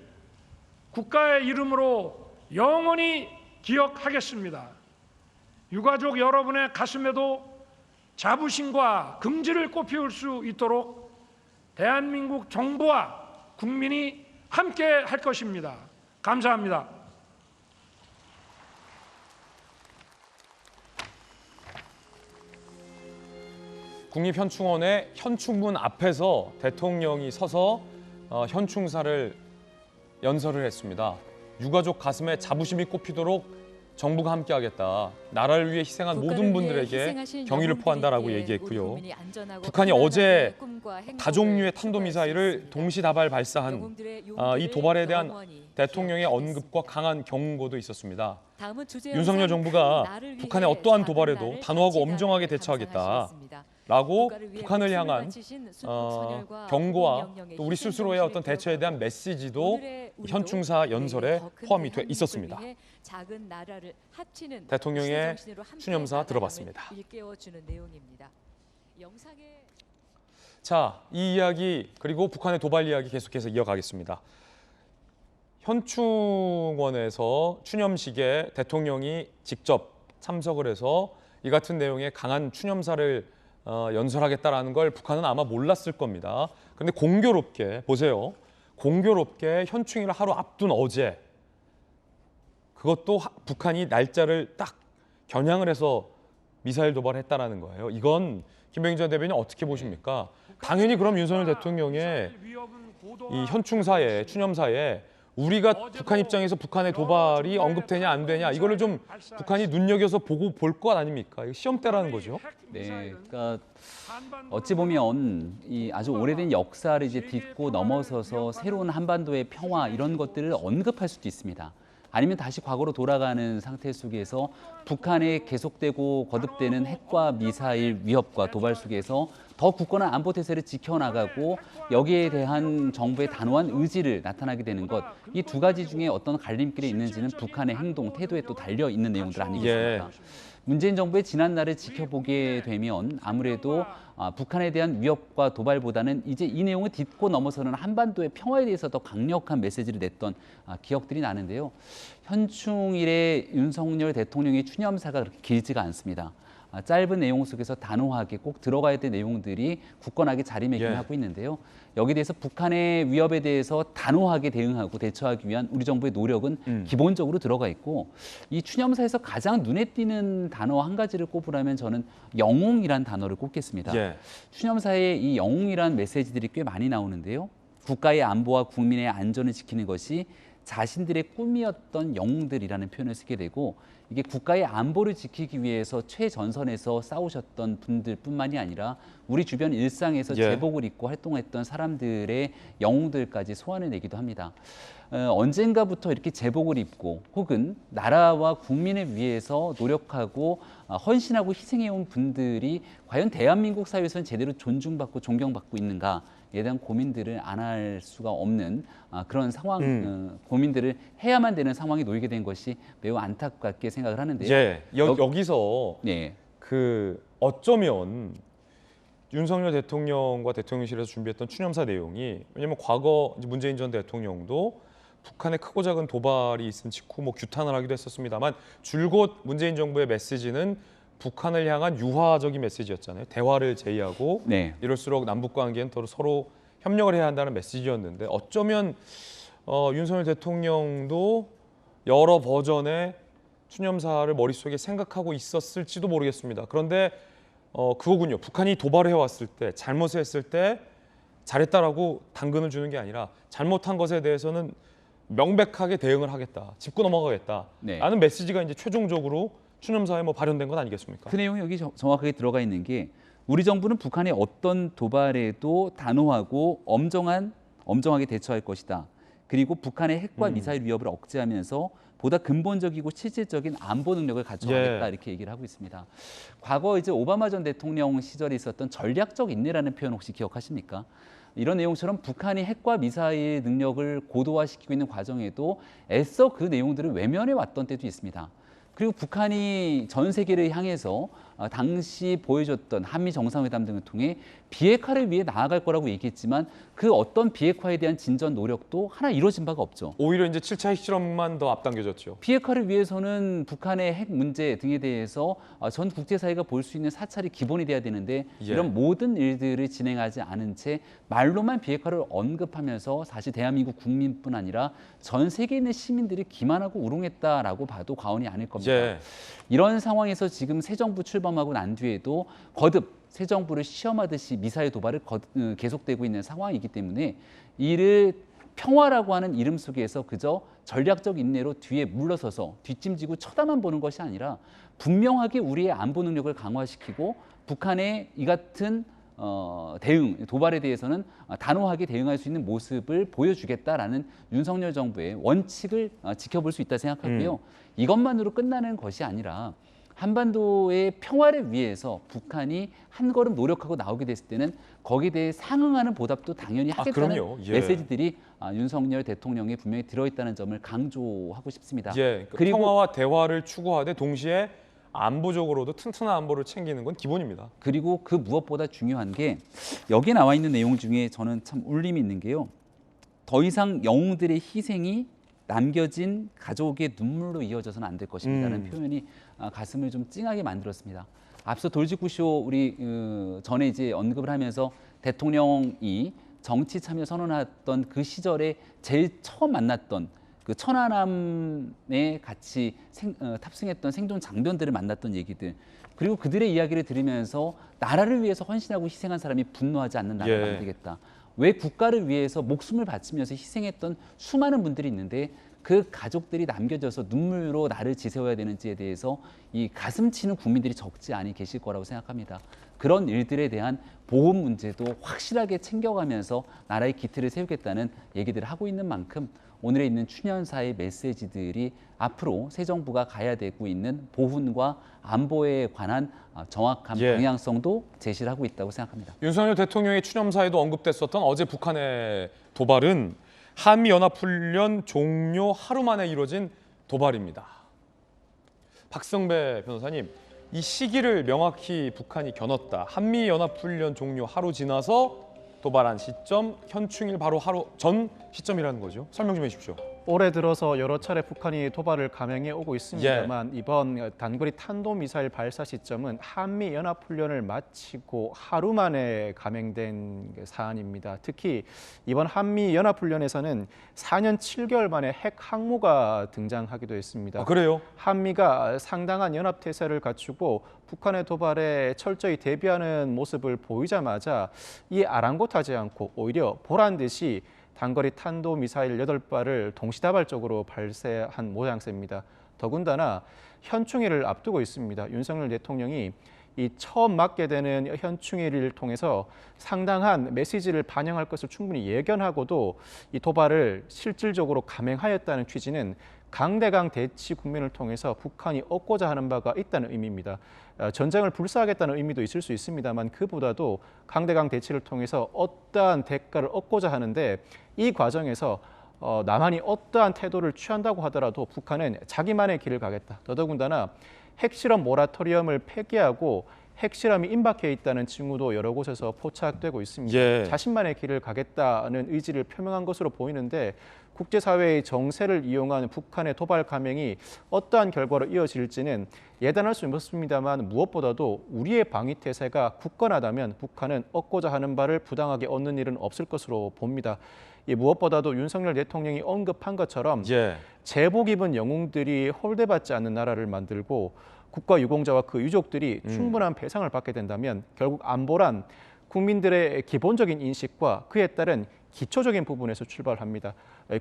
국가의 이름으로 영원히 기억하겠습니다. 유가족 여러분의 가슴에도 자부심과 긍지를 꽃피울 수 있도록 대한민국 정부와 국민이 함께 할 것입니다. 감사합니다. 국립현충원의 현충문 앞에서 대통령이 서서 현충사를 연설을 했습니다. 유가족 가슴에 자부심이 꽃피도록 정부가 함께하겠다. 나라를 위해 희생한 모든 분들에게 경의를 표한다라고 얘기했고요. 북한이 어제 다종류의 탄도미사일을 동시다발 발사한 이 도발에 대한 대통령의 언급과 강한 경고도 있었습니다. 윤석열 정부가 북한의 어떠한 도발에도 단호하고 엄정하게 대처하겠다 라고 북한을 향한 경고와 또 우리 스스로의 어떤 대처에 대한 메시지도 현충사 연설에 포함이 돼 있었습니다. 작은 나라를 합치는 대통령의 추념사 들어봤습니다. 자, 이 이야기 그리고 북한의 도발 이야기 계속해서 이어가겠습니다. 현충원에서 추념식에 대통령이 직접 참석을 해서 이 같은 내용의 강한 추념사를 연설하겠다라는 걸 북한은 아마 몰랐을 겁니다. 그런데 공교롭게 보세요. 공교롭게 현충일을 하루 앞둔 어제 그것도 북한이 날짜를 딱 겨냥을 해서 미사일 도발했다라는 거예요. 이건 김병인 전 대변인 어떻게 보십니까? 당연히 그럼 윤석열 대통령의 이 현충사에 추념사에 우리가 북한 입장에서 북한의 도발이 언급되냐 안 되냐 이거를 좀 북한이 눈여겨서 보고 볼 것 아닙니까? 이거 시험대라는 거죠. 네, 그러니까 어찌 보면 이 아주 오래된 역사를 이제 딛고 넘어서서 새로운 한반도의 평화 이런 것들을 언급할 수도 있습니다. 아니면 다시 과거로 돌아가는 상태 속에서 북한의 계속되고 거듭되는 핵과 미사일 위협과 도발 속에서 더 굳건한 안보 태세를 지켜나가고 여기에 대한 정부의 단호한 의지를 나타나게 되는 것, 이 두 가지 중에 어떤 갈림길에 있는지는 북한의 행동, 태도에 또 달려 있는 내용들 아니겠습니까? 문재인 정부의 지난 날을 지켜보게 되면 아무래도 북한에 대한 위협과 도발보다는 이제 이 내용을 딛고 넘어서는 한반도의 평화에 대해서 더 강력한 메시지를 냈던 기억들이 나는데요. 현충일에 윤석열 대통령의 추념사가 그렇게 길지가 않습니다. 짧은 내용 속에서 단호하게 꼭 들어가야 될 내용들이 굳건하게 자리매김하고 있는데요. 여기에 대해서 북한의 위협에 대해서 단호하게 대응하고 대처하기 위한 우리 정부의 노력은 기본적으로 들어가 있고, 이 추념사에서 가장 눈에 띄는 단어 한 가지를 꼽으라면 저는 영웅이란 단어를 꼽겠습니다. 추념사에 이 영웅이란 메시지들이 꽤 많이 나오는데요. 국가의 안보와 국민의 안전을 지키는 것이 자신들의 꿈이었던 영웅들이라는 표현을 쓰게 되고, 이게 국가의 안보를 지키기 위해서 최전선에서 싸우셨던 분들뿐만이 아니라 우리 주변 일상에서 제복을 입고 활동했던 사람들의 영웅들까지 소환을 내기도 합니다. 언젠가부터 이렇게 제복을 입고 혹은 나라와 국민을 위해서 노력하고 헌신하고 희생해온 분들이 과연 대한민국 사회에서는 제대로 존중받고 존경받고 있는가? 에 대한 고민들을 안 할 수가 없는 그런 상황, 고민들을 해야만 되는 상황에 놓이게 된 것이 매우 안타깝게 생각을 하는데요. 여기서 그 어쩌면 윤석열 대통령과 대통령실에서 준비했던 추념사 내용이, 왜냐하면 과거 문재인 전 대통령도 북한의 크고 작은 도발이 있은 직후 뭐 규탄을 하기도 했었습니다만 줄곧 문재인 정부의 메시지는 북한을 향한 유화적인 메시지였잖아요. 대화를 제의하고 이럴수록 남북 관계는 서로 협력을 해야 한다는 메시지였는데, 어쩌면 윤석열 대통령도 여러 버전의 추념사를 머릿속에 생각하고 있었을지도 모르겠습니다. 그런데 그거군요. 북한이 도발을 해왔을 때, 잘못을 했을 때 잘했다라고 당근을 주는 게 아니라 잘못한 것에 대해서는 명백하게 대응을 하겠다, 짚고 넘어가겠다 라는 메시지가 이제 최종적으로 추념사에 발현된 건 아니겠습니까? 그 내용이 여기 정확하게 들어가 있는 게, 우리 정부는 북한의 어떤 도발에도 단호하고 엄정하게 대처할 것이다. 그리고 북한의 핵과 미사일 위협을 억제하면서 보다 근본적이고 실질적인 안보 능력을 갖춰가겠다 이렇게 얘기를 하고 있습니다. 과거 이제 오바마 전 대통령 시절에 있었던 전략적 인내라는 표현 혹시 기억하십니까? 이런 내용처럼 북한이 핵과 미사일 능력을 고도화시키고 있는 과정에도 애써 그 내용들을 외면해 왔던 때도 있습니다. 그리고 북한이 전 세계를 향해서 당시 보여줬던 한미 정상회담 등을 통해 비핵화를 위해 나아갈 거라고 얘기했지만 그 어떤 비핵화에 대한 진전 노력도 하나 이루어진 바가 없죠. 오히려 이제 7차 핵실험만 더 앞당겨졌죠. 비핵화를 위해서는 북한의 핵 문제 등에 대해서 전 국제사회가 볼 수 있는 사찰이 기본이 돼야 되는데 이런 모든 일들을 진행하지 않은 채 말로만 비핵화를 언급하면서 사실 대한민국 국민뿐 아니라 전 세계에 있는 시민들이 기만하고 우롱했다라고 봐도 과언이 아닐 겁니다. 이런 상황에서 지금 새 정부 출범하고 난 뒤에도 거듭 새 정부를 시험하듯이 미사일 도발을 계속되고 있는 상황이기 때문에 이를 평화라고 하는 이름 속에서 그저 전략적 인내로 뒤에 물러서서 뒷짐지고 쳐다만 보는 것이 아니라 분명하게 우리의 안보 능력을 강화시키고 북한의 이 같은 대응, 도발에 대해서는 단호하게 대응할 수 있는 모습을 보여주겠다라는 윤석열 정부의 원칙을 지켜볼 수 있다 생각하고요. 이것만으로 끝나는 것이 아니라 한반도의 평화를 위해서 북한이 한 걸음 노력하고 나오게 됐을 때는 거기에 대해 상응하는 보답도 당연히 하겠다는 그럼요. 예. 메시지들이 윤석열 대통령이 분명히 들어있다는 점을 강조하고 싶습니다. 예, 그리고 평화와 대화를 추구하되 동시에 안보적으로도 튼튼한 안보를 챙기는 건 기본입니다. 그리고 그 무엇보다 중요한 게 여기 나와 있는 내용 중에 저는 참 울림이 있는 게요. 더 이상 영웅들의 희생이 남겨진 가족의 눈물로 이어져서는 안 될 것입니다라는 표현이 가슴을 좀 찡하게 만들었습니다. 앞서 돌직구쇼 우리 전에 이제 언급을 하면서 대통령이 정치 참여 선언했던 그 시절에 제일 처음 만났던 그 천안함에 같이 탑승했던 생존 장병들을 만났던 얘기들, 그리고 그들의 이야기를 들으면서 나라를 위해서 헌신하고 희생한 사람이 분노하지 않는 나라를 만들겠다. 왜 국가를 위해서 목숨을 바치면서 희생했던 수많은 분들이 있는데 그 가족들이 남겨져서 눈물로 나를 지새워야 되는지에 대해서 이 가슴 치는 국민들이 적지 않이 계실 거라고 생각합니다. 그런 일들에 대한 보험 문제도 확실하게 챙겨가면서 나라의 기틀을 세우겠다는 얘기들을 하고 있는 만큼 오늘에 있는 추년사의 메시지들이 앞으로 새 정부가 가야 되고 있는 보훈과 안보에 관한 정확한 방향성도 제시를 하고 있다고 생각합니다. 윤석열 대통령의 추념사에도 언급됐었던 어제 북한의 도발은 한미연합훈련 종료 하루 만에 이루어진 도발입니다. 박성배 변호사님, 이 시기를 명확히 북한이 겨눴다. 한미연합훈련 종료 하루 지나서 도발한 시점, 현충일 바로 하루 전 시점이라는 거죠. 설명 좀 해주십시오. 올해 들어서 여러 차례 북한이 도발을 감행해 오고 있습니다만 이번 단거리 탄도미사일 발사 시점은 한미연합훈련을 마치고 하루 만에 감행된 사안입니다. 특히 이번 한미연합훈련에서는 4년 7개월 만에 핵 항모가 등장하기도 했습니다. 그래요? 한미가 상당한 연합태세를 갖추고 북한의 도발에 철저히 대비하는 모습을 보이자마자 이 아랑곳하지 않고 오히려 보란 듯이 단거리 탄도미사일 8발을 동시다발적으로 발사한 모양새입니다. 더군다나 현충일을 앞두고 있습니다. 윤석열 대통령이 이 처음 맞게 되는 현충일을 통해서 상당한 메시지를 반영할 것을 충분히 예견하고도 이 도발을 실질적으로 감행하였다는 취지는 강대강 대치 국면을 통해서 북한이 얻고자 하는 바가 있다는 의미입니다. 전쟁을 불사하겠다는 의미도 있을 수 있습니다만 그보다도 강대강 대치를 통해서 어떠한 대가를 얻고자 하는데 이 과정에서 남한이 어떠한 태도를 취한다고 하더라도 북한은 자기만의 길을 가겠다. 더더군다나 핵실험 모라토리엄을 폐기하고 핵실험이 임박해 있다는 징후도 여러 곳에서 포착되고 있습니다. 자신만의 길을 가겠다는 의지를 표명한 것으로 보이는데 국제사회의 정세를 이용한 북한의 도발 감행이 어떠한 결과로 이어질지는 예단할 수 없습니다만 무엇보다도 우리의 방위태세가 굳건하다면 북한은 얻고자 하는 바를 부당하게 얻는 일은 없을 것으로 봅니다. 무엇보다도 윤석열 대통령이 언급한 것처럼 제복 입은 영웅들이 홀대받지 않는 나라를 만들고 국가 유공자와 그 유족들이 충분한 배상을 받게 된다면 결국 안보란 국민들의 기본적인 인식과 그에 따른 기초적인 부분에서 출발합니다.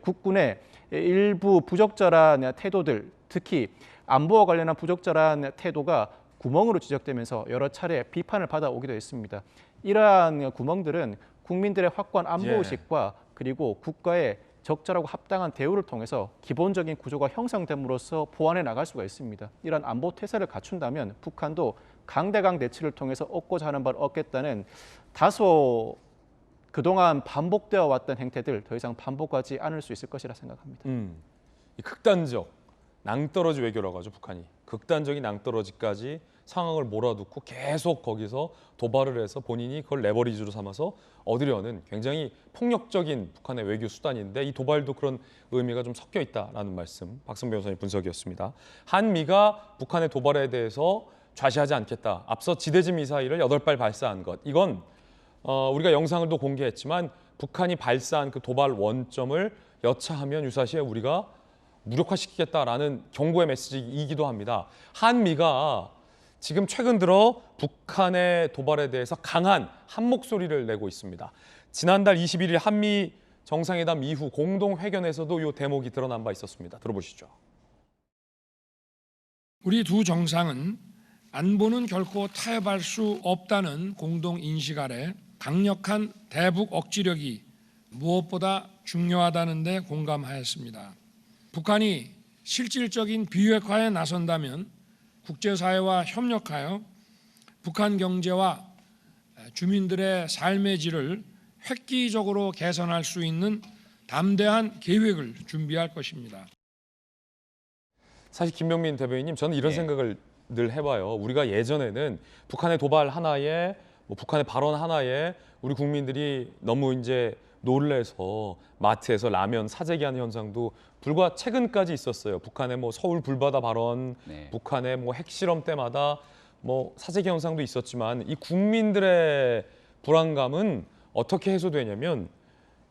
국군의 일부 부적절한 태도들, 특히 안보와 관련한 부적절한 태도가 구멍으로 지적되면서 여러 차례 비판을 받아오기도 했습니다. 이러한 구멍들은 국민들의 확고한 안보의식과 그리고 국가의 적절하고 합당한 대우를 통해서 기본적인 구조가 형성됨으로써 보완해 나갈 수가 있습니다. 이러한 안보 태세를 갖춘다면 북한도 강대강 대치를 통해서 얻고자 하는 바를 얻겠다는 다소 그동안 반복되어 왔던 행태들 더 이상 반복하지 않을 수 있을 것이라 생각합니다. 이 극단적 낭떠러지 외교라고 하죠, 북한이. 극단적인 낭떠러지까지 상황을 몰아넣고 계속 거기서 도발을 해서 본인이 그걸 레버리지로 삼아서 얻으려는 굉장히 폭력적인 북한의 외교 수단인데 이 도발도 그런 의미가 좀 섞여 있다라는 말씀, 박성 변호사님 분석이었습니다. 한미가 북한의 도발에 대해서 좌시하지 않겠다. 앞서 지대지 미사일을 8발 발사한 것. 이건 우리가 영상을 또 공개했지만 북한이 발사한 그 도발 원점을 여차하면 유사시에 우리가 무력화시키겠다라는 경고의 메시지이기도 합니다. 한미가 지금 최근 들어 북한의 도발에 대해서 강한 한 목소리를 내고 있습니다. 지난달 21일 한미 정상회담 이후 공동회견에서도 이 대목이 드러난 바 있었습니다. 들어보시죠. 우리 두 정상은 안보는 결코 타협할 수 없다는 공동인식 아래 강력한 대북 억지력이 무엇보다 중요하다는 데 공감하였습니다. 북한이 실질적인 비핵화에 나선다면 국제사회와 협력하여 북한 경제와 주민들의 삶의 질을 획기적으로 개선할 수 있는 담대한 계획을 준비할 것입니다. 사실 김병민 대변인님, 저는 이런 생각을 늘 해봐요. 우리가 예전에는 북한의 도발 하나에, 북한의 발언 하나에 우리 국민들이 너무 이제 놀래서 마트에서 라면 사재기 하는 현상도 불과 최근까지 있었어요. 북한의 서울 불바다 발언, 북한의 핵실험 때마다 사재기 현상도 있었지만, 이 국민들의 불안감은 어떻게 해소되냐면,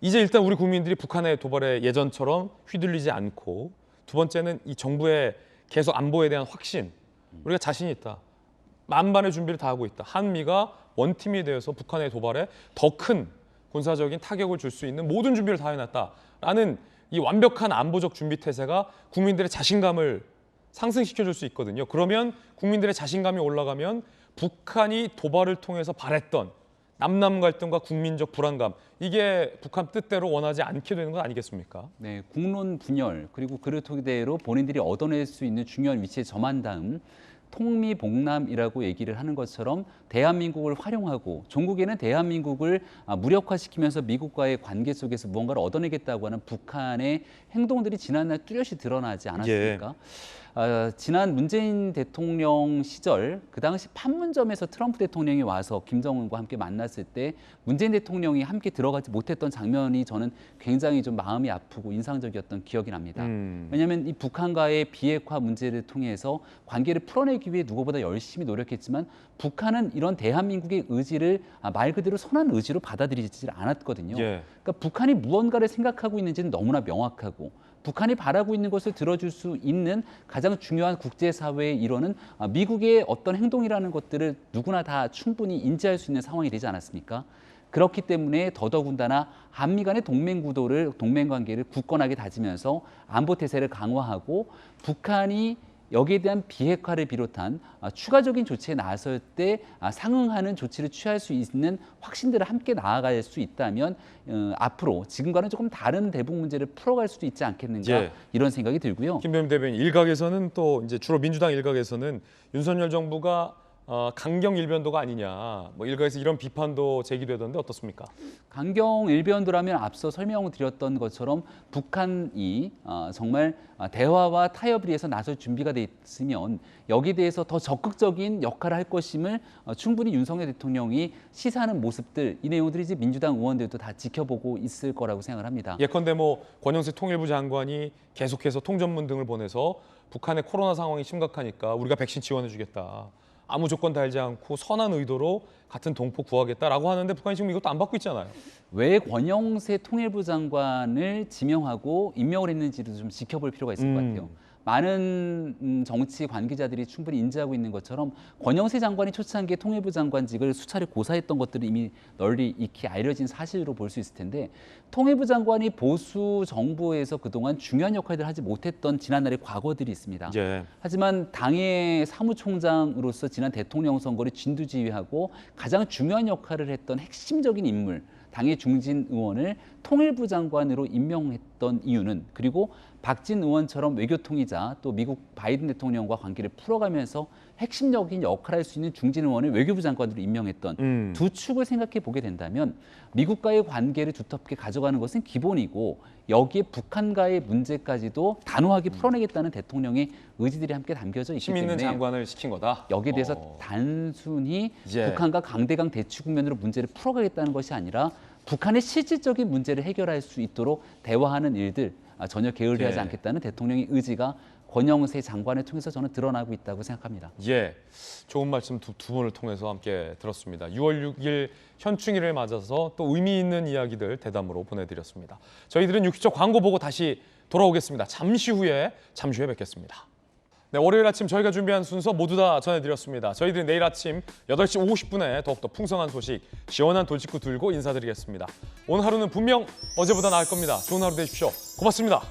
이제 일단 우리 국민들이 북한의 도발에 예전처럼 휘둘리지 않고, 두 번째는 이 정부의 계속 안보에 대한 확신, 우리가 자신이 있다, 만반의 준비를 다 하고 있다, 한미가 원팀이 되어서 북한의 도발에 더 큰 군사적인 타격을 줄 수 있는 모든 준비를 다 해놨다라는 이 완벽한 안보적 준비 태세가 국민들의 자신감을 상승시켜줄 수 있거든요. 그러면 국민들의 자신감이 올라가면 북한이 도발을 통해서 바랬던 남남 갈등과 국민적 불안감, 이게 북한 뜻대로 원하지 않게 되는 건 아니겠습니까? 네, 국론 분열, 그리고 그 토대로 본인들이 얻어낼 수 있는 중요한 위치에 점한 다음 통미봉남이라고 얘기를 하는 것처럼 대한민국을 활용하고, 종국에는 대한민국을 무력화시키면서 미국과의 관계 속에서 무언가를 얻어내겠다고 하는 북한의 행동들이 지난날 뚜렷이 드러나지 않았습니까? 지난 문재인 대통령 시절, 그 당시 판문점에서 트럼프 대통령이 와서 김정은과 함께 만났을 때 문재인 대통령이 함께 들어가지 못했던 장면이 저는 굉장히 좀 마음이 아프고 인상적이었던 기억이 납니다. 왜냐하면 이 북한과의 비핵화 문제를 통해서 관계를 풀어내기 위해 누구보다 열심히 노력했지만, 북한은 이런 대한민국의 의지를 말 그대로 선한 의지로 받아들이지 않았거든요. 그러니까 북한이 무언가를 생각하고 있는지는 너무나 명확하고, 북한이 바라고 있는 것을 들어줄 수 있는 가장 중요한 국제사회의 일원은 미국의 어떤 행동이라는 것들을 누구나 다 충분히 인지할 수 있는 상황이 되지 않았습니까? 그렇기 때문에 더더군다나 한미 간의 동맹관계를 굳건하게 다지면서 안보 태세를 강화하고, 북한이 여기에 대한 비핵화를 비롯한 추가적인 조치에 나설 때 상응하는 조치를 취할 수 있는 확신들을 함께 나아갈 수 있다면 앞으로 지금과는 조금 다른 대북 문제를 풀어갈 수도 있지 않겠는가, 이런 생각이 들고요. 김병민 대변인, 일각에서는 또 이제 주로 민주당 일각에서는 윤석열 정부가 강경 일변도가 아니냐, 일각에서 이런 비판도 제기되던데 어떻습니까? 강경 일변도라면 앞서 설명드렸던 것처럼 북한이 정말 대화와 타협을 위해서 나설 준비가 돼 있으면 여기에 대해서 더 적극적인 역할을 할 것임을 충분히 윤석열 대통령이 시사하는 모습들, 이 내용들이 이제 민주당 의원들도 다 지켜보고 있을 거라고 생각을 합니다. 예컨대 권영세 통일부 장관이 계속해서 통전문 등을 보내서 북한의 코로나 상황이 심각하니까 우리가 백신 지원해주겠다, 아무 조건 달지 않고 선한 의도로 같은 동포 구하겠다라고 하는데, 북한이 지금 이것도 안 받고 있잖아요. 왜 권영세 통일부 장관을 지명하고 임명을 했는지도 좀 지켜볼 필요가 있을 것 같아요. 많은 정치 관계자들이 충분히 인지하고 있는 것처럼 권영세 장관이 초창기에 통일부 장관직을 수차례 고사했던 것들은 이미 널리 익히 알려진 사실로 볼 수 있을 텐데, 통일부 장관이 보수 정부에서 그동안 중요한 역할들을 하지 못했던 지난날의 과거들이 있습니다. 하지만 당의 사무총장으로서 지난 대통령 선거를 진두지휘하고 가장 중요한 역할을 했던 핵심적인 인물, 당의 중진 의원을 통일부 장관으로 임명했던 이유는, 그리고 박진 의원처럼 외교통이자 또 미국 바이든 대통령과 관계를 풀어가면서 핵심적인 역할을 할 수 있는 중진 의원을 외교부 장관으로 임명했던 두 축을 생각해 보게 된다면, 미국과의 관계를 두텁게 가져가는 것은 기본이고, 여기에 북한과의 문제까지도 단호하게 풀어내겠다는 대통령의 의지들이 함께 담겨져 있기 때문에 힘 있는 장관을 시킨 거다. 여기에 대해서 단순히 북한과 강대강 대치 국면으로 문제를 풀어가겠다는 것이 아니라 북한의 실질적인 문제를 해결할 수 있도록 대화하는 일들, 전혀 게을리하지 않겠다는 대통령의 의지가 권영세 장관을 통해서 저는 드러나고 있다고 생각합니다. 좋은 말씀 두 분을 통해서 함께 들었습니다. 6월 6일 현충일을 맞아서 또 의미 있는 이야기들 대담으로 보내드렸습니다. 저희들은 60초 광고 보고 다시 돌아오겠습니다. 잠시 후에 뵙겠습니다. 네, 월요일 아침 저희가 준비한 순서 모두 다 전해드렸습니다. 저희들은 내일 아침 8시 50분에 더욱더 풍성한 소식, 시원한 돌직구 들고 인사드리겠습니다. 오늘 하루는 분명 어제보다 나을 겁니다. 좋은 하루 되십시오. 고맙습니다.